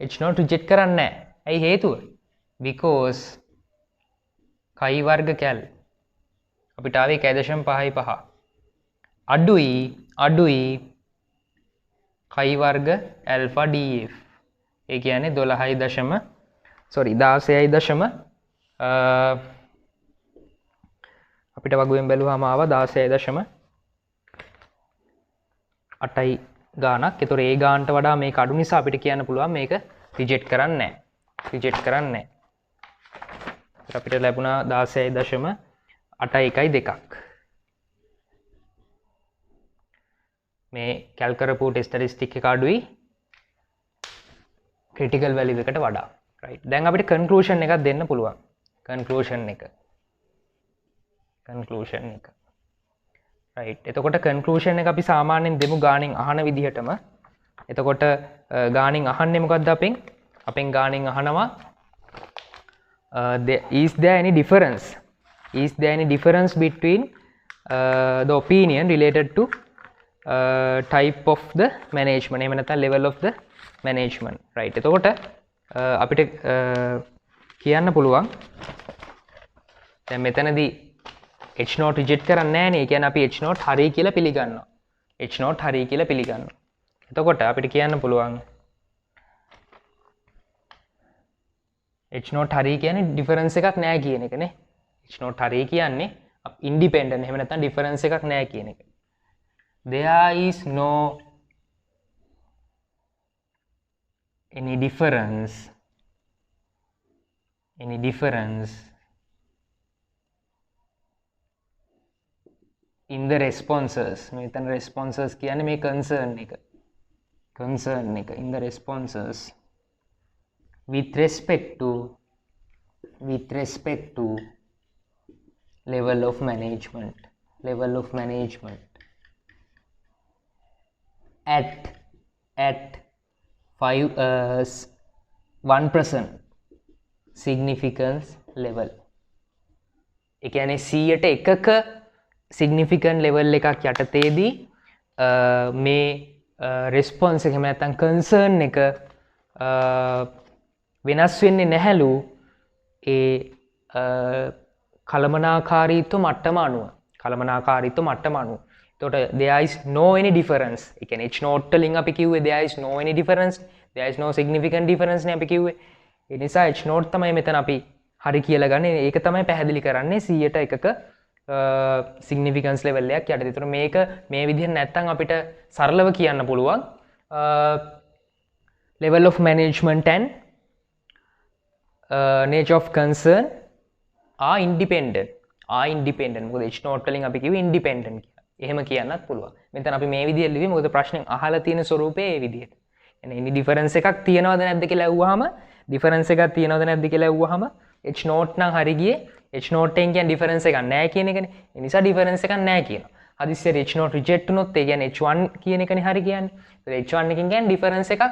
H0 reject කරන්නේ නැහැ. ඇයි හේතුව? because කයි වර්ග කැල් අපිට ආවේ 1.55. අඩුයි කයි වර්ග alpha df. ඒ කියන්නේ 16 අපිට වගුවෙන් බැලුවාම ආවා 16.8යි ගානක්. ඒතොර ඒ ගානට වඩා මේක අඩු නිසා අපිට කියන්න පුළුවන් මේක රිජෙක්ට් කරන්නේ නැහැ. රිජෙක්ට් කරන්නේ නැහැ. අපිට ලැබුණා 16.812ක්. මේ කැල් කරපු ටෙස්ට් ස්ටැටිස්ටික් එක අඩුයි ක්‍රිටිකල් වැලියු එකට වඩා. right. දැන් අපිට කන්ක්ලූෂන් එකක් දෙන්න පුළුවන්. කන්ක්ලූෂන් එක. රයිට්. එතකොට කන්ක්ලූෂන් එක අපි සාමාන්‍යයෙන් දෙමු ගාණෙන් අහන විදිහටම. එතකොට ගාණෙන් අහන්නේ මොකද්ද අපෙන්? අපෙන් ගාණෙන් අහනවා is there any difference? Is there any difference between the opinion related to type of the management? එහෙම නැත්නම් level of the management. right. එතකොට අපිට කියන්න පුළුවන් දැන් මෙතනදී h not reject කරන්නේ නැහැ නේ. ඒ කියන්නේ අපි h not හරි කියලා පිළිගන්නවා. h not හරි කියලා පිළිගන්නවා. එතකොට අපිට කියන්න පුළුවන් h not හරි කියන්නේ ඩිෆරන්ස් එකක් නැහැ කියන එක නේ. h not හරි කියන්නේ ඉන්ඩිපෙන්ඩන්ට් එහෙම නැත්නම් ඩිෆරන්ස් එකක් නැහැ කියන එක. There is no any difference in the responses. මෙතන responses කියන්නේ මේ concern එක in the responses with respect to level of management at 1% significance level. ඒ කියන්නේ 100ට එකක significant level එකක් යටතේදී මේ response එක එහෙම නැත්නම් concern එක වෙනස් වෙන්නේ නැහැලු ඒ කළමනාකාරීත්ව මට්ටම අනුව. එතකොට there is no any difference. ඒ කියන්නේ h not වලින් අපි කිව්වේ there is no any difference, there is no significant difference නේ අපි කිව්වේ. ඒ නිසා h not තමයි මෙතන අපි හරි කියලා ගන්න. ඒක තමයි පැහැදිලි කරන්නේ 100ට එකක significance level එකක් යටතේ. ඒතර මේක මේ විදිහට නැත්තම් අපිට සරලව කියන්න පුළුවන් level of management and nature of concern are independent. මොකද h not වලින් අපි කිව්වේ independent කියලා. එහෙම කියන්නත් පුළුවන්. මෙතන අපි මේ විදිහට ලිව්වේ මොකද ප්‍රශ්නෙන් අහලා තියෙන ස්වරූපය ඒ විදිහට. එන්නේ ඩිෆරන්ස් එකක් තියනවද නැද්ද කියලා ඇහුවාම ඩිෆරන්ස් එකක් තියනවද නැද්ද කියලා ඇහුවාම h not නම් හරි ගියේ h not එකෙන් කියන්නේ ඩිෆරන්ස් එකක් නැහැ කියන එකනේ. ඒ නිසා ඩිෆරන්ස් එකක් නැහැ කියනවා. හදිස්සියට h not reject වුණොත් ඒ කියන්නේ h1 කියන එකනේ හරි කියන්නේ. ඒත් h1 එකෙන් කියන්නේ ඩිෆරන්ස් එකක්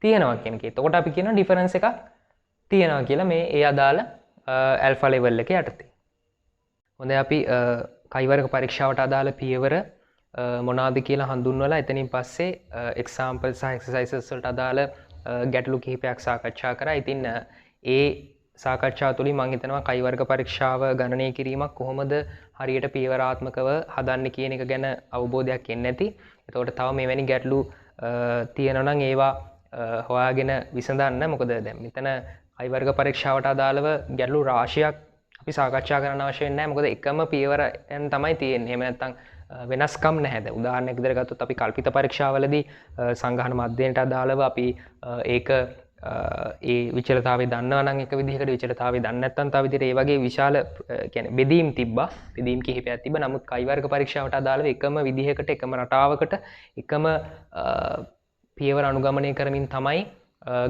තියෙනවා කියන එක. එතකොට අපි කියනවා ඩිෆරන්ස් එකක් තියෙනවා කියලා මේ ඒ අදාළ ඇල්ෆා ලෙවල් එකේ යටතේ. හොඳයි අපි කයිවර්ග පරීක්ෂාවට අදාළ පියවර මොනවාද කියලා හඳුන්වලා එතනින් පස්සේ එක්සාම්පල් සහ එක්සර්සයිසස් වලට අදාළ ගැටලු කිහිපයක් සාකච්ඡා කරා. ඉතින් ඒ සාකච්ඡා තුළින් මම හිතනවා කයිවර්ග පරීක්ෂාව ගණනය කිරීමක් කොහොමද හරියට පියවරාත්මකව හදන්නේ කියන එක ගැන අවබෝධයක් එන්නේ නැති. එතකොට තව මෙවැනි ගැටලු තියෙනවා නම් ඒවා හොයාගෙන විසඳන්න. මොකද දැන් මෙතන කයිවර්ග පරීක්ෂාවට අදාළව ගැටලු රාශියක් අපි සාකච්ඡා කරන්න අවශ්‍ය නැහැ. මොකද එකම පියවරෙන් තමයි තියෙන්නේ. එහෙම නැත්නම් වෙනස්කම් නැහැ. දැන් උදාහරණයක් විදිහට ගත්තොත් අපි කල්පිත පරීක්ෂාවලදී සංගහන මධ්‍යයට අදාළව අපි ඒක ඒ විචලතාවය දන්නවා නම් එක විදිහකට විචලතාවය දන්නේ නැත්නම් තව විදිහට ඒ වගේ විශාල කියන්නේ බෙදීම් තිබ්බා. බෙදීම් කිහිපයක් තිබ්බා. නමුත් කයිවර්ග පරීක්ෂාවට අදාළව එකම විදිහකට එකම රටාවකට එකම පියවර අනුගමනය කරමින් තමයි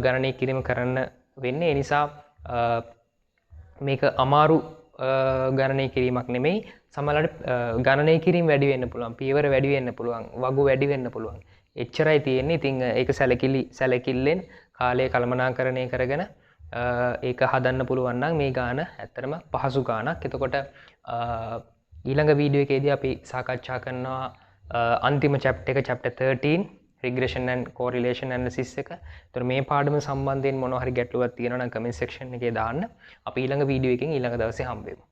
ගණනය කිරීම කරන්න වෙන්නේ. ඒ නිසා මේක අමාරු ගණනය කිරීමක් නෙමෙයි. සමහරවිට ගණනය කිරීම වැඩි වෙන්න පුළුවන්, පියවර වැඩි වෙන්න පුළුවන්, වගු වැඩි වෙන්න පුළුවන්. එච්චරයි තියෙන්නේ. ඉතින් ඒක සැලකිල්ලෙන් කාලය කළමනාකරණය කරගෙන ඒක හදන්න පුළුවන් නම් මේ ගාන ඇත්තටම පහසු ගානක්. එතකොට ඊළඟ වීඩියෝ එකේදී අපි සාකච්ඡා කරනවා අන්තිම chapter එක, chapter 13 regression and correlation analysis එක. ඒතර මේ පාඩම සම්බන්ධයෙන් මොනවා හරි ගැටලුවක් තියෙනවා නම් comment section එකේ දාන්න. අපි ඊළඟ වීඩියෝ එකකින් ඊළඟ දවසේ හම්බ වෙමු.